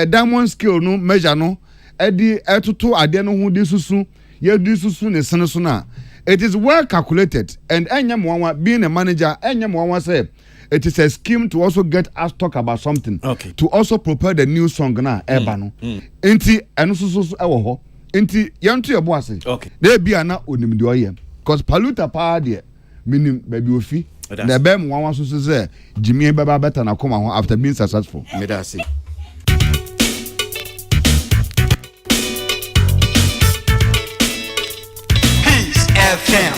diamond scale no measure no edi etoto ade no hu di susu ye di susu ne sene so na it is well calculated and enyamwa being a manager enyamwa say it is a scheme to also get us talk about something to also prepare the new song na eba no enti eno susu ewo ho enti yanto yebo ase dey bia na onimdi oye cause Paluta pa de minim baby ofi the bem nwa susu say Jimmy baba better na come ho after being successful me da see. FM.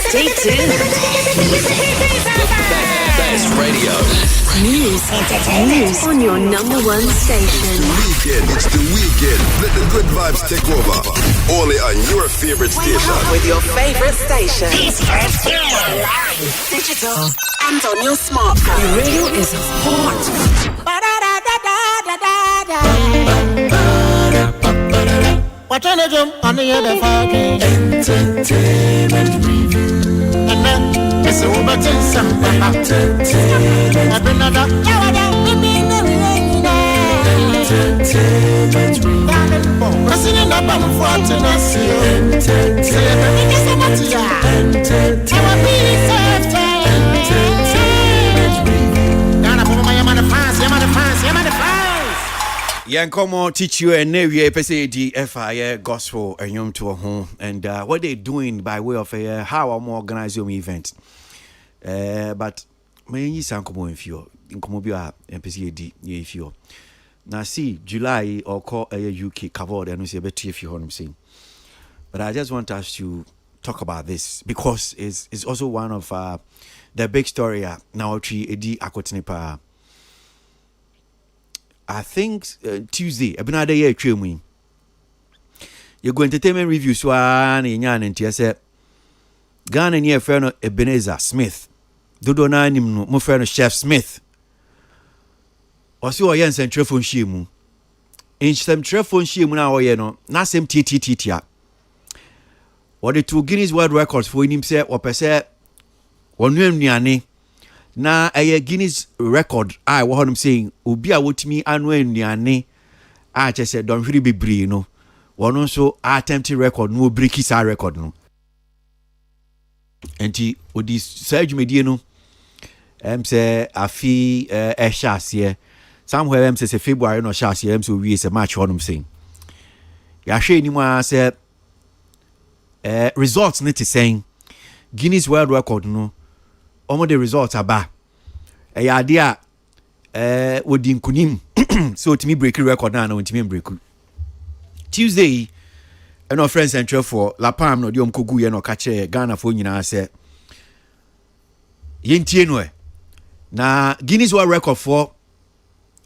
Stay tuned. Best radio. News, news on your number one station. Weekend, it's the weekend. Let the good vibes take over. Only on your favorite station. With your favorite station. Live, digital, and on your smartphone. The radio is hot. What on a jump on the other fucking entertainment review. And then it's over to some entertainment. I've been another entertainment review. Pressing in the bottom for to not see entertainment. Entertainment review. Down up my man fans, your man fans, your man fans. Yankomo teach you and Navy PSAD FIA gospel and yum to a home and what they doing by way of how I'm organizing event. But may sankomo in few in Comobia and PSAD if you now see July or call a UK covered and we say better if you heard him saying. But I just want us to talk about this because it's also one of the big story now Edi Akotinipa. I think Tuesday, another year training. You go entertainment review so and say Ghana near friend Ebenezer Smith. Dodo na nim no friend Chef Smith. Osi oye nsem telephone shiemu. Nsem telephone shiemu na oye no na sem tititia. What the two Guinness World Records for him say opese wonu anuane na Guinness record I what I'm saying obi a wotimi anu anuane a che say don hwiri bebre no wono so attempt record no break his record no enti odi surgery no say afi ehya somewhere say February no sha ase say we say March what I'm saying ya hwe ni mu say results net saying Guinness World Record no omo the results aba e ade a wodi nkunim so timi break record na timi break Tuesday and our friends central for La Palm no diom kogu ye no ka che Ghana for nyina se yentie no na Guinness World Record for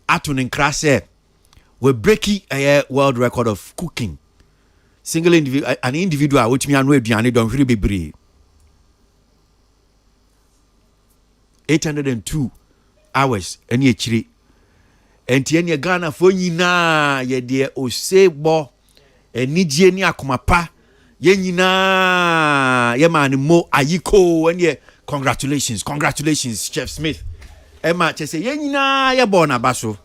atunin krase we breaking a world record of cooking single individual an individual which me anu aduane don hwere bebre 802 hours eni echire enti eni Ghana fo nyina ye de osebo enijie ni akomapa ye nyina ye man mo ayiko eni congratulations Chef Smith ema che say ye nyina ye born abaso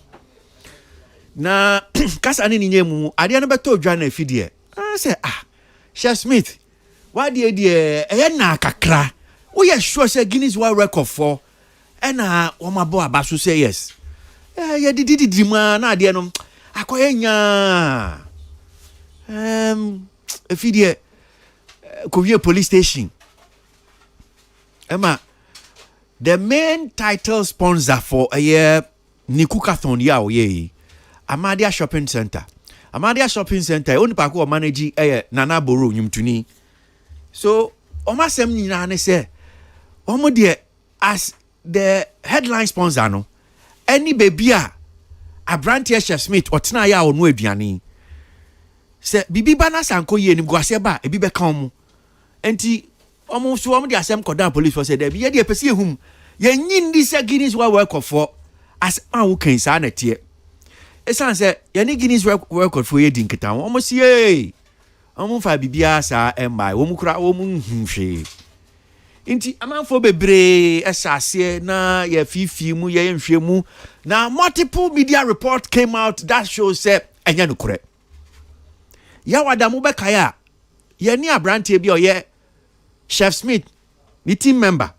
na kasa ni nyemu ade no beto dwa na afidie say Chef Smith why dey e na kakra wo ye sure say Guinness World Record for ena wo mabo abaso say yes ye didi ma na ade no akoye nya afidie Kowie police station ema the main title sponsor for a year Nikukathon ya oye Amadia Shopping Center only pa ko manage Nana Boro nyumtuni so omasem nyina ne say omo de as the headline sponsor no any baby a Abrantia Chef Smith otena ya onu aduane say bibi bana sanko ye nim gwase ba ebi be kan mu enti omo so omo de asem kodan police for say there be ye de pese ehum ye nyin di say Guinness World Record for as an wo kan sa na tie esan say ye ni Guinness World Record for ye din ketan omo sie omo fa bibia sa embai omo kura omo nhwe enti amanfo bebre esase na ye fifi mu ye nhwe mu na multiple media report came out that shows say enya no kure ya wada mu be kaya ye ni Abrantia bi oye Chef Smith ni team member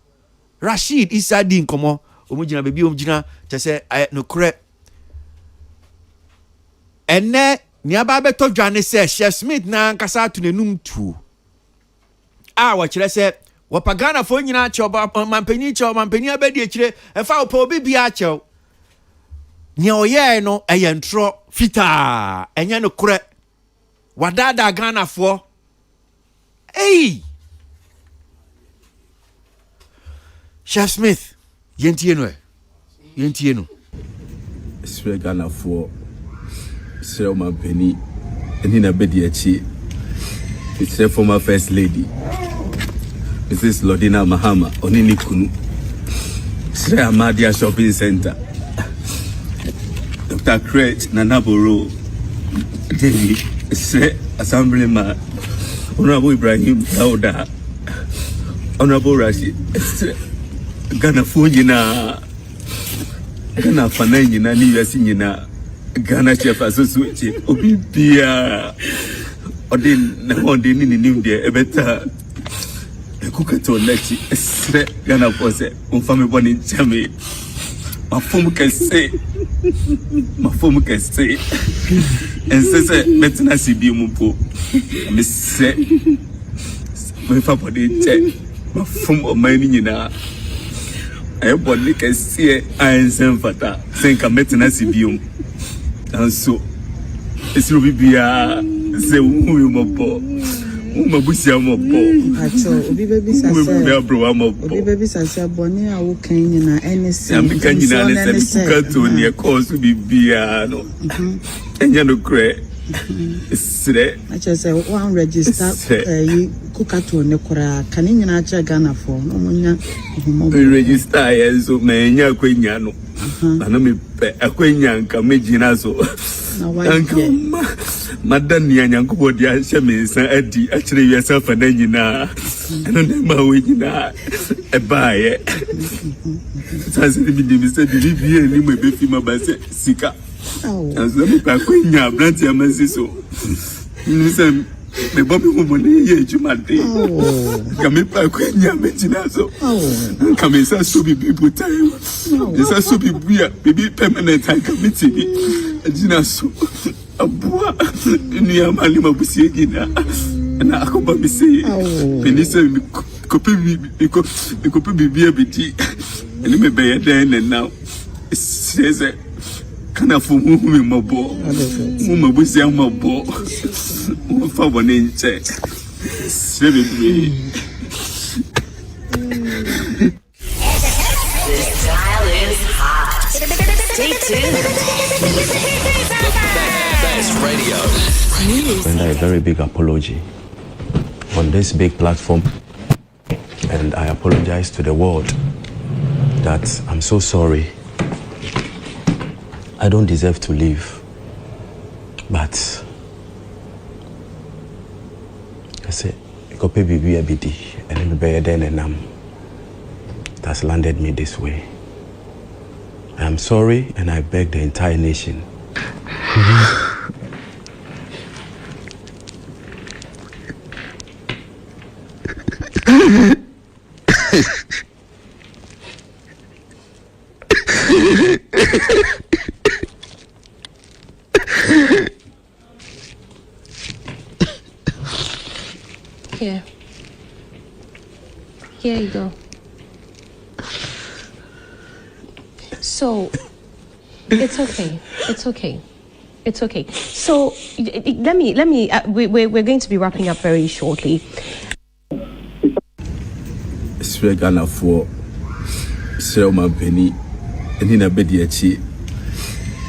Rashid Issa Din komo omugina bebi omugina tese no kure enne ni aba beto dwane se Chef Smith na nkasa to nenum tu wa kire se wapagana fo nyina choba mampani abedi akire efa opa obi bia chew ni oye no eyentro fita enye no kure wadada Ghana fo Chef Smith yentie no Sre Ghana for Sre Mampeni eni na bedi achi it's the former first lady Mrs. Lodina Mahama onini kunu Sre Amadia Shopping Center Dr. Crete Nana Boro David Sre Assemblyman Honorable Ibrahim Dauda Honorable Rashid Ghana fo nyina Ghana fana nyina ni US nyina Ghana Chef Association obi bia odin ni de ebeta ekukato nachi esre Ghana for se umfame boni chame mafom kese ensese betina sibi mumpo me se me fa boni che mafom o mani nyina body can see I fata think I'm meeting as bium and so it's will be a say who mobo mabusia mobo obi baby sasa obi baby sasa boni a wo kan nyina anything am kan nyina ne se kuka to ne cause bibia no enya no kre sire acha say one register kuka to ne kora kan nyina acha Ghana for no munya register yenso na enya kwenya no na me pe akwenya nka megina so madan ni anyanko di ahye mensa adi akire yesa fa na nyina eno ne ma we nyina ebaaye sase bi de mr bibie ni mo be fi ma ba se sika aso me pa kwenya branti amasi so ni se me bobi mo ni ye jumade kame pa kwenya megina so kame sa so bi people time sa so bi bia bibi permanent committee bi agina so abua ni amali mabusie gina na akoba bisi penisa Copy be a bit. And me be then and now. Says it. Can I for whom my boy? Whom was young my boy? For 1 inch. 7 This dial is hot. Stay tuned. Best radio. And a very big apology on this big platform, and I apologize to the world that I'm so sorry. I don't deserve to live, but I say, "Kope bibi abidi," and then be then and that's landed me this way. I am sorry, and I beg the entire nation. Here you go. So, it's okay. It's okay. It's okay. So, let me. We're going to be wrapping up very shortly. Sre Ghana for Sre Penny and in a bediachi.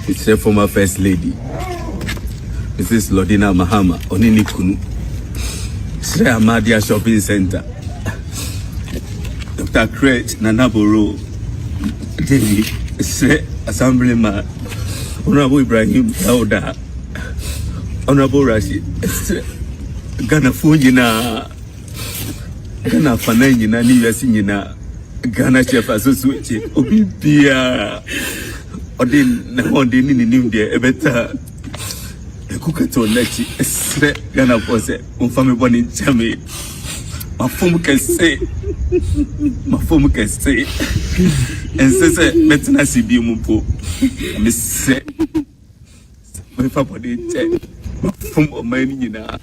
It's the former First Lady, Mrs. Lodina Mahama, Onini Kunu, Sre Amadia Shopping Center, Dr. Craig Nanaboro, David, Sre Assemblyman, Honorable Ibrahim Dauda, Honorable Rashid, Ghana Fujina, Ghana Fanayina, Niyasinina, Ghana Chef Association, Obibia, Odin, Nahondin in India, a better Kukato Lechi, Sre Ghana Pose, Family One in Chami. My phone can say, and says, Metina Sibi Mupo, Miss my papa did check my phone of my Nina.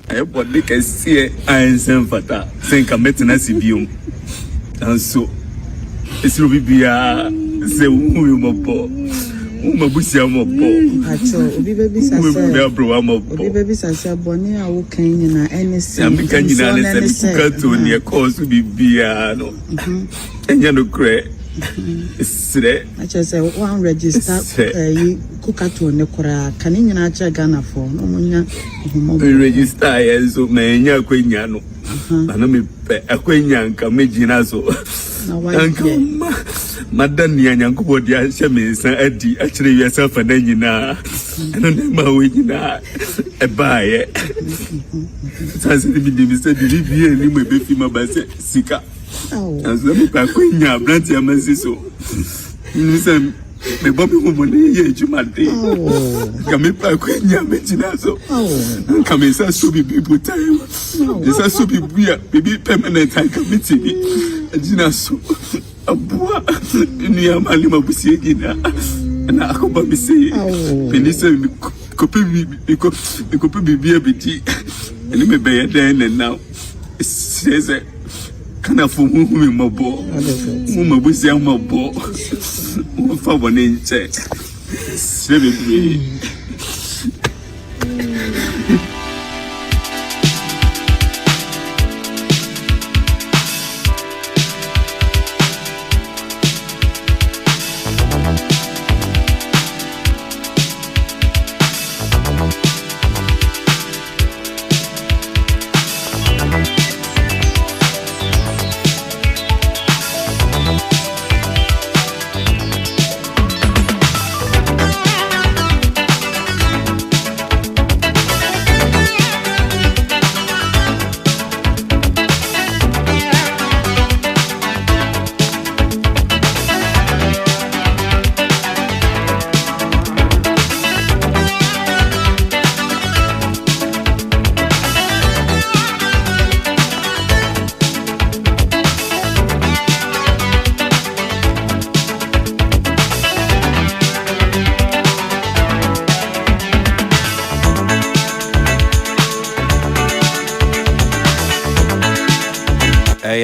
I have what they can see. I am Fata, saying Metina Sibium, and so it's Rubia, say, Mabusia Mopo. Obi baby sasa boni a wo kan nyina NC. Am kan nyina ne se kukato ne course bi bia no. Enya no kre. Sre. Acha say one register kukato ne kora kan nyina acha Ghana for no munya homo. Register yenso menya kwenya no. Ana me akwenya nka megina so. Madam Yanko, dear Shamis, Eddie, actually, yourself and then you know, I don't know when you know a buyer. As it be Mr. Delivery, and you may be female by Sika. As let me back when you are Branty Amaziso. Listen, the Bobby woman, you might be. Come back when you are mentioned so. Come in, so be people time. It's a so be baby permanent. I commit to me. Jinaso abua ni amali mabusi gina na akoba bisi penisa kopi bibi abiti ni me be den and now says kana fu mu mabo mu mabusi amabo mu fa bone nche sebe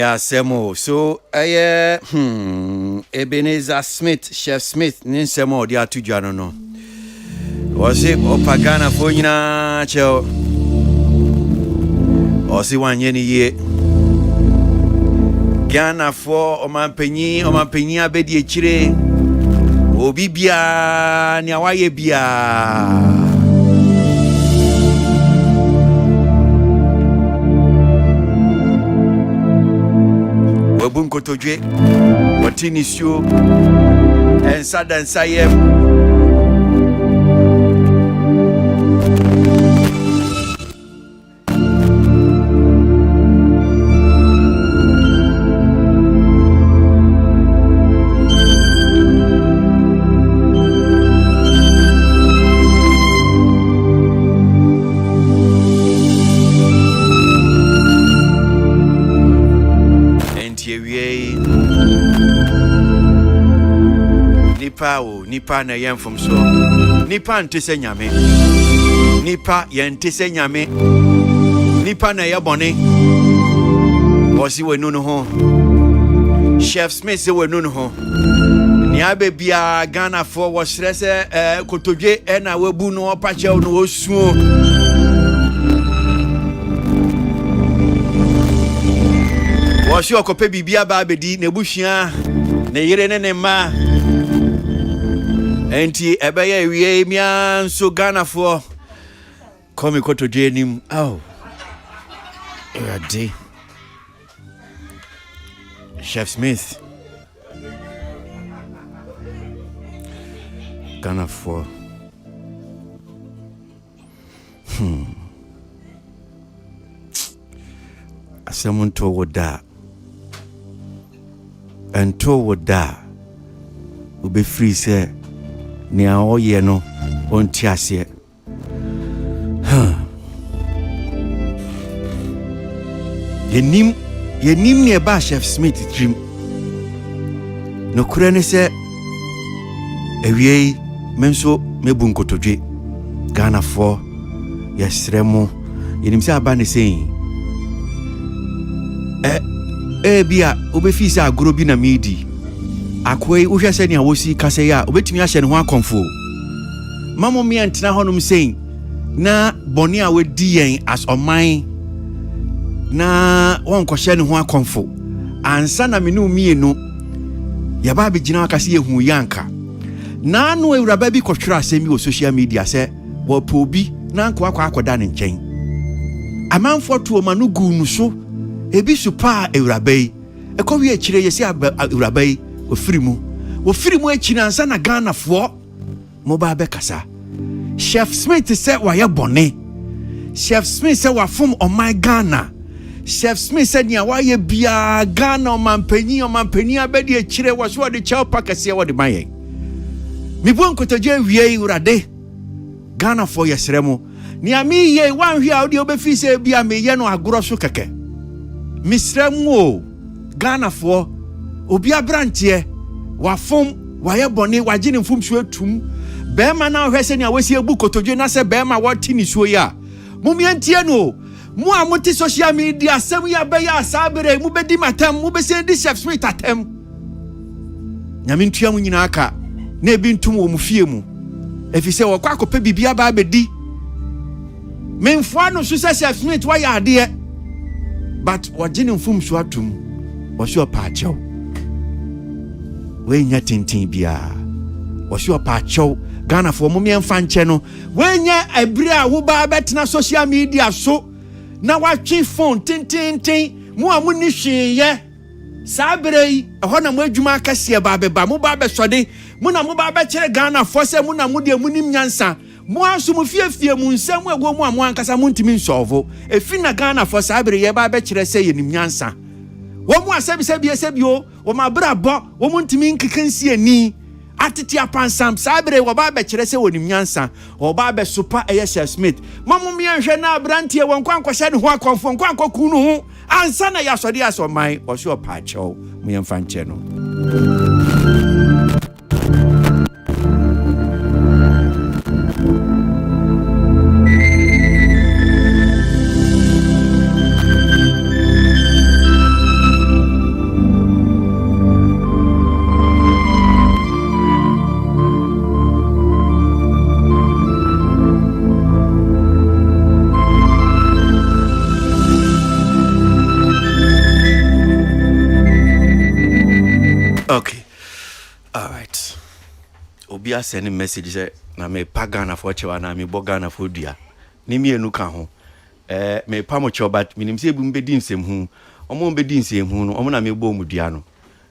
Yeah, Semo. So, Ebenezer Smith, Chef Smith, Ninsemo, they are 2 Jano. No. Was it Opagana for Yina Cho? Or see 1 year. Ghana for Oman Penny Abedi Chire. Obibia, Niawaye Bia. Wabunko Toje, Watini Sio, and Sadan Sayem. Nipa na yem from so nipa ntese nyame nipa ye ntese nyame nipa na ye bone wosi wenu no ho Chef Smith se wenu no ho ni abebia Ghana for wo srese kotodwe na wabu no opache no osuo wosi okope bibia ba bedi na buhua na yire ne ma Enti ebeye wie mian so Ghana for come ko to jenim oh ready Chef Smith Ghana for Someone told that and told that will be free say Nia oye no on tiasie yenim ne ba Chef Smith dream no kure ne se ewie menso mebu nkotodwe Ghana for yesremo yenim se aba ne sei bia obefi se agoro bi na medi akwai uhwe se ne awosi kase ya obetimi ahye ne ho akonfo mamo me antena honum sei na boni a wedi yen as oman na wonkɔhye ne ho akonfo ansa na menu mienu ya ba be gina akase yehu yanka na no ewuraba bi kɔhwera asɛm bi wɔ social media sɛ wo pobi na nkwa akɔda ne nkyɛn amanfo to ma no gu nu so ebi supa ewuraba yi ekɔwi akire yesi ewuraba yi ofirimu akina ansa na Ghana fo mo ba be kasa Chef Smith sɛ wayɛ bɔne Chef Smith sɛ wafom my Ghana Chef Smith sɛ nia wayɛ bia Ghana omanpanyi abɛdi akire wɔ so de chow pakase wɔ de mayen mi bu nkotogye wie urade Ghana fo yɛsrɛmo nia mi ye wanhwe a odi obefi sɛ bia me ye no agorɔ so kɛkɛ misrɛmo Ghana fo obi abrantie wafom wayɛ bɔne wagye mfum so atum bɛma na hwɛ sɛ nia wasi ebu kotodwe na sɛ bɛma wɔte ni so ya mumiantie no mu a muti social media asɛm ya bɛyɛ asabere mu bedi matam mu bɛsɛ di Chef Smith atam nyame ntua mu nyina aka na ebi ntum wɔ mu fie mu efi sɛ wɔkɔ akɔpɛ bibia ba bedi memfoa no so sɛ Chef Smith wayɛ adeɛ but wagye mfum so atum wɔso ɔpaakyɛw wenya tintin bia wɔso ɔpaakyɛw Ghana for mo miemfa nkyɛ no wenya abire a wo ba betena social media so na watwe phone tintin mo a mo ni hweye sabere yi ɛhɔ na mo adwuma akase ba beba mo ba besode mo na mo ba be kyere Ghana for sɛ mo na mo de mo nim nyansa mo aso mo fiefie mu nsɛm ego mo a mo ankasa mo ntimi nsolvo efi na Ghana for sabere ye ba be kyere sɛ ye nim nyansa wo mo asɛbisɛbio wo ma brabɔ wo mo ntimi nkekansi ani atiti apansam sabere wo ba be kyere sɛ wo nim nyansa wo ba be super Chef Smith mamu mi anhwɛ na abrantie won kwankɔhye ne ho akɔnfo kwankɔku no ho ansa na yasɔde asɔman wo so paakyɛw mu yɛmfa nkyɛ no Okay. All right. Obia sending message say na me pagana for chewa na me bogana for dua. Ni me enu ka ho. Me pa mo chewa but minim se ebu mbedi nsem hu. Omo mbedi nsem hu no omo na me bo mu dua no.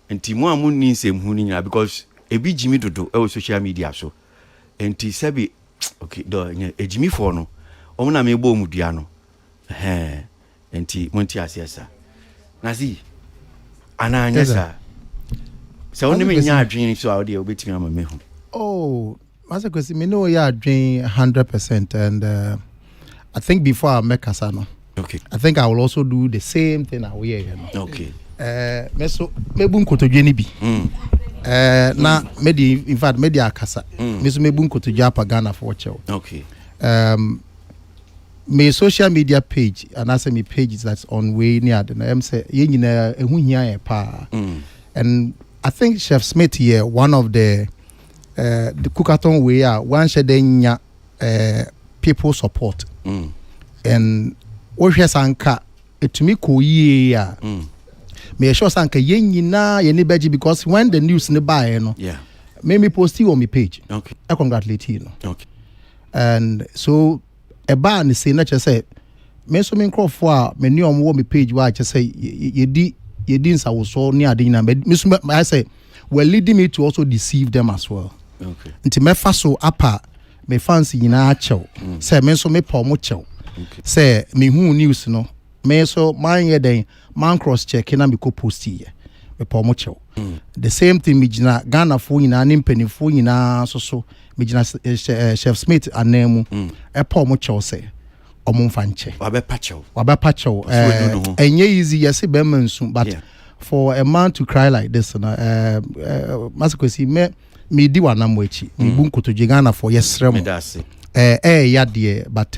Enti mo amu ni nsem hu ni nya because ebi jimi dodo e social media so. Enti sebi okay do nya ejimi for no. Omo na me bo mu dua no. Enti monti asiesa. Nazi. Ana nyesa. So only me nya adwin so audio obetimi ama me hu. Oh, as a question, me know you are doing 100%, and I think before I make Kasano, okay, I think I will also do the same thing I will hear. You know? Okay. Me so me bun koto jeni bi. Na me di in fact me di akasa. Me so me bun koto japa Ghana for chew. Okay. My social media page and I say my page that's on way near the name say ye nyina ehu hia pa. And I think Chef Smith here, one of the Cookathon way one shedenya people support. And what she sanka it me ko ye me sure sanka ye nyina ye ni beji because when the news ne buy no me post you on my page. Okay. I congratulate you. Okay. And so a ban is saying that you say me so me crop for me new on my page why just say ye didn't so near the I say well leading me to also deceive them as well. Okay. Nti me fa so apa me fancy nyina achew. Say me so me pa mo chew. Say me hu news no me so man ye den man cross check na me ko post here. Me pa mo chew. The same thing me gina Ghana fo nyina ne mpanifo nyina so me gina Chef Smith anemu e pa mo chew say omo mfa nche. Wabepa chew. Enye easy yes be mansu but for a man to cry like this masakwesi me di wanam wachi me koto Ghana for yesrem yadie but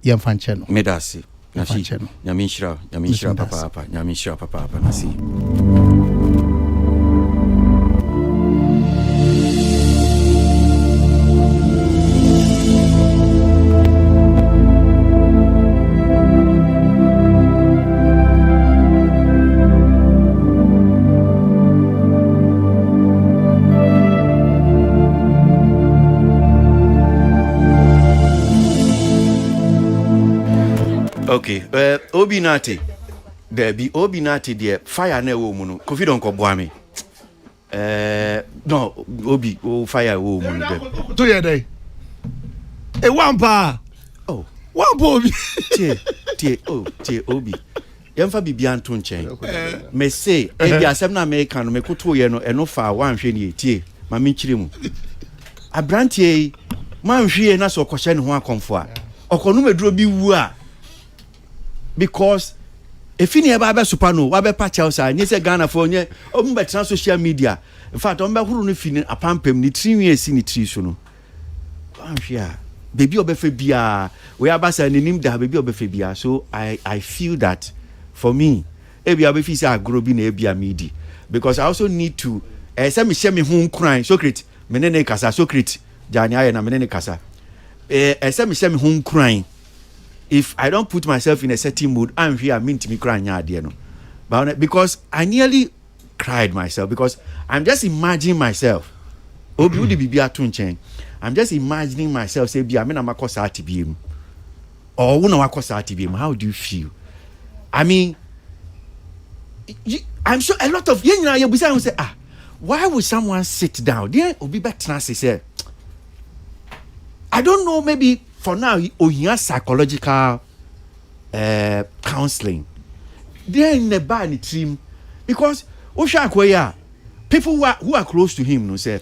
yemfa nche no medasi nyamishra papa nasi. Okay, Obi Nati, there be Obi Nati there. Fire ne wo muno. Kofi don ko boa me. No, Obi, fire wo muno there. To ye day. E wampa. Oh, wampa Obi. Tie Obi. Yemfa bibia nto nchen. Me say, e bia asem na America no me koto ye no eno fa wanhwe ne tie. Ma me nchire mu. Abrantie manhwe na so kwhye ne ho akomfo a. Okonu meduro bi wu a. Because if you never have a supano, wabe patchels are, yes, a Ghana for ye, better social media. In fact, I'm back who feeling a pampem, ni 3 years in the tree soon. Baby obefebia, we are bass and in the baby obefebia. So I feel that for me, every obefisa grow in a media because I also need to some me home crying, Socrates, menene casa, Socrates, Jania and a menene casa. Some me home crying. If I don't put myself in a certain mood, I'm here, I mean to me crying, but because I nearly cried myself because I'm just imagining myself. I'm just imagining myself say, "Be I mean I'm a course RTBM, or one of our course RTBM." How do you feel? I mean, I'm sure a lot of you will say, why would someone sit down? There will be better say, I don't know, maybe. For now, you have psychological counseling. They're in the bad team because people who are close to him, no say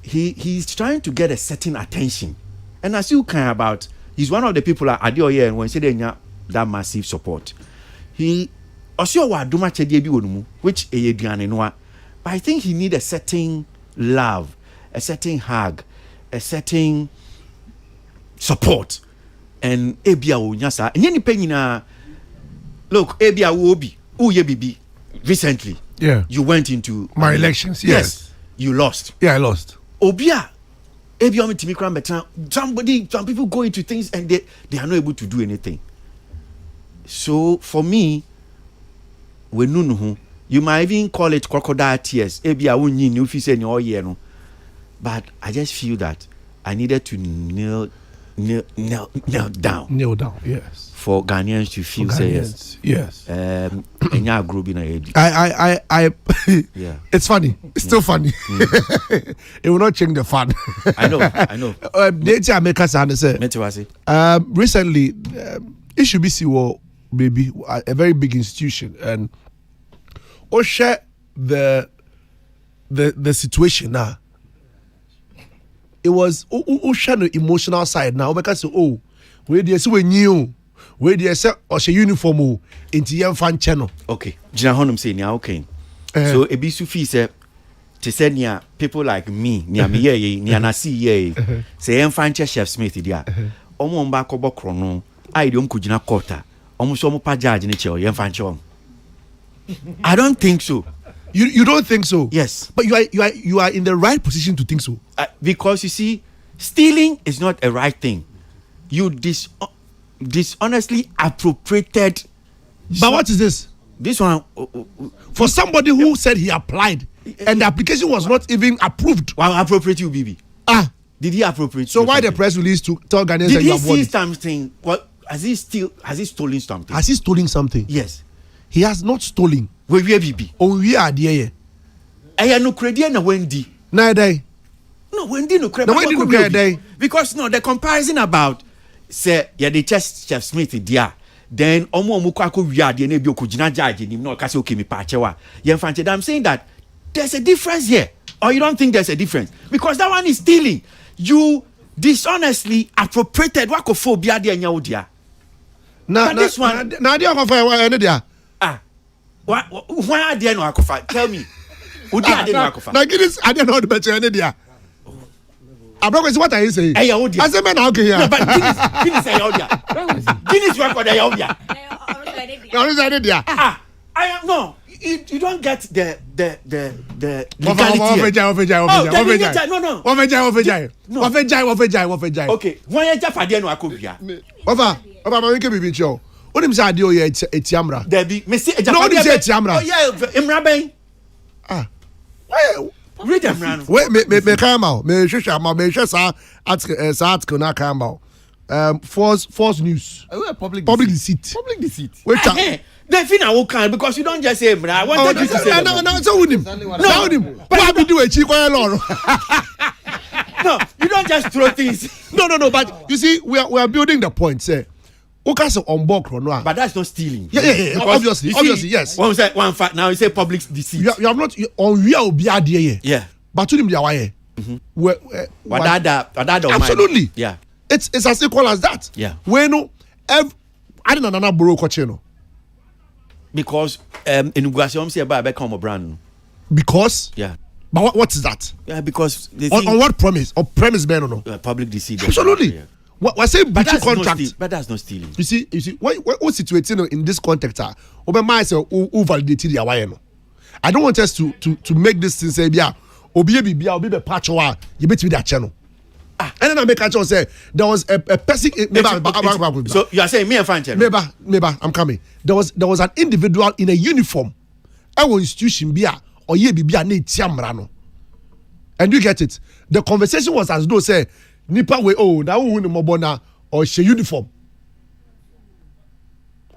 he's trying to get a certain attention, and as you care about, he's one of the people at your year and when say they have that massive support. He also wa do much which but I think he need a certain love, a certain hug, a certain support and ebia wo nyasa enye ni penyina look ebia wo obi uye bibi recently you went into my elections yes you lost I lost obia ebia mitimi kran betra some people go into things and they are not able to do anything so for me we nunu You might even call it crocodile tears. Maybe I won't need if you say no year no. But I just feel that I needed to kneel down. Kneel down, yes. For Ghanaians to feel say yes. Yes. And yeah, group in a I yeah. It's funny. It's still funny. It will not change the fun. I know. Recently, HBC maybe a very big institution, and share the situation now. It was share the emotional side now because where they say we new. Where they say or she uniform into young fan channel. Okay. Jina honum say nia okay. So ebisu fi say to say nia people like me, nia me ye, nia na see ye. Say young fan Chef Smith dia. Omo mba kobo krono. I don't kujina quarter. Omo so mo pa judge ni che young fan chom. I don't think so. You don't think so? Yes. But you are in the right position to think so. Because you see, stealing is not a right thing. You dishonestly appropriated. But what is this? This one for somebody who said he applied and the application was not even approved. Well, appropriate you, BB. Did he appropriate? So why the press release to tell Ghanaians that you have won? Did he steal something? What has he stolen something? Has he stolen something? Yes. He has not stolen. Where BB? Oh, we are there. I no credit na Wendy. Neither. No, Wendy no credit. No, Wendy no credit. Because no, the comparison about say the Chef Smith dia. Then omo kwa ko wi ade na bi okujina judge ni no ka say okay me pa chewa. I'm saying that there's a difference here. Or you don't think there's a difference? Because that one is stealing. You dishonestly appropriated wakophobia dia nya odia. But this one na dia ko fa dia. Why dia no akofa? Tell me. Udi ade no akofa. Na Guinness ade no the better dia. Abro, what are you saying? Hey, Odia. I say man okay here. No, but Guinness say Odia. Guinness record dey Odia. I am no. You don't get the legality. No. Okay. Why you Jaffa no akobia? Ofa ma make bibi cho. Onim say ade o ye etiamra. There be me say Jaffa. No, onim say etiamra. Oh yeah, Imra ben. Why read them run. Wait, me come out. Me shusha ma me shusha article na come out. False news. Public deceit. Public deceit. Wait. They feel I will can because you don't just say I wanted you to say no, so with him. No, with him. What we do a chico alone. No, you don't just throw things. No, but you see, we are building the point, say. But that's not stealing. Yeah. Obviously, yes. One fact now you say public deceit. You have not on real be idea. Yeah. But to them they are absolutely. Yeah. It's as equal as that. Yeah. When I didn't know borrow coachino. Because in Ugasium say about become brand. Because yeah. But what is that? Yeah, because on what promise? Or premise ben or no? Public deceit. Absolutely. Yeah. What say breaching contract? But that's not stealing. You see, what situation in this context are who validated the away no. I don't want us to make this thing say yeah, obi be patch wa you bet with that channel. And then I make a choice say there was a person. So you are saying me and fan channel? Maybe I'm coming. There was an individual in a uniform. Our institution be or ye be a ne tiamrano. And you get it. The conversation was as though say nipa we now who no mobona or she uniform.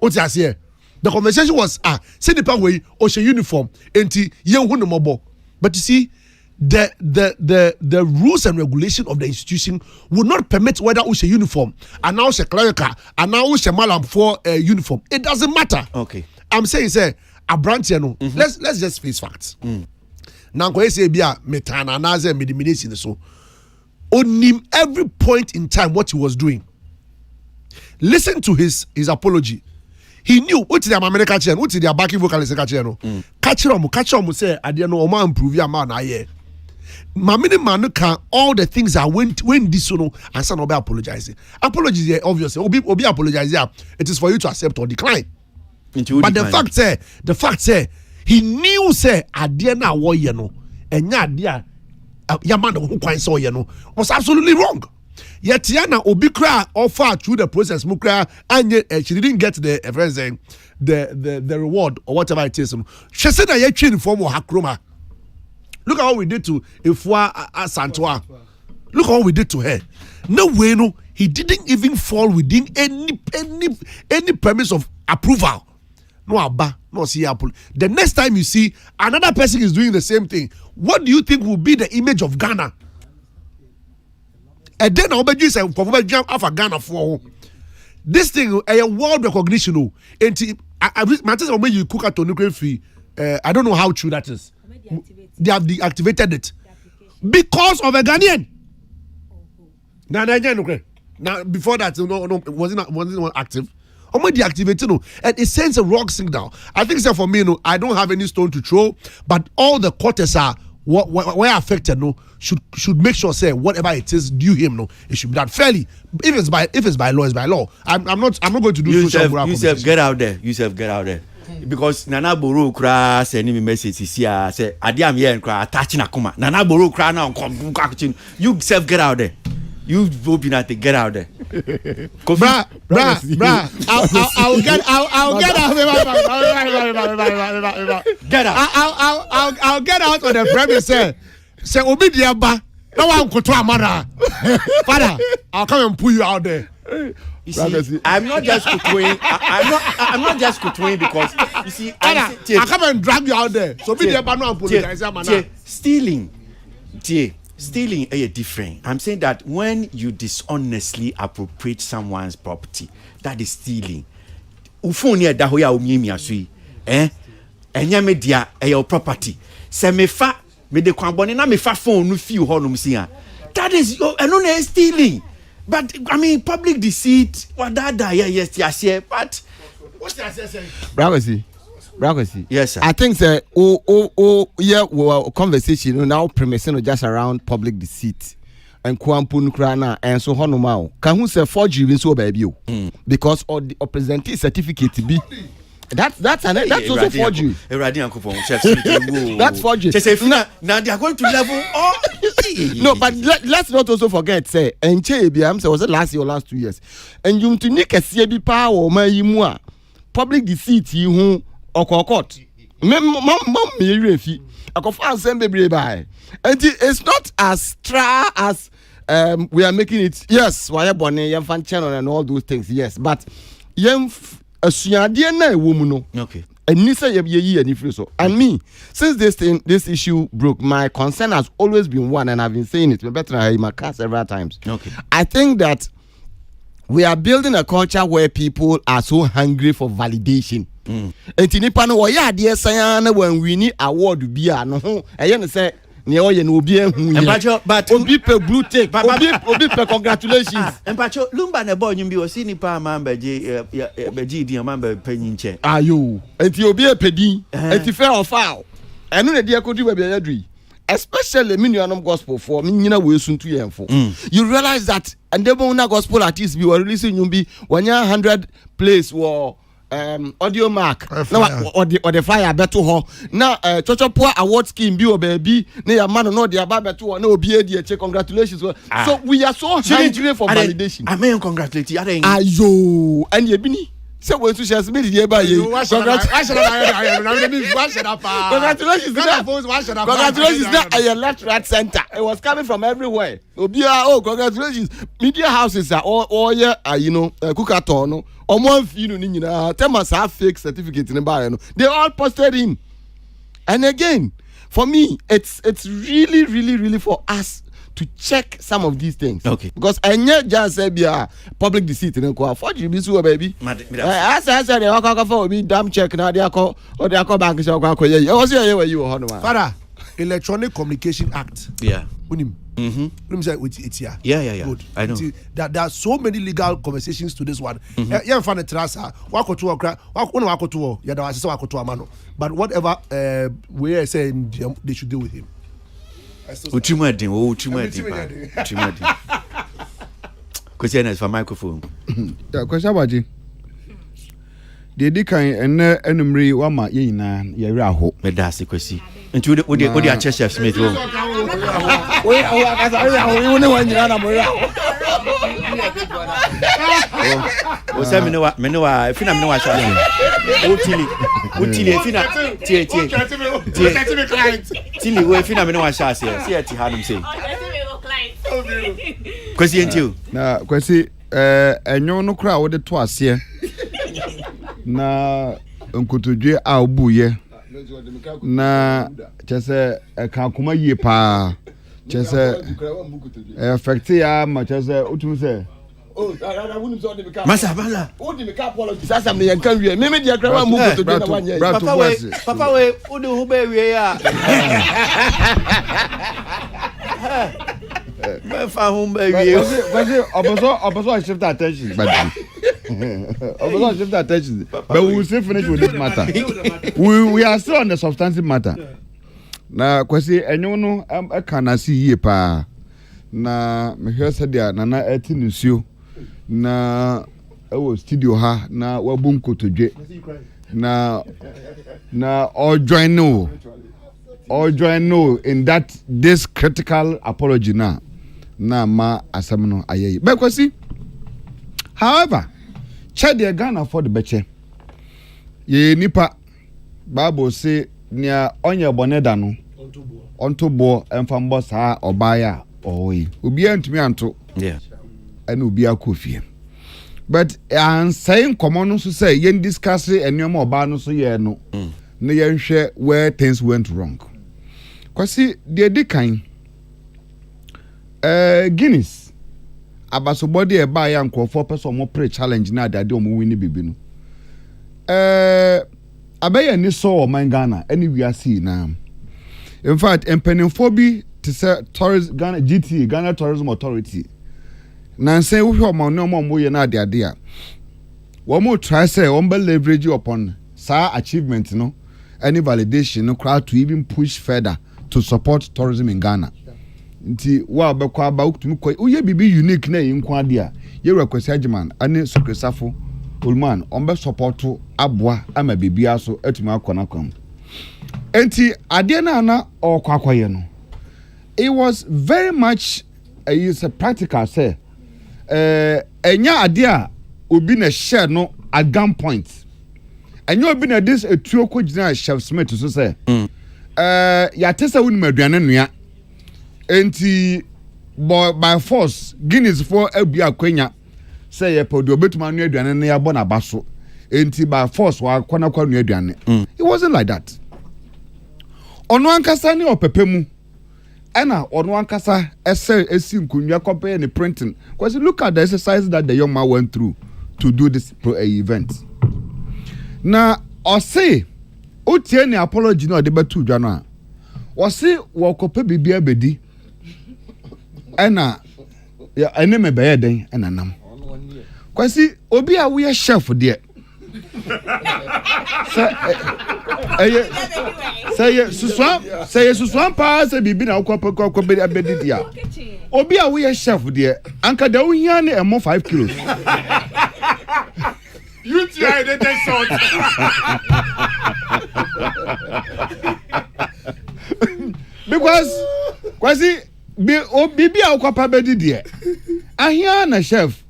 What I say? The conversation was say nipa we or she uniform enti ye who no mobo. But you see, the rules and regulation of the institution would not permit whether she uniform and now she clerical and now she malam for a uniform. It doesn't matter. Okay. I'm saying say a branch no. Let's just face facts. Now go say bia metana na ze medimination so. On him every point in time what he was doing. Listen to his apology. He knew what the American chain, what the backing vocalist catch no. Catch him say I didn't know Oma improve your man aye. Mamini man can all the things I went this no and son obe apologizing. Apologies here obviously. Obi apologize here. It is for you to accept or decline. But the fact say he knew say adie na wo ye no enya adie yaman who kwan so ye no was absolutely wrong. Yet Yana Obikra offer through the process Mukra and she didn't get the reward or whatever it is. She said that you train form of Hakroma. Look at what we did to Ifwa Santua. Look at what we did to her. No way, no, he didn't even fall within any premise of approval. No Abba, no see Apple. The next time you see another person is doing the same thing, what do you think will be the image of Ghana? And then I'll be just Ghana for this thing a world recognition. And when you cook at Tony free, I don't know how true that is. They have deactivated it because of a Ghanaian. Now before that, no, wasn't active. Deactivated, and it sends a wrong signal. I think so for me, I don't have any stone to throw, but all the quarters are where affected. Should make sure say whatever it is due him. It should be done fairly. If it's by law, it's by law. I'm not going to do social. Yusuf, get out there. Get out there. Because Nana Boro cry send me message here say Adiam here and cry attaching akuma. Nana Boro cry now come. You self get out there. You open at get out there. Bruh. I'll get out. I'll get out on the premise. Say Obidiaba. No one could try Mara. Father, I'll come and pull you out there. You see, I'm not just quoting. I'm not just quoting because you see, I come and drag you out there. So Obidiaba no apologize. Stealing is different. I'm saying that when you dishonestly appropriate someone's property, that is stealing. Ufonia dahoya umimi asui, enya media your property. Se me fa me de kwambone na me fa phone no fi ho no msia. That is stealing. But I mean public deceit. What that yes, but what's that say? Bravo, yes, sir. I think that conversation now premising just around public deceit and kwampun krana and so honomao. Can who say forgery even so baby? Because or the presenting certificate to be that's also forgery. That's forgery. Now they are going to level. No, but let's not also forget say and was it last year or last 2 years and you to nick a CB power or my public deceit you Okokot. And it's not as tra as we are making it. Yes, why bonnet, fan channel and all those things. Yes, but okay. And Nisa ye so. And me, since this issue broke, my concern has always been one, and I've been saying it better in my class several times. Okay. I think that we are building a culture where people are so hungry for validation. And Tinipa no ya dear sayana when we need award be no ho e say ne o ye no obi ehun but obi pe blue take obi pe congratulations empacho lumba na boy nyimbi o si nipa mamba beji di mamba panyinche ayo enti obi e pedin enti fair or foul eno na dia kodu ba bia yadri especially minuanum gospel for me nyina we suntu yenfo you realize that and the bona gospel artists be were releasing nyumbi 100 plays were audio mark now or the flyer beto ho now chochopoa award scheme bi o baby na ya man no the aba beto na obi e die congratulations so we are so hungry for validation I mean congratulate you ayo and ye bini say we to share me the ba ye congratulations that your left right center it was coming from everywhere obi congratulations media houses are all you know kukato no omo finu ni nyina tell us have fake certificate in buy no they all posted him. And again for me it's really for us to check some of these things. Okay. Because anya just say bia public deceit in ko forgery bi so baby as they walk for me damn check na they call or they call bank so kwa koye o say where you ho no ma father Electronic Communication Act unim say it's here. Yeah. Good. I know that there are so many legal conversations to this one. Yeah, find a trasa. Wakoto okra. Wakoto. Yeah, there was so wakoto amano. But whatever we are saying, they should deal with him. Uchimadi. Question is for microphone. Yeah, question about you. The dekan ene enumri wa ma ye nyina ye wura ho. Me da se kwesi. Nti wo de Chef Smith wo. We o akasa we ne wa nyina na mo wura ho. O say me no wa fina me no wa sha. Utili fina tie. Tili we fina me no wa sha se e ti hanum say. Kwesi enti na kwesi enyo no kra wo de to ase na nkotodwe a obuye na chese ka kuma yie pa chese affect ya ma chese otum se Masa bala odi me ka apology sasa me yanka wie me dia kra wa mu kotodwe na wanye papa we odi hu ba wie ya me fa hu ba wie oboso shift attention but oboso shift attention but we will still finish with this matter. we are still on the substantive matter. Na kwesi enyo no kana si yie pa na me hwe se dia na eti nsuo na ewo studio ha na wabum kotodwe na all join no in that this critical apology na ma asem no ayeyi be kwesi. However, Chade Ghana for the beche ye nipa Bible say nia onye boneda no ontobo emfambo saa obaya oyi obi antumi anto and obi akofie but an saying common so say yen discuss enema oba no so ye no na yen hwe where things went wrong kwasi de dikan Guinness abasobody e ba ya nkofo person mo pre challenge na adade omo win bibi no abaya ni so o man Ghana any we are see now. In fact empanimfo bi to say tourist Ghana GT Ghana Tourism Authority na say wo hwe omo no mo ye na adade a wo mo try say wo be leverage upon sa achievement no any validation no crowd to even push further to support tourism in Ghana. Nti wa be kwa ba utumi kwa uye bibi unique na yin kwa dia ye request agreement ane sokresafo ulman on be support aboa ama bibia so atumi akona kwam. Enti ade na okwakoye no it was very much a practical say enya ade a obi na share no at gun point enya obi na this etuo ko gina Chef Smith so say ya tesa woni maduane nua enti by force Guinness for abi akwanya say ye podo betuma nua aduane na ya bo na baso enti by force wa kwana nua aduane. It wasn't like that. Ono ankasa ni opepemu ena ono ankasa esi nkunwa compare ni printing because look at the exercise that the young man went through to do this event. Na ose otie ni apology no de betu dwa no a ose wo kope bibia bedi ena ya eneme beye den ena nam kwasi obi a we chef de say suswan pa say bibi na ko be abedi dia obi a we chef de anka da wo hia ne emo 5 kilos you try the salt because kwasi bibi a ko pa bedi dia ahia na chef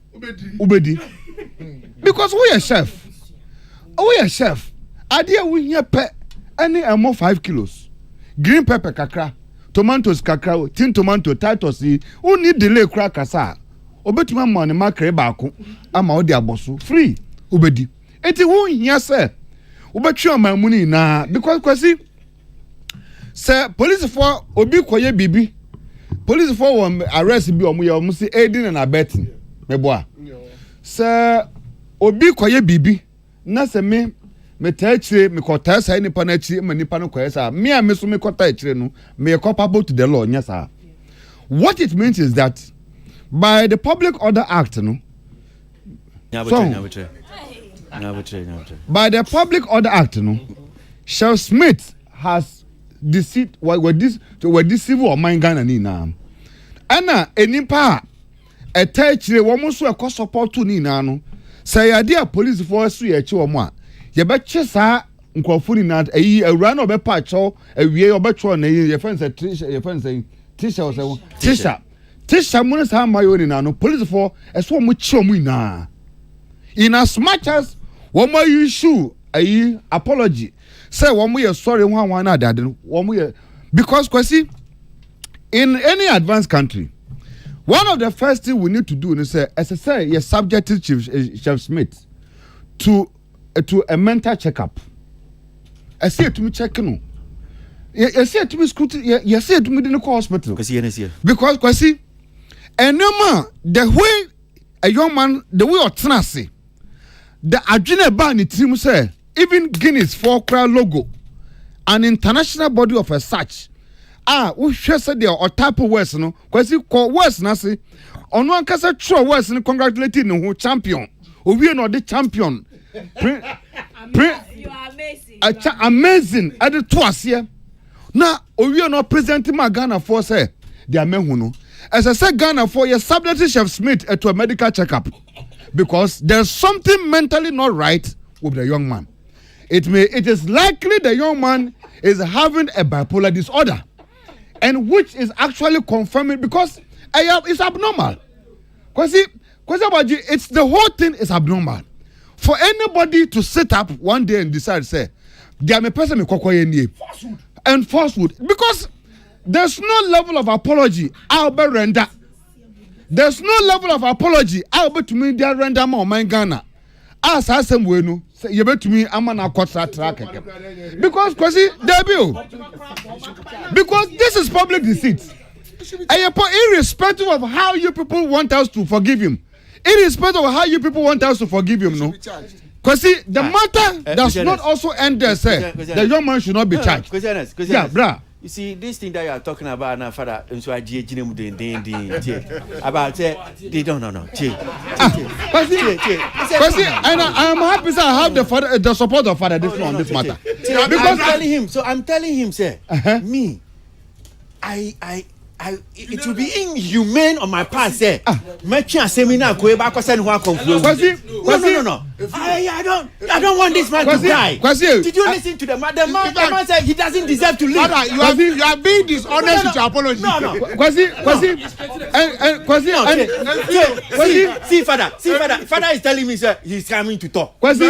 ubedi because we are chef adia we here pe any emo 5 kilos green pepper kakra tomatoes kakra tin tomato titus who need delay kra kasa obetuma money makre baako ama odi aboso free ubedi enti who here say ubetwe amamuni na because kwasi say police for obi koye bibi police for won arrest bi omo ye omo si aiding and abetting meboa say obi koye bibi na se me metachire me kota sai nipa na chi ma nipa no koyesa me a me so me kota achire no me culpable to the law nyasa. What it means is that by the Public Order Act no by the Public Order Act no Chef Smith has deceit what this civil or mind Ghana ni na ana enipa etachire wo mo so e support ni na no say ya dia police force ye chi wo mo a ye be che sa nkofuni na ayi awura na obepa acho awie obetwo na ye fence tisha mo sa mayo ni na no police for eso mo chi omo ina in as much as one more issue a apology say one more sorry one another one more because Kwesi in any advanced country one of the first thing we need to do is say as I say you subjected Chef Smith to a mental checkup. I say to me checking. You say to me scrutiny. You say to me in the hospital. Because Kwesi, and no man the way a young man the way of tenacity, the Adrena Bani team say even Guinness 4 logo, an international body of a such. We share said there or type of words no. Kwesi call words nasi. On one case true words and congratulating who champion. We know the champion. You are amazing. Amazing. At the twice here. Now, we are not presenting my Ghana for say they are men who know. As I said, Ghana for your subject Chef Smith to a medical checkup because there's something mentally not right with the young man. It is likely the young man is having a bipolar disorder, and which is actually confirming because it's abnormal. Because it's the whole thing is abnormal. For anybody to sit up one day and decide, say, they are a person and falsehood, because there's no level of apology I'll be render. There's no level of apology I'll be to me their render more my Ghana. As I say, you bet to me, I'm an track because debut. Because this is public deceit. Irrespective of how you people want us to forgive him. Irrespective of how you people want us to forgive him, no? Because see, the matter does not also end there, sir. The young man should not be charged. Yeah, brah. You see, this thing that you are talking about now, Father, so I about they don't know. And I am happy that I have the support of Father this on this matter. Because I'm telling him, sir, me, it will be inhumane on my part, sir. No. I don't want this man to die. Did you listen to the man? The man said he doesn't deserve to live. You are being dishonest with your apology. See, Father is telling me, sir, he's coming to talk. See,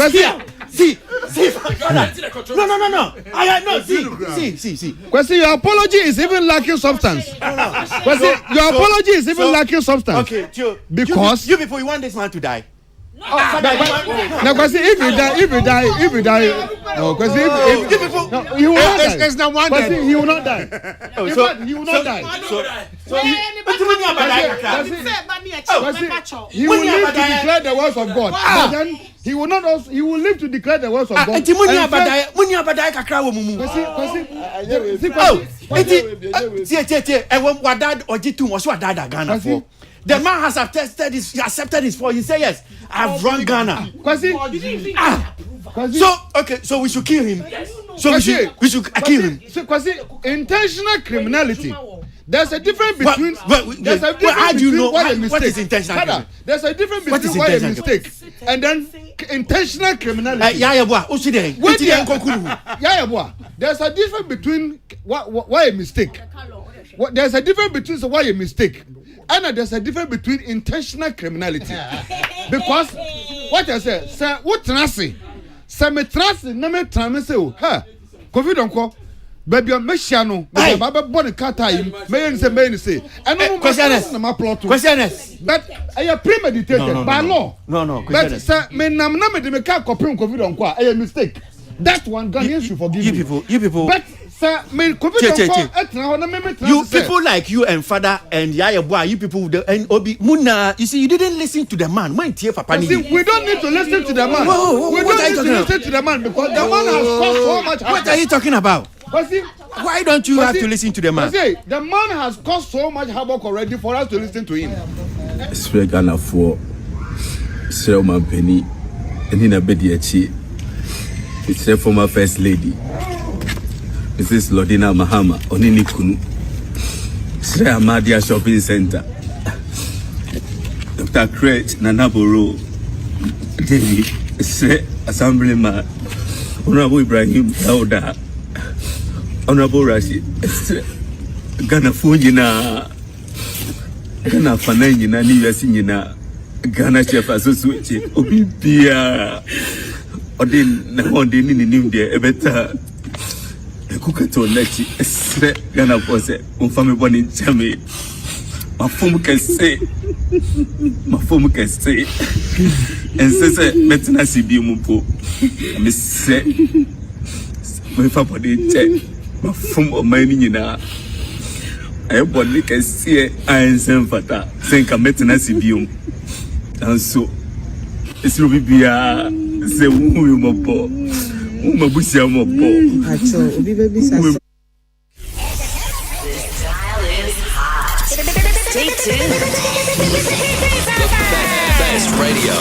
no. See. Question, your apology is even lacking substance. Your apology is even lacking substance. Okay, Joe. Because you people, you want this man to die? No, because if he die, no, because he will not die. There's no one dead. He will not die. He will not die. He will live to declare the words of God. But then he will not also. He will live to declare the words of God. The man has accepted his fault. He said, yes, I've run Ghana. So we should kill him. So we should kill him. Intentional criminality. There's a difference between. How do you know what is intentional criminality? There's a difference between why a mistake and then intentional criminality. There's a difference between why a mistake. There's a difference between why a mistake. And there's a difference between intentional criminality. Because what I say, sir, what trust? Sir, me trust, no me trust. Say, huh? Kofi don't call. Baby, I'm Messiano. Baba born a cat time. May say. And no question is. But I am premeditated by law. No. But sir, me nam de me can't copy Kofi don't call. A mistake. That one Ghanaians should forgive you people. But sir, me Kofi don't call. You people like you and Father and Yaya Boy, you people and Obi Muna. You see, you didn't listen to the man. We don't need to listen to the man. We don't need to listen to the man because the man has caused so much. What are you talking about? Why don't you have to listen to the man? The man has caused so much havoc already for us to listen to him. Spread Ghana for Selma Penny and in a Bediachi. It's the former First Lady, Mrs. Lodina Mahama, Onini Kunu, Sre Amadia Shopping Center, Dr. Craig Nanaboro, David, Sre Assemblyman, Honorable Ibrahim Dauda, Honorable Rashid, Ghana Fujina, Ghana fana nyina ni US nyina Ghana Chef Association obi bia odi na honde ni nim de ebeta ekukato lechi esre Ghana pose mfami boni nchame mafom kese ensese metina sibi mumpo mise me fa boni nche mafom o mani nyina ayeboni kese ayensen fata senka metina sibi anso esiro bibia se wu mo po mo busia mo po acho obi baby sa Stay tuned. Best radio.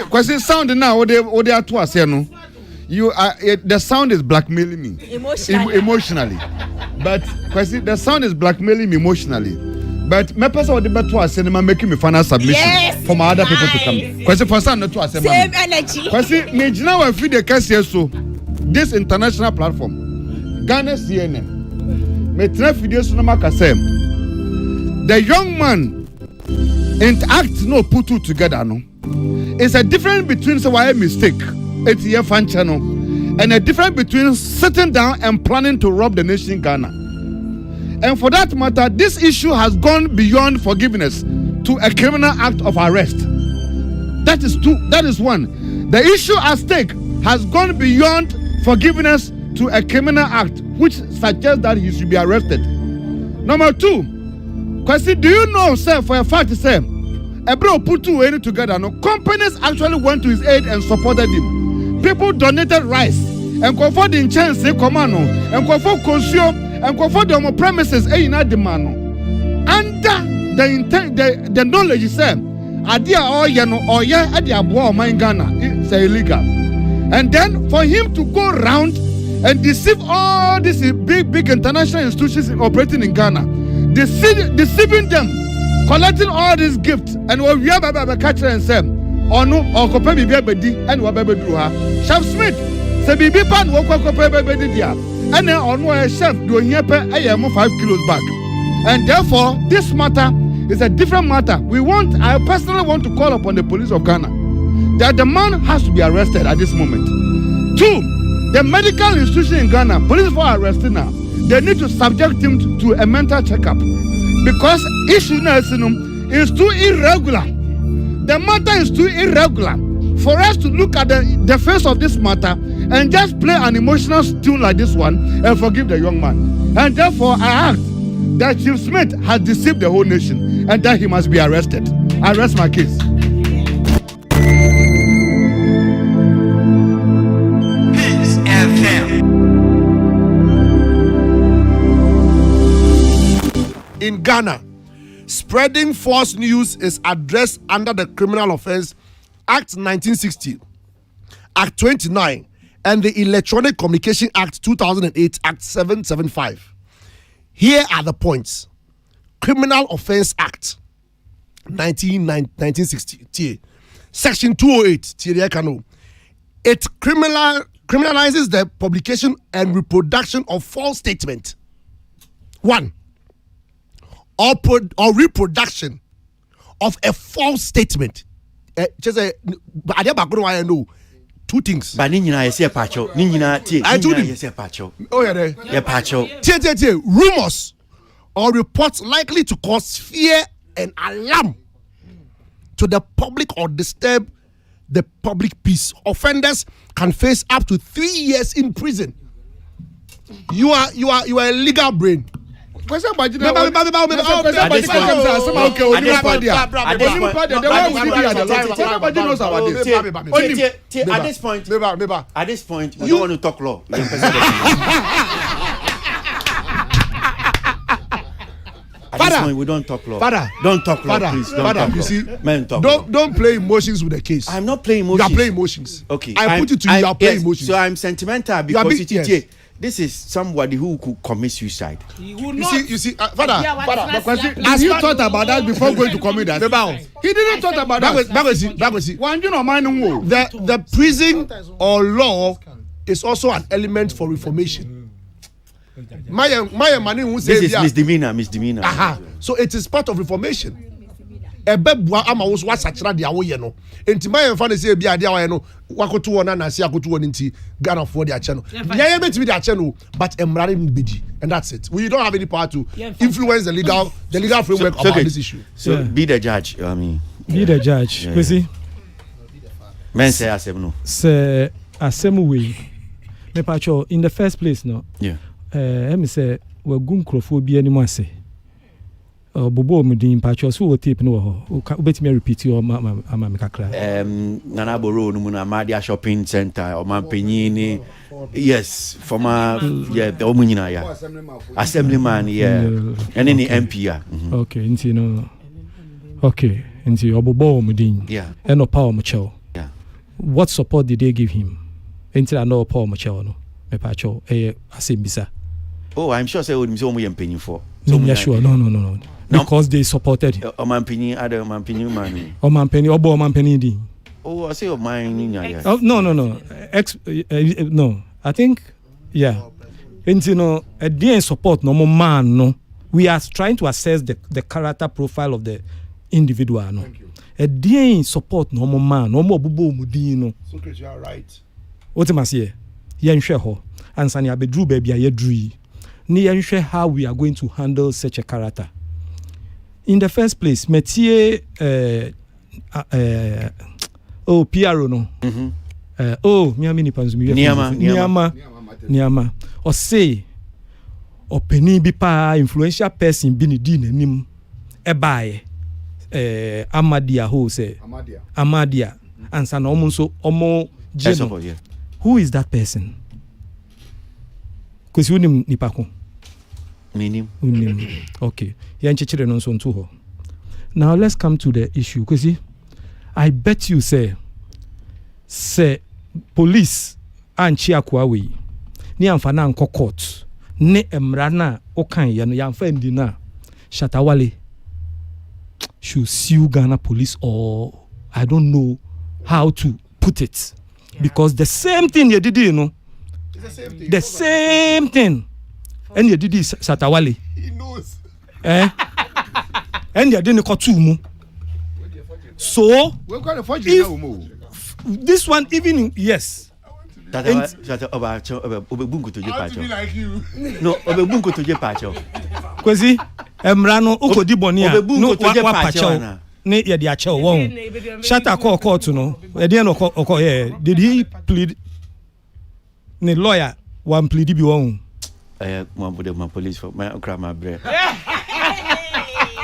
Kwasi sound now what they are to us no. You are the sound is blackmailing me emotionally. But Kwasi the sound is blackmailing me emotionally. But my person what they to us and making me final submission for my other people to come. Kwasi for sound not to us same energy. Kwasi me now I feel the case here so this international platform Ghana CNN me try videos no make same. The young man interact no put two together no. It's a difference between say why mistake, it's a fan channel, and a difference between sitting down and planning to rob the nation Ghana. And for that matter, this issue has gone beyond forgiveness to a criminal act of arrest. That is two. That is one. The issue at stake has gone beyond forgiveness to a criminal act, which suggests that he should be arrested. Number two, Kwasi, do you know, sir, for a fact, sir, Ebro put two in together. No, companies actually went to his aid and supported him. People donated rice and for the chance say commando and for consume and for the premises in that demand. Under the knowledge is idea or idea boy in Ghana it's illegal. And then for him to go around and deceive all these big international institutions operating in Ghana, deceiving them, collecting all these gifts, and what we have about catcher and Sam, or no, or compare baby, and what baby do her. Chef Smith, say baby pan, walk compare baby, dear, and then on a chef doing here per 5 kilos back. And therefore, this matter is a different matter. I personally want to call upon the police of Ghana that the man has to be arrested at this moment. Two, the medical institution in Ghana, police for arresting now, they need to subject him to a mental checkup. Because issue is too irregular. The matter is too irregular for us to look at the face of this matter and just play an emotional tune like this one and forgive the young man. And therefore, I ask that Chief Smith has deceived the whole nation and that he must be arrested. I rest my case. In Ghana, spreading false news is addressed under the Criminal Offence Act 1960, Act 29, and the Electronic Communication Act 2008, Act 775. Here are the points. Criminal Offence Act 1960, Section 208, it criminalizes the publication and reproduction of false statement. 1. Or reproduction of a false statement. Just a I know two things. But Nina is a pacho. Nina, I told him. Oh yeah, yeah, pacho. Rumors or reports likely to cause fear and alarm to the public or disturb the public peace. Offenders can face up to 3 years in prison. You are a legal brain. Nobody knows about this. At this point, we don't want to talk law. Father, we don't talk law. Father, don't talk law, Father, please. Don't Father, talk you law. see, Men talk law. don't play emotions with the case. I'm not playing emotions. You are playing emotions. Okay. I put it to you. You are playing emotions. So I'm sentimental because this is somebody who could commit suicide. You see, Father, the question, have you thought about that before going to commit that? He didn't talk about that. The prison or law is also an element for reformation. This is misdemeanor. So it is part of reformation. Ebebua ama wo so wasachira de awoye no enti maye mfa ne se bia de awoye no wakoto wona na se akoto wona nti Ghana for de ache no yeye betimi de ache no but emrare mbedi and that's it. We don't have any power to influence the legal framework about this issue. So be the judge. I mean, be the judge. Kwesi men say asem no say asem we me pacho in the first place no me say we gun krofo bi animu ase bobo mudin pacho so wo tape no ho obetimi repeat o ama me kakra nana boro no mu na Madia shopping center o man penyini yes former the omunyina ya assemblyman and any MP okay nti no okay nti obobo mudin and no power mucho what support did they give him until I know power mucho no me pacho asembisa I'm sure say we so mu penyin for no sure no because they supported him. Omanpenny, other Omanpenny man. Omanpenny di. I say of mine. No. No, I think, and you know, a day support no more man. No, we are trying to assess the character profile of the individual. No, a day support no more man, no more bubo mudino. So you are right. What am I say? Yen share ho, and Sani abedru baby a yedri. Ni yen share how we are going to handle such a character. In the first place, métier PRO no. Miami ni panzumi. Niama. Or say or penny bi pa influential person bi ni di nanim ebaye Amadia ho say Amadia ansa na omo so omo jeno. Who is that person? Kwesi unim nipa ko. Unim. Okay. Now let's come to the issue. Because I bet you say police and Chiakwawi ni amfana anko court ne emrana okan ya no yamfa ndina Shatawale should sue Ghana police or I don't know how to put it because the same thing you did, you know, the same thing. And you did this Shatawale. He knows. And you didn't cut two. So this one even yes. No, obebunko toje pacho. Kwesi emrano ukodi bonia no wa pacho ne ye dia che won. Shata call court no. E dey no did he plead ne lawyer one plead bi won. My police for my grandma bread.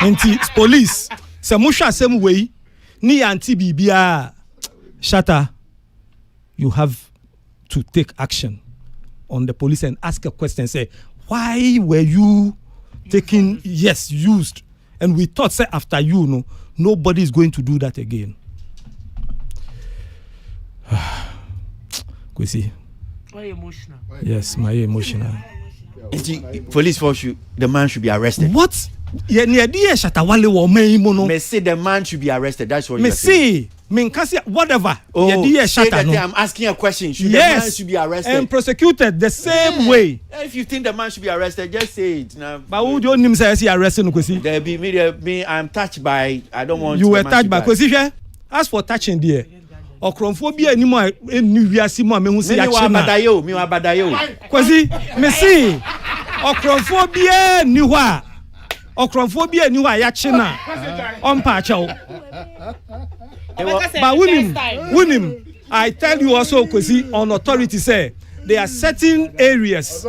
Anti police. Se musha same way ni anti bibia Shatta, you have to take action on the police and ask a question. Say, why were you taking used? And we thought say after you no nobody is going to do that again. Kwesi. Why emotional? Yes, my emotional. Police force you, the man should be arrested. What? Shatawale wo me say the man should be arrested. That's what you say. Whatever. Say that I'm asking a question. The man should be arrested and prosecuted the same way. If you think the man should be arrested, just say it now. But who don't him say arrested? There be me. I'm touched by. I don't want. You were touched by. Kwesi, as for touching there. Okronphobia ni mo enu wiase mo mehu se ya chema mi wa badayo Kwesi me see okronphobia ni ho a okronphobia ni ho a ya chena ompa achawo but winim I tell you also Kwesi on authority say there are certain areas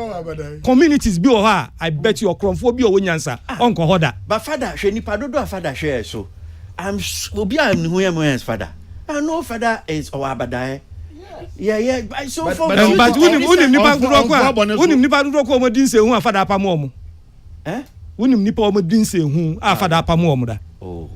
communities bi o ha I bet you okronphobia wo nyansa onko hoda but father hwe nipa dodo father hwe so I'm obi an hu yam father. I know father is our abadaye. Yeah. So but unim nipa duro ko unim nipa duro ko mo din se hu father apam omo. wonim nipa o modin se hu afada apamo o muda. Oh,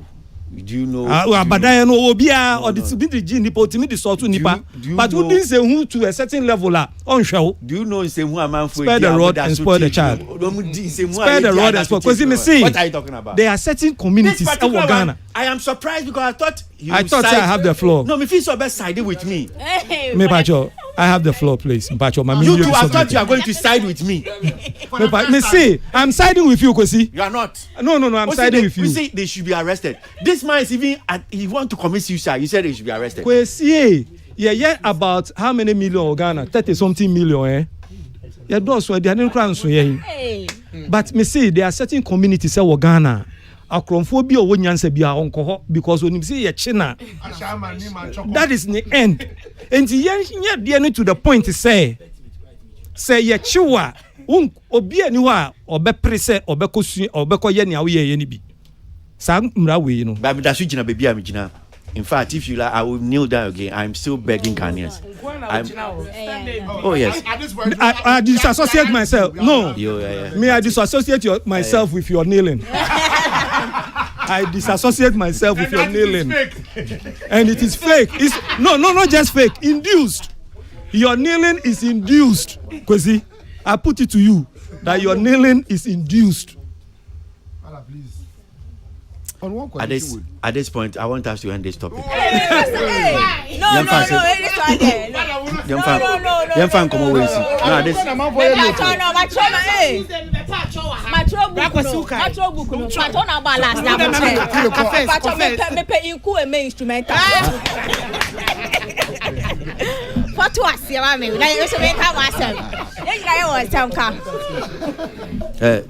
do you know? Abadan no obia or the bit the nipa otimi the sort nipa, but who didn't say who to a certain level onhwe. Do you know say who am for spare the rod and spoil the child? Spare the rod and spoil. Because me see, what are you talking about? There are certain communities in Ghana. I am surprised because I thought I have the floor. No, me feel so best sided with me. Me Pacho, I have the floor, please. Pacho, you two, I thought you are going to side with me. Me see, I'm siding with you, Kosi. You are not. No, I'm siding with you. You say they should be arrested. This man is even, he want to commit suicide. You said they should be arrested. Kosi, yeah, about how many million Ghana? 30-something million, eh? Yeah, those were the other crowns, yeah. But me see, there are certain communities in Ghana. Akromphobia or nyanse bia onko because when you see a china that is the end and the to the point to say ye chiwa obi aniwa obepre obekosu obekoye ne awoye ni bi sa mra we no ba me da so gina baby am gina. In fact, if you like, I will kneel down again. I'm still begging Ghanaians. Oh yes. I disassociate myself. No. Yeah. Me, I disassociate myself with your kneeling. I disassociate myself with your kneeling. And it is fake. It's not just fake. Induced. Your kneeling is induced. Kwesi, I put it to you that your kneeling is induced. At this point, I want us to end this topic. No.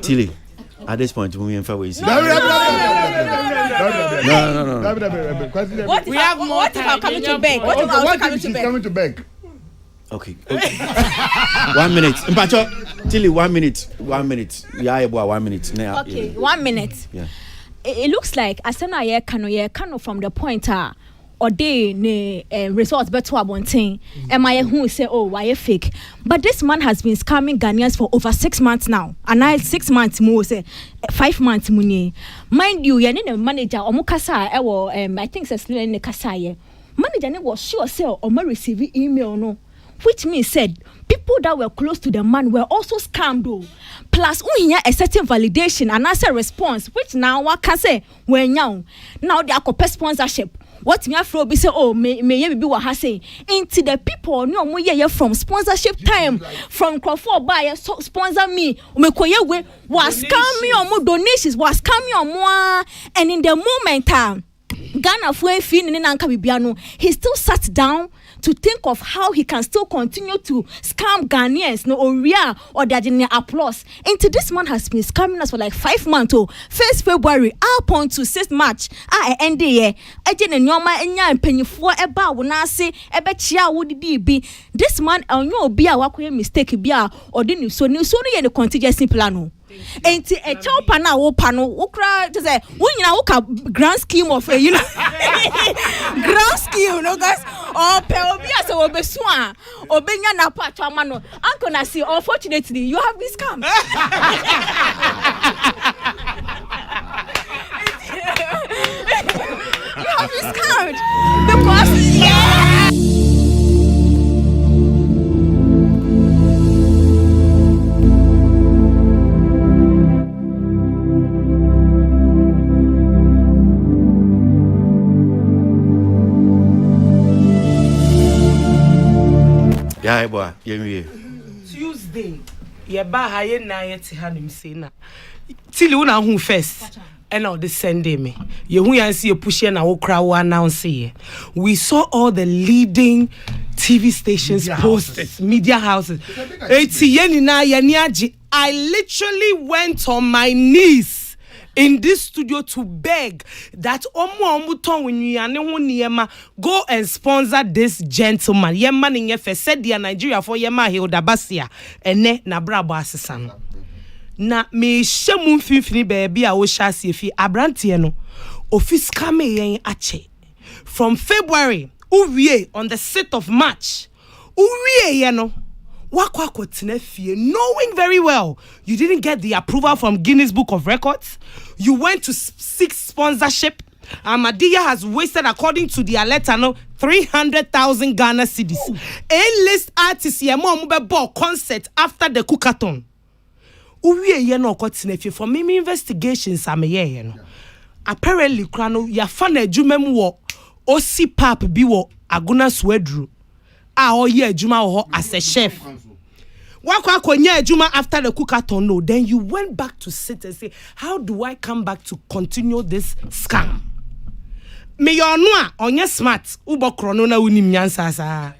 Tilly, at this point, we in fact No. What if I'm coming to beg? What if I'm coming to beg? Okay. 1 minute. Mpacho, Tilly, 1 minute. 1 minute. Yeah, about 1 minute. Okay, 1 minute. Yeah. It looks like Asena ye kano from the pointer or day ne results better abonting. Am I who say why fake? But this man has been scamming Ghanaians for over 6 months now. And I 6 months more say 5 months money. Mind you, you're a manager omukasa I think says ne kasa ye. Manager ne was sure say or receive email no. Which means said people that were close to the man were also scammed though. Plus a certain validation and answer response, which now what can say when now they are copy sponsorship. What me afro be say may be what I say into the people no more from sponsorship time from Crawford buy sponsor me me way was scam me more donations was scam me more and in the moment Ghana for feeling he still sat down to think of how he can still continue to scam Ghanaians or they are applause. Into this man has been scamming us for like 5 months. 1st February up on to 6th March. End the year. This man be a mistake or didn't so the contingency plan. Enti a chopper now okra to say grand scheme of grand scheme no guys or peobia so obesua obenya na patwa mano uncle na see unfortunately you have been scammed. You have been scammed because yeah, boy, Tuesday, ye ba ha ye na ye ti hanim say na. Till you na hu first. And now this Sunday me. Ye hu yan see ye push na wo kra wo announce ye. We saw all the leading TV stations posted, media houses. I literally went on my knees in this studio to beg that go and sponsor this gentleman. Yema ninye fe said dia Nigeria for Yema Hilda Basia ene na brabo asesano. Na me shemu mfimfini baby a wo hyase fi abrantie no office kame yen ache from February uwie on the 6th of March uwie ye no Wakwako Tinefie, knowing very well you didn't get the approval from Guinness Book of Records. You went to seek sponsorship. Ahmadiyya has wasted, according to the letter, 300,000 Ghana cedis. A-list artists here more mobile concert after the cookathon. Uwe ye no Tinefie for me investigations am apparently krano ya fana adwuma wo osi pap bi wo Aguna Swedru a oye adwuma wo as a chef. Wakwa konya adwuma after the cookathon no, then you went back to sit and say, how do I come back to continue this scam? Me yo no a onye smart ubokro no na unim nyansa sa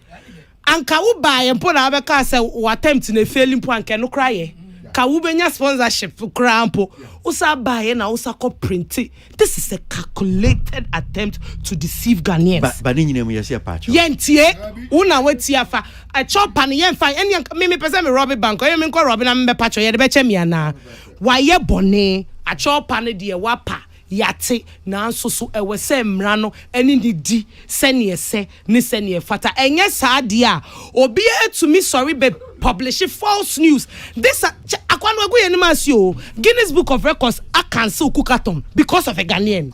anka wo ba ye mpo na abeka say wo attempt na fail mpo anka no kraye ka wo benya sponsorship kra mpo usa ba ye na usa ko print. This is a calculated attempt to deceive Ghanaians. But nyine mu yesi apacho yentie una weti afa a chop an yen fa eni me pese me rob bank o me nko rob na me pacho ye de beche me ana wa ye bone a chop an de wapa yate na nso so ewe se mra no eni ni di sene ese ni sene fata enye sa de a obi etumi sorry be publish false news. This akwano egu ye ni masi o Guinness Book of Records a cancel cookathon because of a Ghanaian.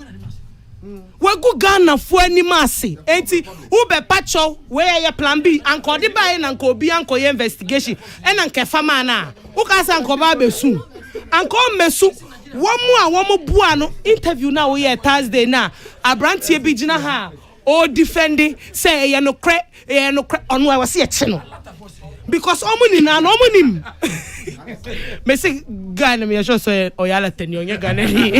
Wegu Ghana fo ani masi enti ube pacho we ye plan B anko di bae na anko obi anko ye investigation e na nke fama na ukasa anko ba besu anko mesu womu bua no interview na we ye Thursday na abrantie bi gina ha o defending say ye no kre onu I was see no because omuni na no omunim me say Ghana me sure say oyala teni onye Ghana ni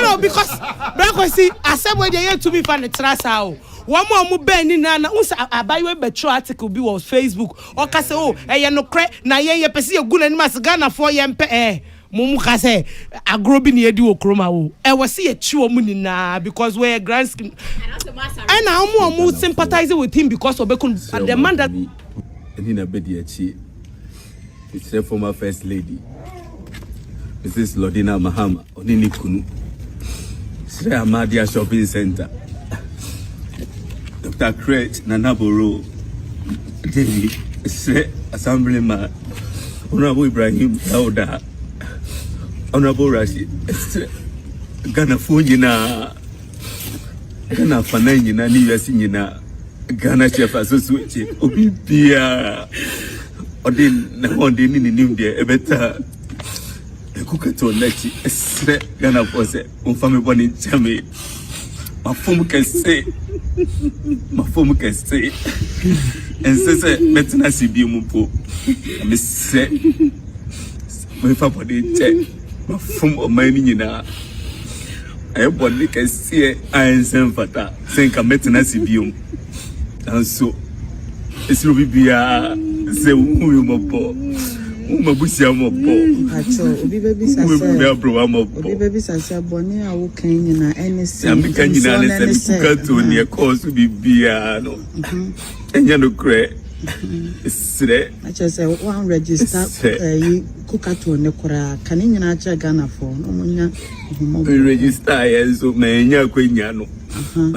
no because brako see asem dey to be fan trasa o womu ben ni na unsa abayo betro article bi was Facebook o ka say o ye no kre na ye pese ye gu na ni mas Ghana for ye mpe mumu ka say agrobi ni edi okroma o e wose ye chi omu ni na because we a grand scheme and now omu sympathizing with him because obekun the man that eni na bedi achi it's the former first lady Mrs. Lodina Mahama onini kunu Sre Amadia Shopping Center Dr. Crete Nanaboro David Sre Assemblyman Honorable Ibrahim Dauda Honorable Rashid Ghana Funyina Ghana Fananyina ni US nyina Ghana Chef Association Obibia Odin na wonde ni nim de ebeta Cookathon lechi Sre Ghana Force umfame boni chame mafom kese ensese metina sibi mumpo mese me fa boni che mafom omani nyina ayo boni kese ayensen fata senka metina sibi anso esiro bibia se umu mopo umabusia mopo acho obi baby sasa boni awo kan nyina enese am kan nyina ne se Cookathon ne cause bibia no enya no kre sire acho se one register Cookathon ne kora kan nyina acha Ghana for no munya register yenso menya kwenya no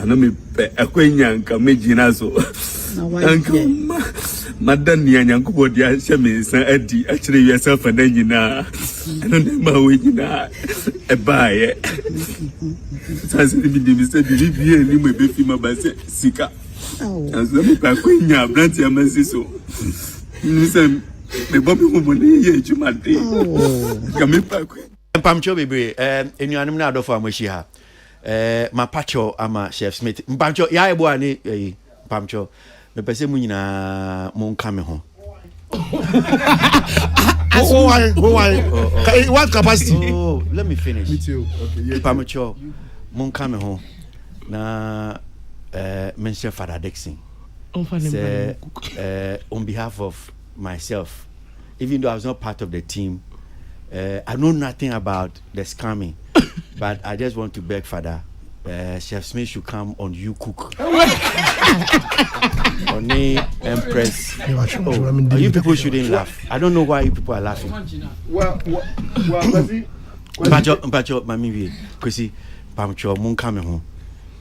ana me akwenya nka megina so madani anyankubo dia shemensa adi akire yesa fana nyina eno ne ma we nyina ebaye sase bi de mr bibie ni mo be fi mabase sika aso me pa kwenya branti amasi so nisem me bobi mo ne ye jumade ka me pa kwen Mpamcho bebre enuanum na adofo amoshi ha mapacho ama Chef Smith mpamcho ya ebo ani mpamcho me pese mu nyina mo nka me ho what capacity? Oh, let me finish. Me too. Okay, mpamcho mo nka me ho na mention Father Dixon say on behalf of myself, even though I was not part of the team, I know nothing about the scamming, but I just want to beg Father, Chef Smith should come on You Cook. On the Empress. You people shouldn't laugh. I don't know why you people are laughing. Mpacho mami wie kwesi pamcho mun kame ho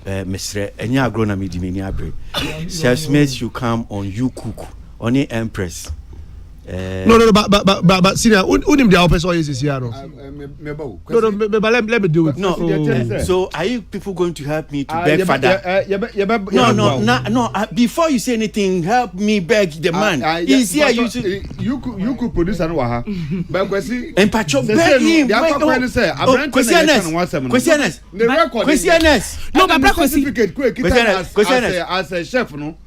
Mr. Enya Agrona Midimini Abre. Chef Smith should come on You Cook, on the Empress. No, but senior, unim the office or is here? No, let me do it. No, so are you people going to help me to beg father? No. Before you say anything, help me beg the man. He's here. You could produce an waha. But kwesi. And Pacho beg him. Questioners. No, but certificate. As a chef, no.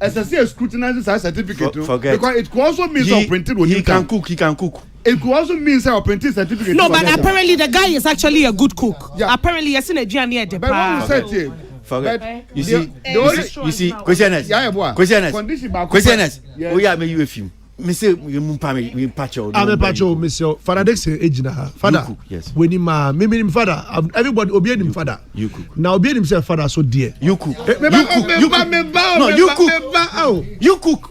As I say, a scrutinizes a certificate. Forget. Because it could also mean printed when he can cook. It could also mean a printed certificate. No, but apparently the guy is actually a good cook. Yeah. Apparently, yes, in a journey at the bar. Forget. You see, questioners. We are making you a few. Monsieur, you Pacho. I'm a Pacho, Monsieur. Father Dexter, Ejina. Father, yes. When him, him father, everybody obey him father. You cook. Now obey himself father so dear. You cook. No, you cook. You cook.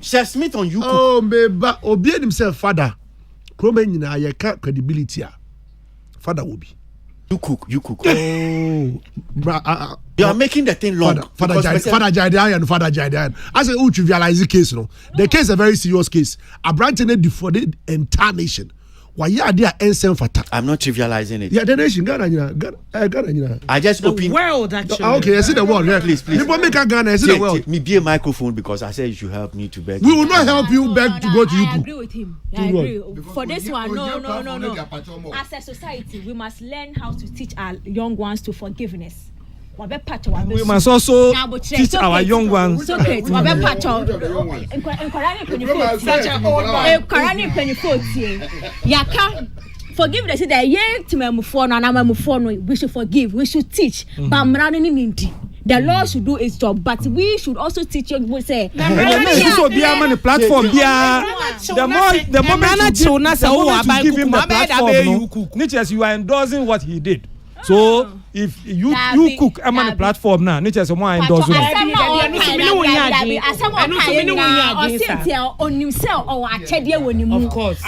Chef Smith on you cook. Oh, meba obey himself father. Kromen na ye credibility. Father will be. You cook. Oh, you are making the thing long. Father Jaidian. I say, who trivialize the case, no? The case is a very serious case. A branch in it defrauded the entire nation. Why you are there ensign for that? I'm not trivializing it. Yeah, the nation, Ghana. I just open the world actually. Okay, I see the world. Yeah. Please. You make Ghana. I see the world. Me be a microphone because I said you should help me to beg. We will not help you beg to go to you. I agree with him. I agree. For this one, no. As a society, we must learn how to teach our young ones to forgiveness. We must also teach our young ones. Such an old man. Forgiveness is we should forgive, we should teach. The law should do its job, but we should also teach young people say this will be a money platform. The moment you give him the platform, Niches, you are endorsing what he did. So if you cook a money platform now, Niches is more endorsing. Of course.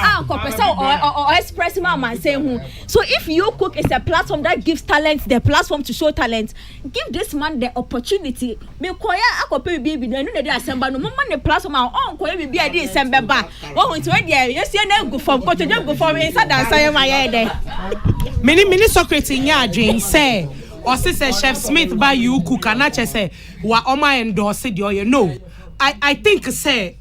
Or express mama saying so if you cook is a platform that gives talent, the platform to show talent, give this man the opportunity. Me koya akope baby no dey assemble no man the platform on koya be dey assemble ba. What to dey yes na go from go to go from inside that say my head. Many Socrates nya adwen say or say Chef Smith by you cook and not say wa oma endorse the no. I think say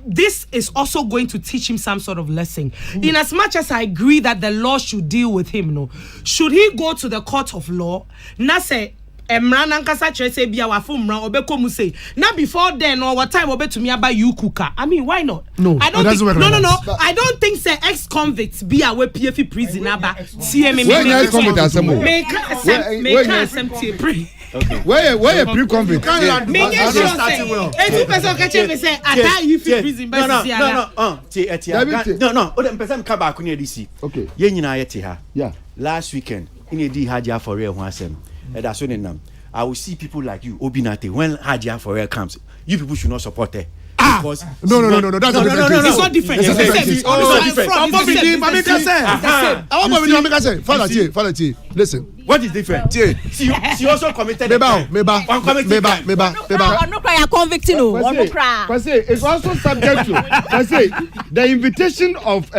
this is also going to teach him some sort of lesson. In as much as I agree that the law should deal with him, no, should he go to the court of law? Na say Emran Ankasa Chese Bia Wafumra Obekomu say now before then or what time obe to me about you cooker. I mean, why not? No, I don't think, no. I don't think say ex-convicts be away PFE prison aba. CMA Where a pre-convict? No. Okay. Yeah. Last weekend in a Hajia for real one that's when I will see people like you, Obinate, when Hajia for real comes. You people should not support her. Because no. That's it's not different. It's not different. Father T. Listen. What is different? She also committed Meba. It's also subject to the invitation of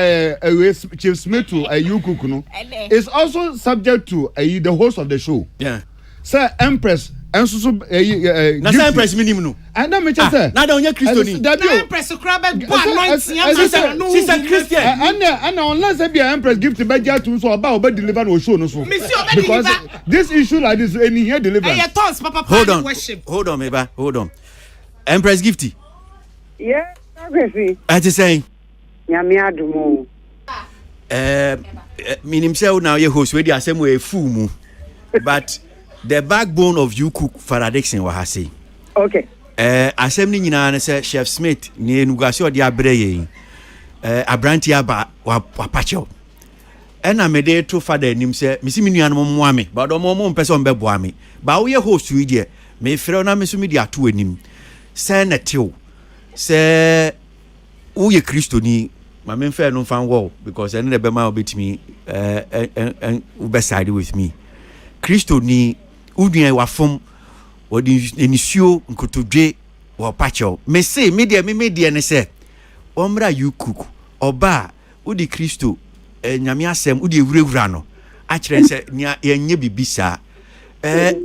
Chief Smith to Yukukuno is also subject to the host of the show. Yeah. Sir Empress and so Nasa Empress minimum. And then say na don't Christian. Empress crab she's a Christian. And unless be Empress give to Beja to so about deliver no show no so. Because this issue like this any here deliver. Hold on, Meba. Hold on. Empress Gifty. Yeah, obviously. I just saying. Nyame adumo. Minim say now your host we dey asem we full mu. But the backbone of you cook Faradexin wa say. Okay. Asem ni nyina na say Chef Smith ni enugase odi abre yen. Abranti aba wa pacho. Ena me dey to father nim say me si menuan mo mo ame, but mo person be boa me. Ba wo ye host wi de, me frɛ na me so me dey ato anim. Say na tew. Say wo ye Kristoni, ma me mfa no fan wo because ene be ma obetimi be side with me. Kristoni udua wa fom wodi enisuo nkotodwe wo pacho me say media ne say omra you cook oba udi Kristo nyame asem udi ewurawura no a kire se nya yenye bibisa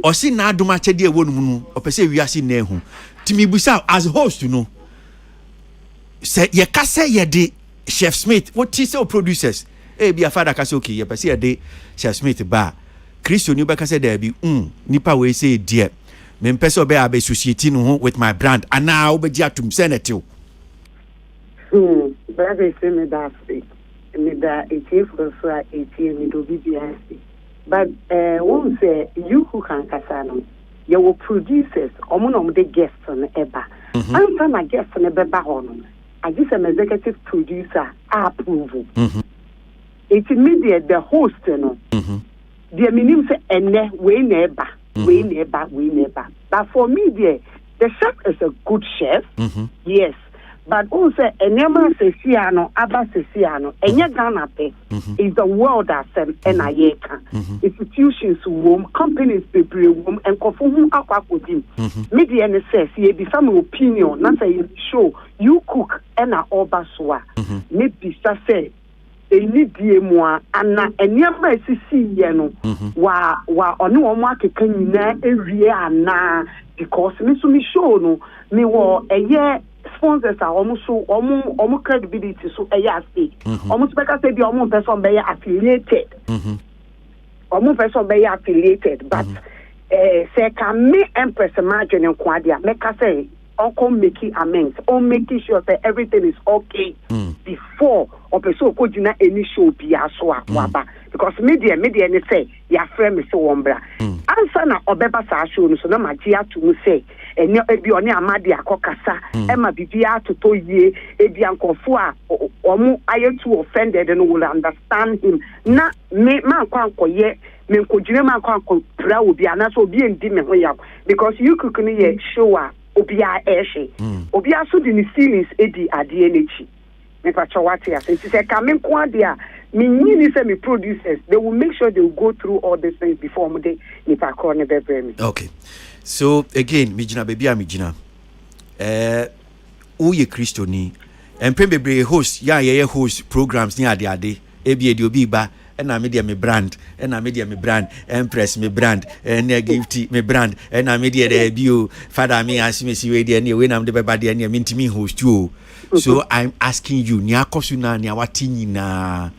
osi na adoma chede ewo nu opese wiase na ehu timi busa as host no say ye ka say ye de Chef Smith what he say producers be a father ka say okay ye pese ye de Chef Smith ba Kristo ni ba ka say there be nipa we say dear me pese obe abe associate no with my brand and now obe dia tum senator brother say me that me that it is for so it me do BBC but won't say you who can kasano you will producers omo the guests on eba I'm from my guests on eba hono I just am executive producer approve it's immediate the host no the minimum say ene we never but for me the chef is a good chef yes but also enema sesiano aba sesiano enye Ghana pe is the world that and ayeka institutions wom companies bebre wom enkofo hu akwakodim media ne says ye be some opinion na say show you cook na oba soa me bi say eni die mu ana enema esisi ye no wa oni wo mu akeka nyina ewie ana because me so me show no me wo eye sponsors are almost credibility so at stake. Almost better say the almost person be affiliated. Almost person be affiliated, but say can me empress imagine in Kwadia make us say uncle making amends or making sure that everything is okay before or person could not any show be as waba because media ne say ya friend is so umbra answer na obeba sa show no so na magia to say enye ebi oni amadi akokasa e ma bibia toto ye ebi ankofo a omo ayetu offended and will understand him na me man kwa ankoye me nkojire man kwa ankopra obi anaso obi endi me ho ya because you could ye show a obi a ehye obi aso di ni feelings edi ade enechi me pacho what ya say say come kwa dia me nyini say me producers they will make sure they will go through all these things before me dey ni pa call ne bebre me okay. So again, mijina baby mijina. Uye Kristo ni. Empembebre host ye host programs ni ade. Ebi edi obi ba na media me brand, na media me brand, Empress me brand, na gift me brand, na media de bio father me asimesi we de na we na me beba de na mintimi host you. So I'm asking you, ni akosu na ni awati nyina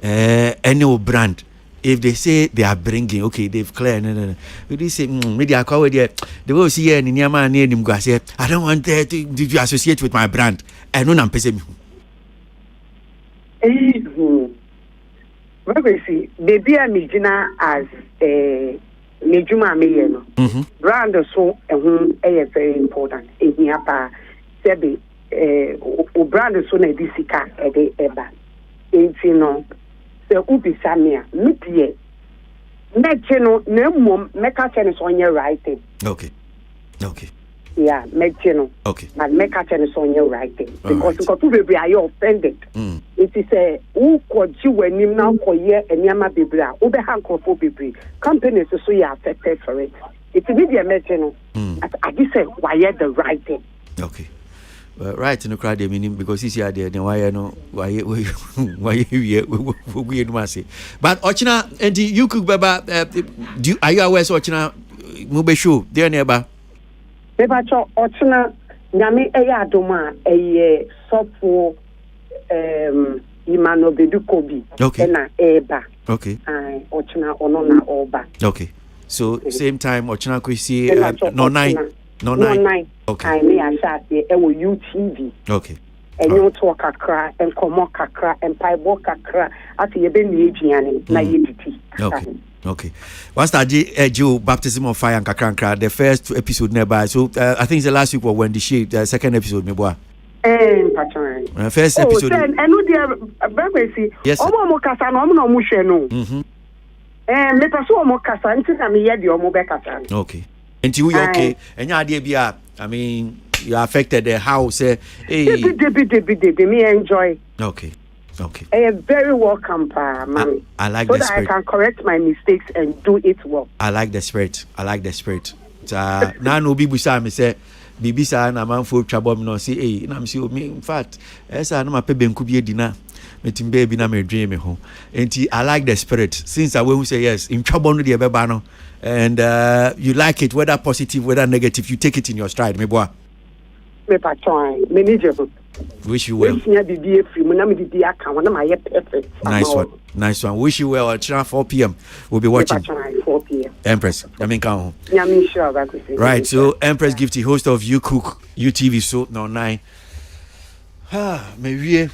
any brand. If they say they are bringing, okay, they've cleared. No. They say, media call there. They will see any man near them. Go say, I don't want to associate with my brand. I know I'm paying you. Well, see, baby, I'm Mijina as a Mijuma Mayeno. Brand so is very important. In here, Sebi, brand so na disika eba. No. Se ubi samia metie mecheno na mom meka chene so onye writing okay yeah mecheno okay but meka chene so onye writing because ko tu bebre are offended it is a who ko ji wanim na ko ye eniama bebre a wo be hankofo bebre companies so ya affected for it it's media mecheno I just say why the writing okay. Right in the crowd, meaning because he's here there, then why no, why we do say. But Ochina and you cook baba, are you aware Ochina Mube show there nearby? Beba cho Ochina Yami Eya Doma a software Imano Bedukobi. Okay. Na Eba. Okay. Ochina Onona Oba. Okay. So same time Ochina Kwisi no 9. No 9. Okay. I may have said it will UTV. Okay. And you talk a cry and come kakra and pie walk a cry after you've been the naivety. Okay. What's that Joe baptism of fire and kakra? The first episode nearby. So I think it's the last week when the second episode maybe. First episode. And no dear yes. Omo kasa no no mo hwe no. Me paso omo kasa nti na me ye de omo be kasa. Okay. Until you okay, and your idea, I mean, you affected the house. Hey, me enjoy. Okay. Okay. Very welcome, mommy. I like so the that spirit. I can correct my mistakes and do it well. I like the spirit. Now no be busa me say bibisa na manfo twabom no say na me say me in fact esa na mape benku bi edina metim baby na me dream me ho. Enti I like the spirit. Since I will say yes, in twabom no de beba no and you like it whether positive whether negative, you take it in your stride, me boy. Me patron, me need you. Wish you well. Nice one. Wish you well. At 4 p.m. We'll be watching. 4 p.m. Empress. I mean, come home. Sure. Right. So, Empress Gifty, host of You Cook, UTV Soap No 9. Maybe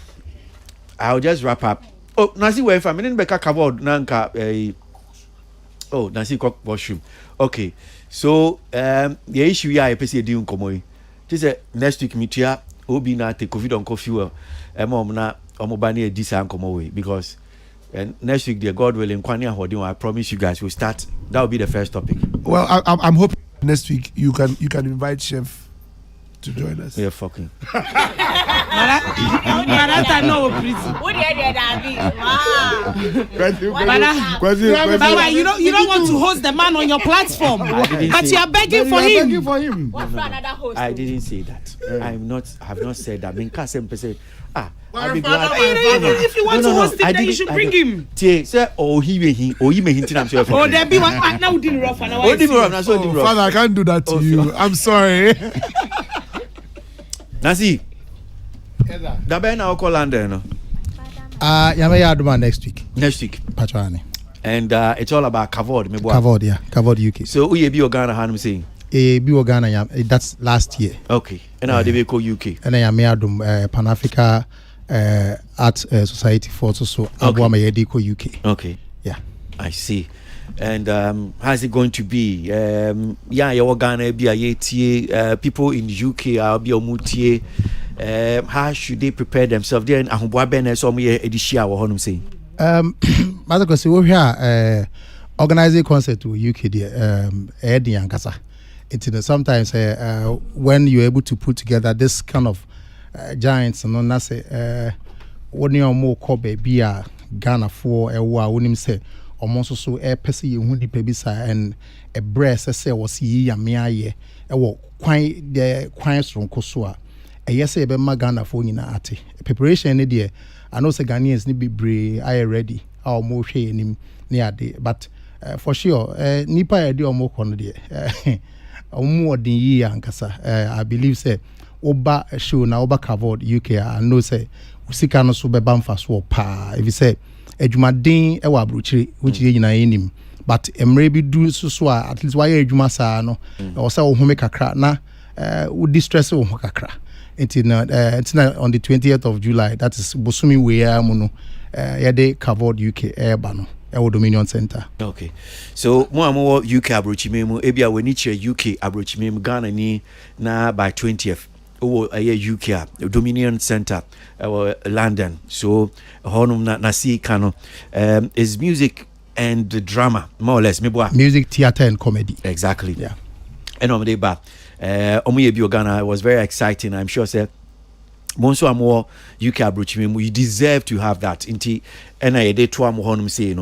I'll just wrap up. Oh, Nancy, where if I'm in Becca Cabo, Nanka. Oh, Nancy Cock washroom. Okay. So, the issue here, I say, do you this is next week, Mitia. Obi na take COVID on coffee well. Na omobani edisa ankomo way because next week, dear God willing, I promise you guys will start. That will be the first topic. Well, I'm hoping next week you can invite Chef to join us. Yeah, fucking. You don't want to host the man on your platform, but you are begging for him. What for another host? I didn't say that. I have not said that. I'll be glad. If you want to host him, then you should bring him. Oh, there be one. Now didn't rough. Father, I can't do that to you. I'm sorry. Nancy, that be now call London, no? Yama next week. Pachani. And it's all about Kavod, me boy. Kavod UK. So who you be Ghana? How I'm saying? Be Ghana. That's last year. Okay. And now they be call UK. And I am Pan Africa Art Society for so Abuama Yediko UK. Okay. Yeah. I see. And how's it going to be? You're Ghana be a people in the UK are be a how should they prepare themselves? Then Ahubwa Ben so me edishia wa honum saying. Because we here organizing concert to UK there Eddie Yankasa. It's sometimes when you're able to put together this kind of giants and na say when you more kobe be a Ghana for a wa wonim say almost so a person you who bisa and a breast say was ye ya me aye e wo kwan the kwan stronko so a yes e be Ghana for nyina ate preparation ne there I know say Ghanaians ni bebre are ready our mo hwe nim ne ade but for sure nipa e de omo kono de omo odin yi ankasa I believe say oba show na oba covered UK I know say usika no so be bamfa so pa if you say adwumaden e wa abrochire which ye nyina enim but emre bi du so at least why adwuma saa no o say wo home kakra na wo distress wo kakra it's on the 20th of July that is Bosumi we no yede covered UK airba no e Dominion Center. Okay. So mo UK abrochimemu ebia wani chere UK abrochimemu Ghana ni na by 20th UK Dominion Center London. So honum na see kano is music and the drama more or less music, theater and comedy. Exactly. Yeah. And on the bar Omuyebi Ghana was very exciting. I'm sure say Monso amo UK abrochimemu you deserve to have that inti na day to amo honum say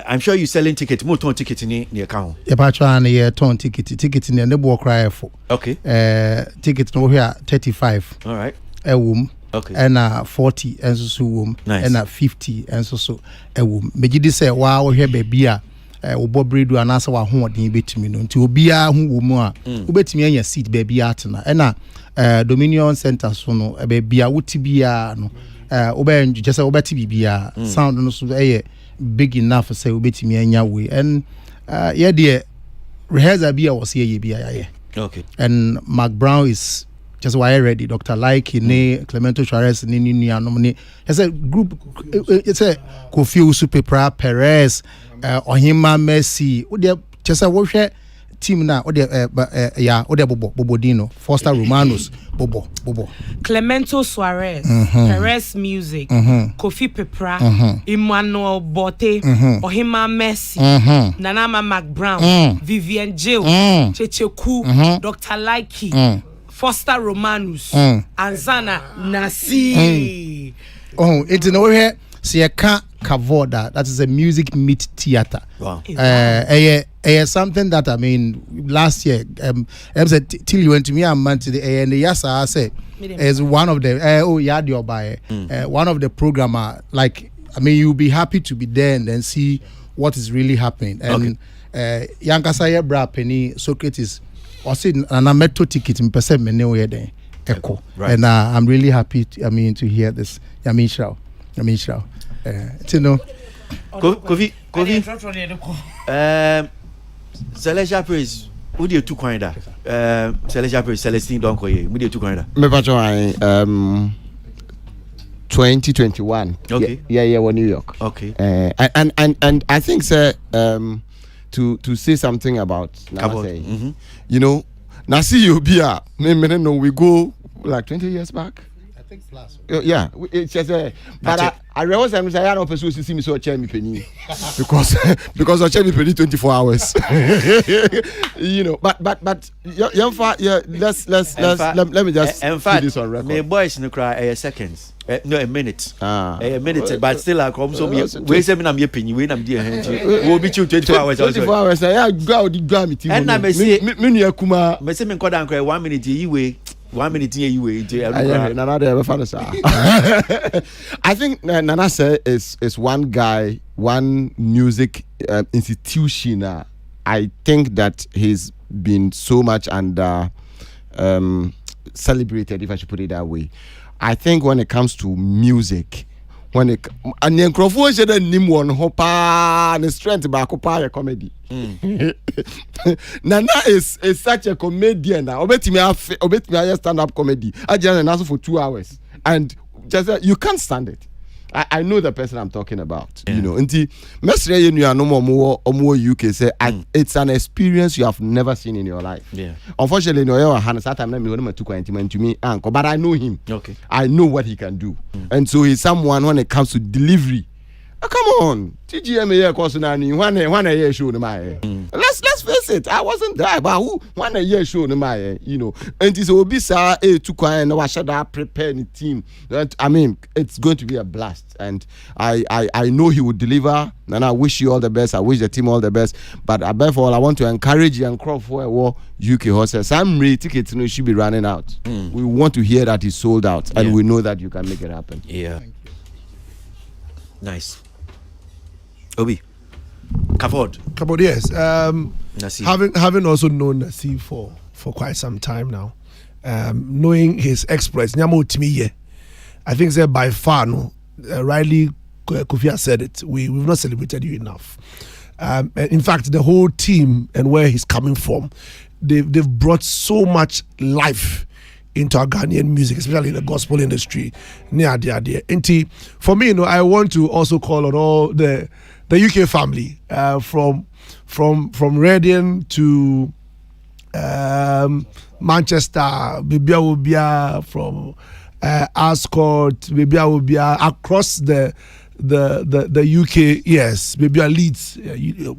I'm sure you selling ticket more ton ticket in the account. Yeah, but ton ticket in the nebo cry for. Okay. Ticket no here 35. All right. A womb. Okay. And 40 and so womb. Nice. And 50 and so a womb. Megidi say wow here baby Obobri do anasa wa ho odin betimi no nti obi a ho wo mu a obetimi anya seat baby atena na Dominion Center so no baby a wuti bia no obe just obeti bibia sound no so big enough say obetimi anya we and yeah the rehearsal bia was here bia. Okay. And Mark Brown is just why ready Dr. Like ne Clemento Suarez ne nuanom ne it's a group it's a Kofi Usupepra Perez Ohima Messi ode just a wo hwe team na ode ode Bobodino Foster Romanos Bobo Clemento Suarez Perez Music Kofi Pepra Emmanuel Bote Ohima Messi Nanama Mark Brown Vivian Jill Checheku Dr. Likey Foster Romanus Anzana Nasi Oh, it's in over see a Kavoda, that is a music meet theater. Wow. Something that I mean last year said till you went to me and man to the and yes I say is one of the one of the programmer, like I mean you'll be happy to be there and then see what is really happening. And Yankasaya Bra Penny Socrates or said and I met to ticket in percent me echo. Right. And I'm really happy to hear this. Yamisha. You know, Kofi Celestia Praise who do you two kind that Celestia Praise Celestine don't call you who do you two kind that me patch 2021 okay we're New York okay and I think sir to say something about you know now see you be no we go like 20 years back. Yeah, it's just but I realize I'm saying I don't pursue see me so me penny because I check me penny 24 hours. You know, but let me just put this on record. My boys no cry seconds. No, a minute. A minute, but still I come so we say me na me penny we na me dey we be 24 hours. 24 hours. I go the gram it. And na me say me akuma me say me nkoda nkra 1 minute you way 1 minute you way. I think Nana say is one guy, one music institution. I think that he's been so much under celebrated, if I should put it that way. I think when it comes to music, when it and the microphone said that nim one hopa and strength back up comedy. Nana is such a comedian now. Obeti me stand up comedy. I just answer for 2 hours and just you can't stand it. I know the person I'm talking about. You know, until Mestre you are no more UK say it's an experience you have never seen in your life. Yeah. Unfortunately, no Hannah that time me too intimate to me uncle, but I know him. Okay. I know what he can do. And so he's someone when it comes to delivery. Come on, TGM here Kosunani, one a year show no my. Let's face it, I wasn't there, but who 1 year show no my, you know. And it's Obisa to quiet and wash that prepare the team. I mean, it's going to be a blast, and I know he will deliver. And I wish you all the best. I wish the team all the best. But above all, I want to encourage you and crop for a war UK horses. Some tickets should be running out. We want to hear that it's sold out, and we know that you can make it happen. Yeah. Nice. Obi, Kavod, yes. Having also known Nasib for quite some time now, knowing his exploits, Nyamo Timiye, I think that by far, Riley Kofi has said it. We've not celebrated you enough. In fact, the whole team and where he's coming from, they've brought so much life into our Ghanaian music, especially in the gospel industry. For me, I want to also call on all the UK family, from Reading to Manchester, Bibia Ubia, from Ascot, Bibia Ubia, across the UK, yes, Bibia Leeds,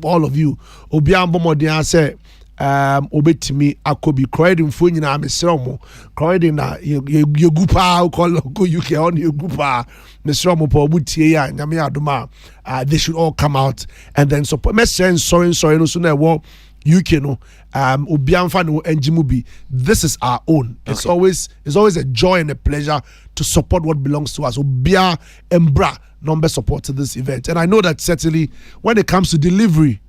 all of you. Ubia Mbomodian say, obetimi akobi croydon fo nyina mesromo croydon na yegupa call go UK on yegupa mesromo po obutie ya nyame adoma they should all come out and then support mesren sorry no so na wo UK no obiamfa no enjimu bi. This is our own. It's always a joy and a pleasure to support what belongs to us. Obia embra number support to this event, and I know that certainly when it comes to delivery,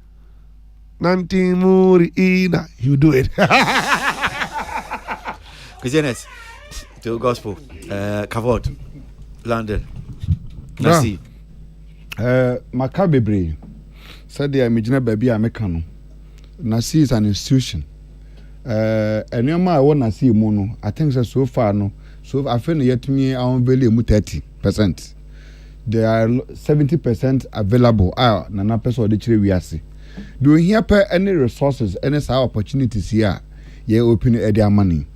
Nanti Muri Ina, you do it. Christianes, to gospel, Kavod, London, Nasi. Makabebre said the Imagine Baby Americano. Nasi is an institution. And your ma want to see mono. I think so far no. So I feel yet me on value 30%. There are 70% available. Nana person the chile we are see. Do you hear per any resources, any opportunities here? Ye open their money.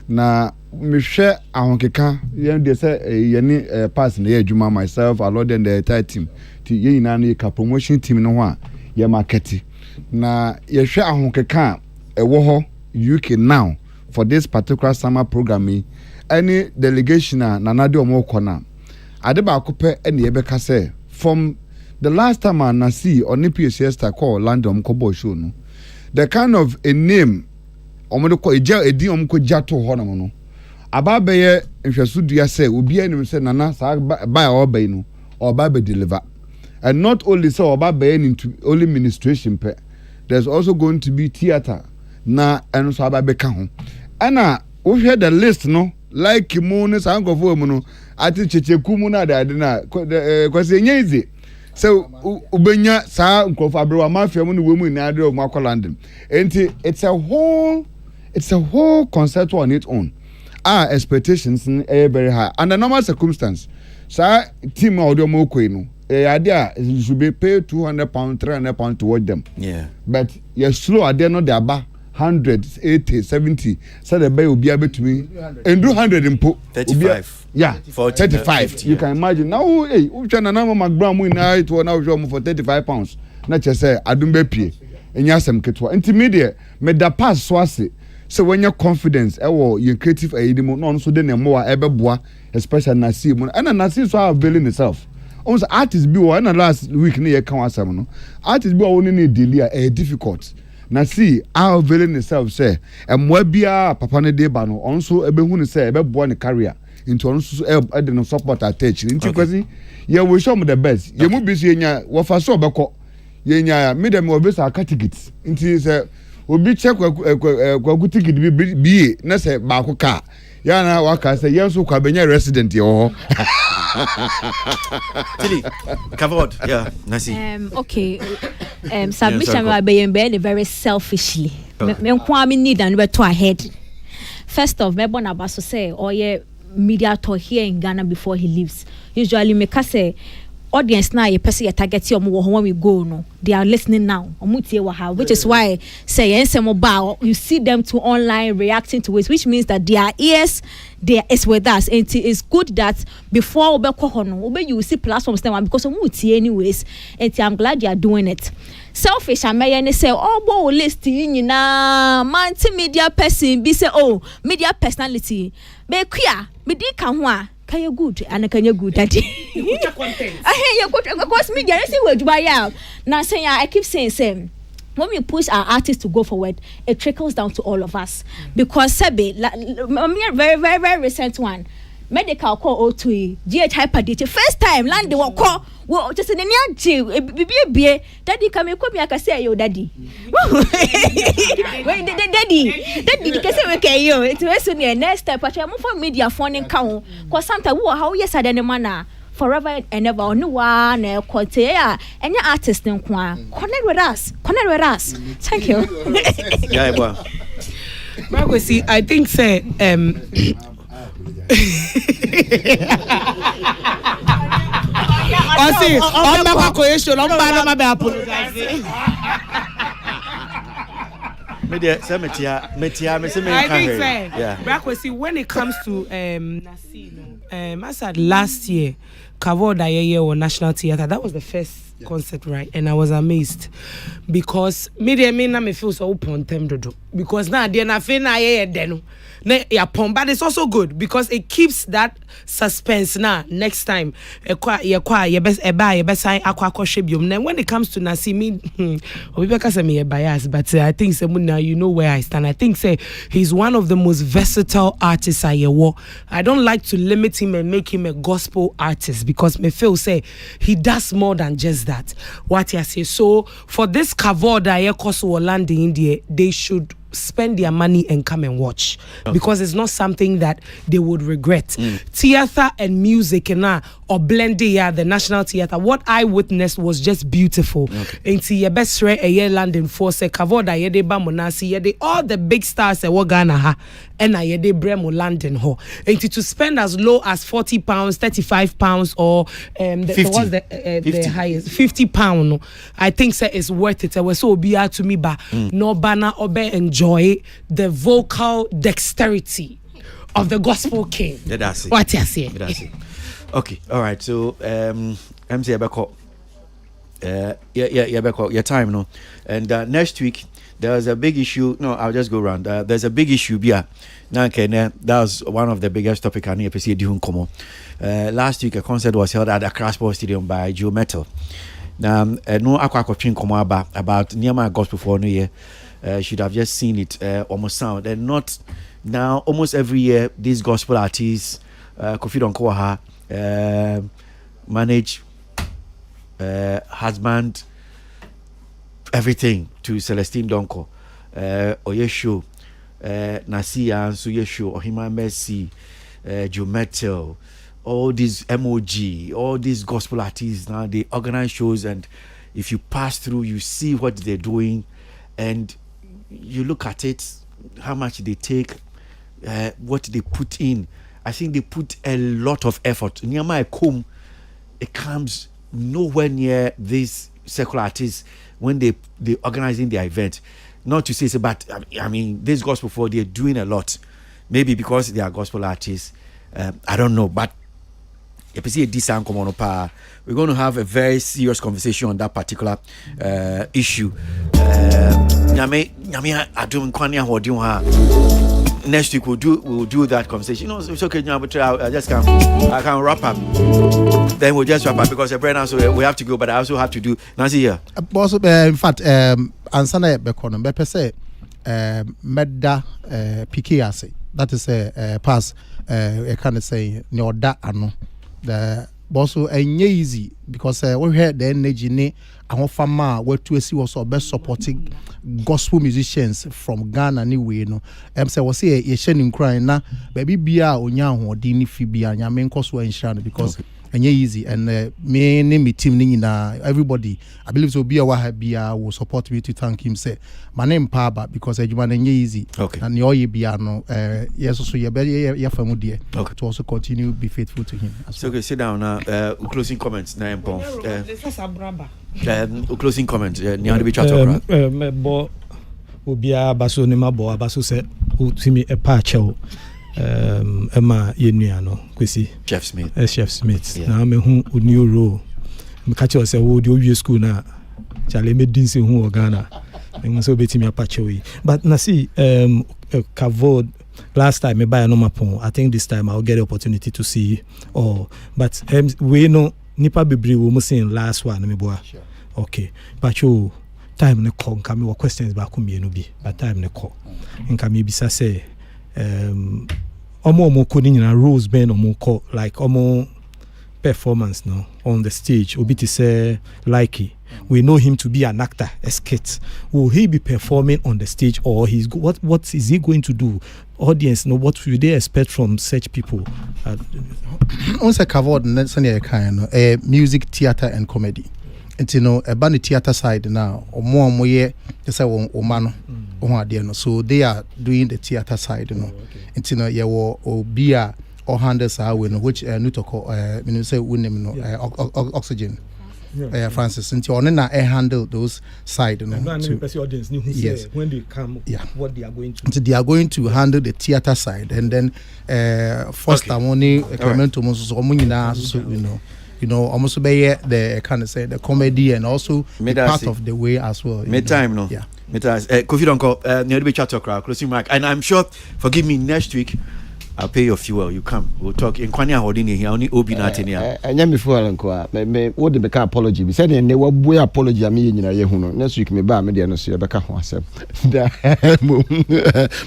Na me share ahonkeka they say yeni pass na ye adwuma myself along the entire team. Ti ye na na ka promotion team no ho a ye market. Na ye hwe ahonkeka ewo ho UK now for this particular summer programming. Any delegation na nade omo kona. ade ba akopɛ ene ye beka say from the last time I see on PCS star call London Kobo show no the kind of a name omo de ko eja edi omo ko jato ho no no aba be ye nhweso dua say obi anim say nana sa buy oba no oba be deliver and not only so oba be into only administration pe there's also going to be theater na eno so aba be ka ho ana wo hwe the list no like mu ne sankofo mu no ati checheku mu na da na kwase nyeze so ubenya sa nkofo abrewa mafia mu ne wemu ni ade o makọ London enti it's a whole concept on its own. Our expectations are very high under normal circumstance sa team audio mo ko no idea you should be paid £200 £300 toward them, but you're slow idea no dey aba 100 80 70 so the buy obi abetumi and do 100 impo 35 35 you can imagine now hey ucha na na magbra mu na it wo na wo for £35 na che say adum be pie enya asem ketwa intermediate me da pass so ase so when your confidence your creative aidimo no so de na mo wa ebeboa especially na see mo and na see so availing itself almost artist bi wo na last week na ye kan asem no artist bi wo ni delay a difficult na see how availing itself say emwa bia papa ne de ba no onso ebehu ne say ebeboa ne career into onso e de no support attach into kwasi ye we show me the best ye mu bi so yenya wo fa so obekọ yenya me dem wo be sa tickets into say obi check kwa ticket bi na say ba ko ka ya na waka say yenso kwa benya resident ye ho Tilly covered nasi okay submission by being very selfishly me kwa me need and to ahead first of me born abaso say or media tour here in Ghana before he leaves usually me ka say audience now you person you target when we go no they are listening now which is why say you see them to online reacting to it, which means that their ears is with us, and it is good that before you see platforms now because anyways, and I'm glad you are doing it. Selfish I may say list multimedia person be say media personality be queer me di kanwa can you good and can you good daddy you good because me get see word buy now saying I keep saying when we push our artists to go forward, it trickles down to all of us. Because Sebe, very recent one, medical call O2, GH hyperdate, first time land the call. Well, just in any be daddy come me I can say yo daddy. Wait, daddy can say okay yo. It was near next step, but I'm for media phone and count. Cause sometimes how yes I didn't manner. Forever and ever no one and your artist connect with us thank you Margo, see I think say when it comes to I said last year Kavod Ayeye or National Theatre, that was the first concert, right? And I was amazed because me feel so open them do because now they na fe na Ayeye deno. But it's also good because it keeps that suspense now. Next time, when it comes to Nasi, me bias, but I think now you know where I stand. I think he's one of the most versatile artists I don't like to limit him and make him a gospel artist because me feel he does more than just that. What I say. So for this Kavod Ayeko land in India, they should spend their money and come and watch because it's not something that they would regret. Theater and music or blending the National Theater, what I witnessed was just beautiful. And see your best friend a year London for say Kavoda yede ba monasi yede all the big stars that Ghana ha and I yede bremo London ho. And to spend as low as £40, £35 or 50. The highest £50. I think it's worth it. I was so be to me ba no banner obe enjoy the vocal dexterity of the gospel king. What you say? Okay, all right. So MC Ebeko, your time, no, and next week there was a big issue. No, I'll just go around. There's a big issue. Yeah, that was one of the biggest topic I need to see. Last week, a concert was held at Accra Sports Stadium by Joe Metal. Now, no aqua about Nehemiah Gospel for New Year. Should have just seen it almost sound. And not now, almost every year, these gospel artists, Kofi Donkoha, manage husband everything to Celestine Donko, Oyesho, Nasia, Suyesho, Ohima Mercy, Joe Metal, all these MOG, all these gospel artists now, they organize shows, and if you pass through, you see what they're doing, and you look at it, how much they take, what they put in. I think they put a lot of effort. Nehemiah Kum, it comes nowhere near these secular artists when they organizing their event. Not to say, but I mean, this gospel for they're doing a lot. Maybe because they are gospel artists. I don't know, but we're going to have a very serious conversation on that particular issue. Next week we'll do that conversation. You know, it's okay, but I can wrap up. Then we'll just wrap up because so we have to go, but I also have to do Nancy here. In fact, Ansana Bekono Bepe say Medda PKAC. That is a pass. I can't say no that ano. The also easy because we heard the energy ne and fama where to see also best supporting gospel musicians from Ghana anyway no say we say ye shedding crying na baby bia onya ho di ni fi bia nya men cause we ensure because easy and me name me team ni na everybody I believe so bia wa bia will support me to thank him say my name Paba because ejuma easy and your ye bia no yes so ye famu die to also continue be faithful to him so okay sit down now closing comments na closing comment ni ade bi chat okra me bo obia baso ni mabo abaso se utimi e pa chew Emma Yenuano, Kwesi Chef Smith. Chef Smith. Now me who new role. Me catch us a wood you school na. Charlie me dinsi who Ghana. And so beti me apache. But na see Kavod last time me buy a normal pon. I think this time I'll get the opportunity to see all. But we know nipa bebre we must say last one me boa. Okay. But you time ne call nka me questions ba ko mienu bi. But time ne call. Nka me bisa say omo koni nyina rules ben omo call like omo performance no on the stage obi to say likey we know him to be an actor a skit will he be performing on the stage or what is he going to do audience no what should they expect from such people once I covered music theater and comedy and you know about the theater side now or more ye say omano so they are doing the theater side you know and you know ye or beer or handles are which nutoko say oxygen Francis and you na handle those side you know audience yes when they come what they are going to so they are going to handle the theater side and then first money to so you know almost be the kind of say the comedy and also part of the way as well mid time no yeah Kofi Donko near the chat talk closing mic and I'm sure forgive me next week I'll pay your fuel you come we'll talk in Kwanya holding here only obi na tenia anya me fuel nko me what the beka apology be said ne wa boy apology am ye nyina ye hu no next week me ba me de no so beka ho asem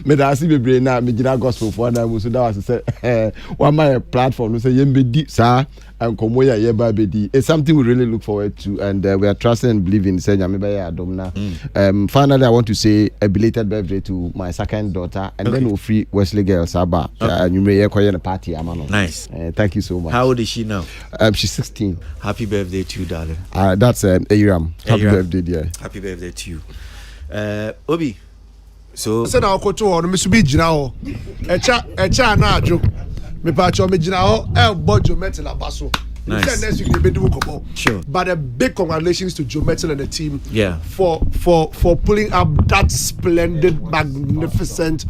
me da asi bebre na me gina gospel for na mu so da was say one my platform no say ye be di sa and komoya ye ba be di it's something we really look forward to and we are trusting and believing say nyame ba ya adom na finally I want to say a belated birthday to my second daughter and then we free Wesley girl Saba and you may koye party amano nice thank you so much. How old is she now? She's 16. Happy birthday to you darling. That's Aram. Happy birthday dear. Happy birthday to you. Obi so say na okoto ho no me so bi gina ho echa na ajo me pa cho me gina ho bojo metal abaso. Nice. Next week they do come. Sure. But a big congratulations to Joe Metal and the team. Yeah. For pulling up that splendid, magnificent,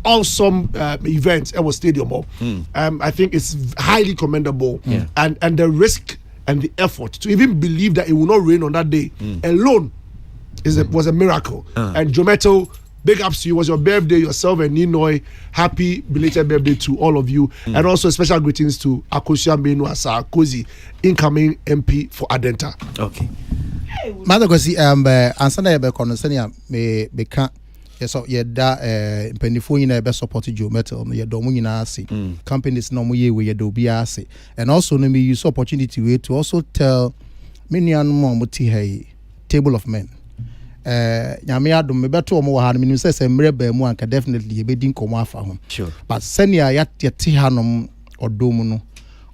awesome event at our stadium. I think it's highly commendable. Yeah. And the risk and the effort to even believe that it will not rain on that day alone. was a miracle. And Jometo, big ups to you. It was your birthday, yourself and Ninoy. Happy belated birthday to all of you. And also special greetings to Akosia Menu Asa Kozi, incoming MP for Adenta. Okay. Mother Kosi, answer the conversation me can't. Yes, so penifo nyina be support Joe Metal no ye do mo nyina ase companies no mo ye we ye do bi ase and also no me use opportunity way to also tell many mo ti hey table of men nyame adom me beto mo ha no me say mre ba mu anka definitely ye be din komo afa ho sure but senia ya te hanom odom no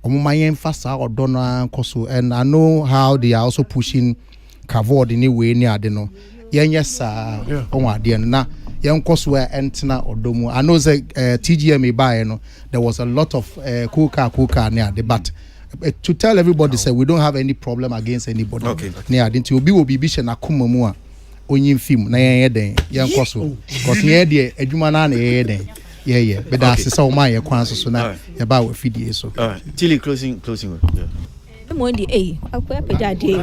omo mayen fasa odo no ankoso and I know how they are also pushing Kavod in way ni ade no yes on ade na yenkoso entina odomu. I know say TGM buy no there was a lot of coca near the but to tell everybody say we don't have any problem against anybody near the nti obi will be bishe na kuma mu a onyin film na yen den yenkoso because yen de adwuma na na yen den yeah but that's so my ye kwan so na ye ba we fidie so till closing yeah. Monday, pejade.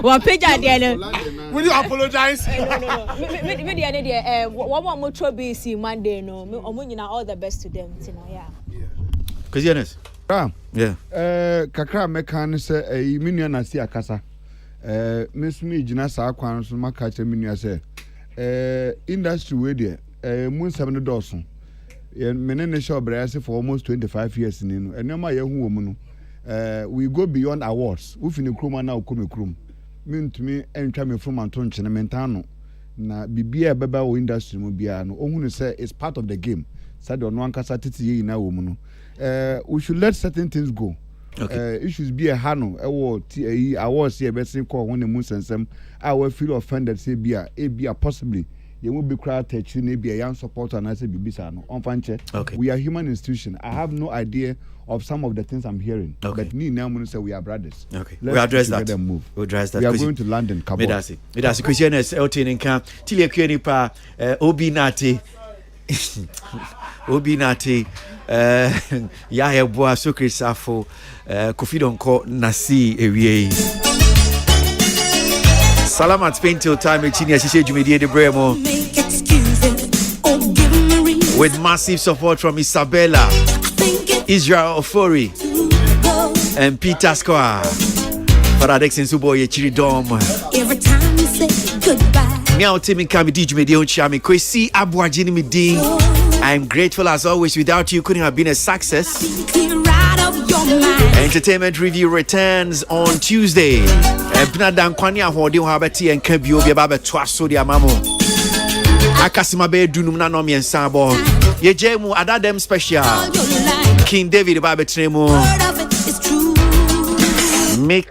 One pejade. Will you apologize? No. One more trouble see Monday. No, all the best to them. Yeah. Cause honest. Yeah. Kakra mekan say minua na si akasa. Miss me gina sa kwan so maka che minua say industry we there mun 7 dozen. Menene show brase for almost 25 years ni no. Enema ye hu wo mu no. We go beyond awards. We fini kroma na ukome krom. Mintumi entwa me from Anton Chenementano na bibia beba wo industry mu bia no. Ohunu say it's part of the game. Said on one kasa titi ye na wo mu no. We should let certain things go. Issues be a hano awards here besin call when the moon sensem I will feel offended say be a possibly you will be crowd touch you be a young supporter and I say bibisa on fanche. We are human institution. I have no idea of some of the things I'm hearing. But me now say we are brothers. We address that. We'll address that. We are going to London. Medasi Christianes LT in camp. Tilia Kuni pa Obi Nati. Obi Nati. Yahya Boa Sukri Safo. Kofi Donko Nasi Ewie. Salamat Spain till time Chinia Shishe Jumedie de Bremo. With massive support from Isabella, Israel Ofori, and Peter Square. Paradex in Subo Yechiri Dom. Every time you say goodbye. Meow Timmy Kami Dijumedie Chami Kwesi Abua Jini Midi. I'm grateful as always. Without you, couldn't have been a success. Entertainment Review returns on Tuesday. Ebnadan Kwani Ahodi Habati and Kebio Baba Twaso di Amamo. Akasima Be Dunum Nanomi and Sabo. Yejemu Adadem Special. King David Baba Tremo. Make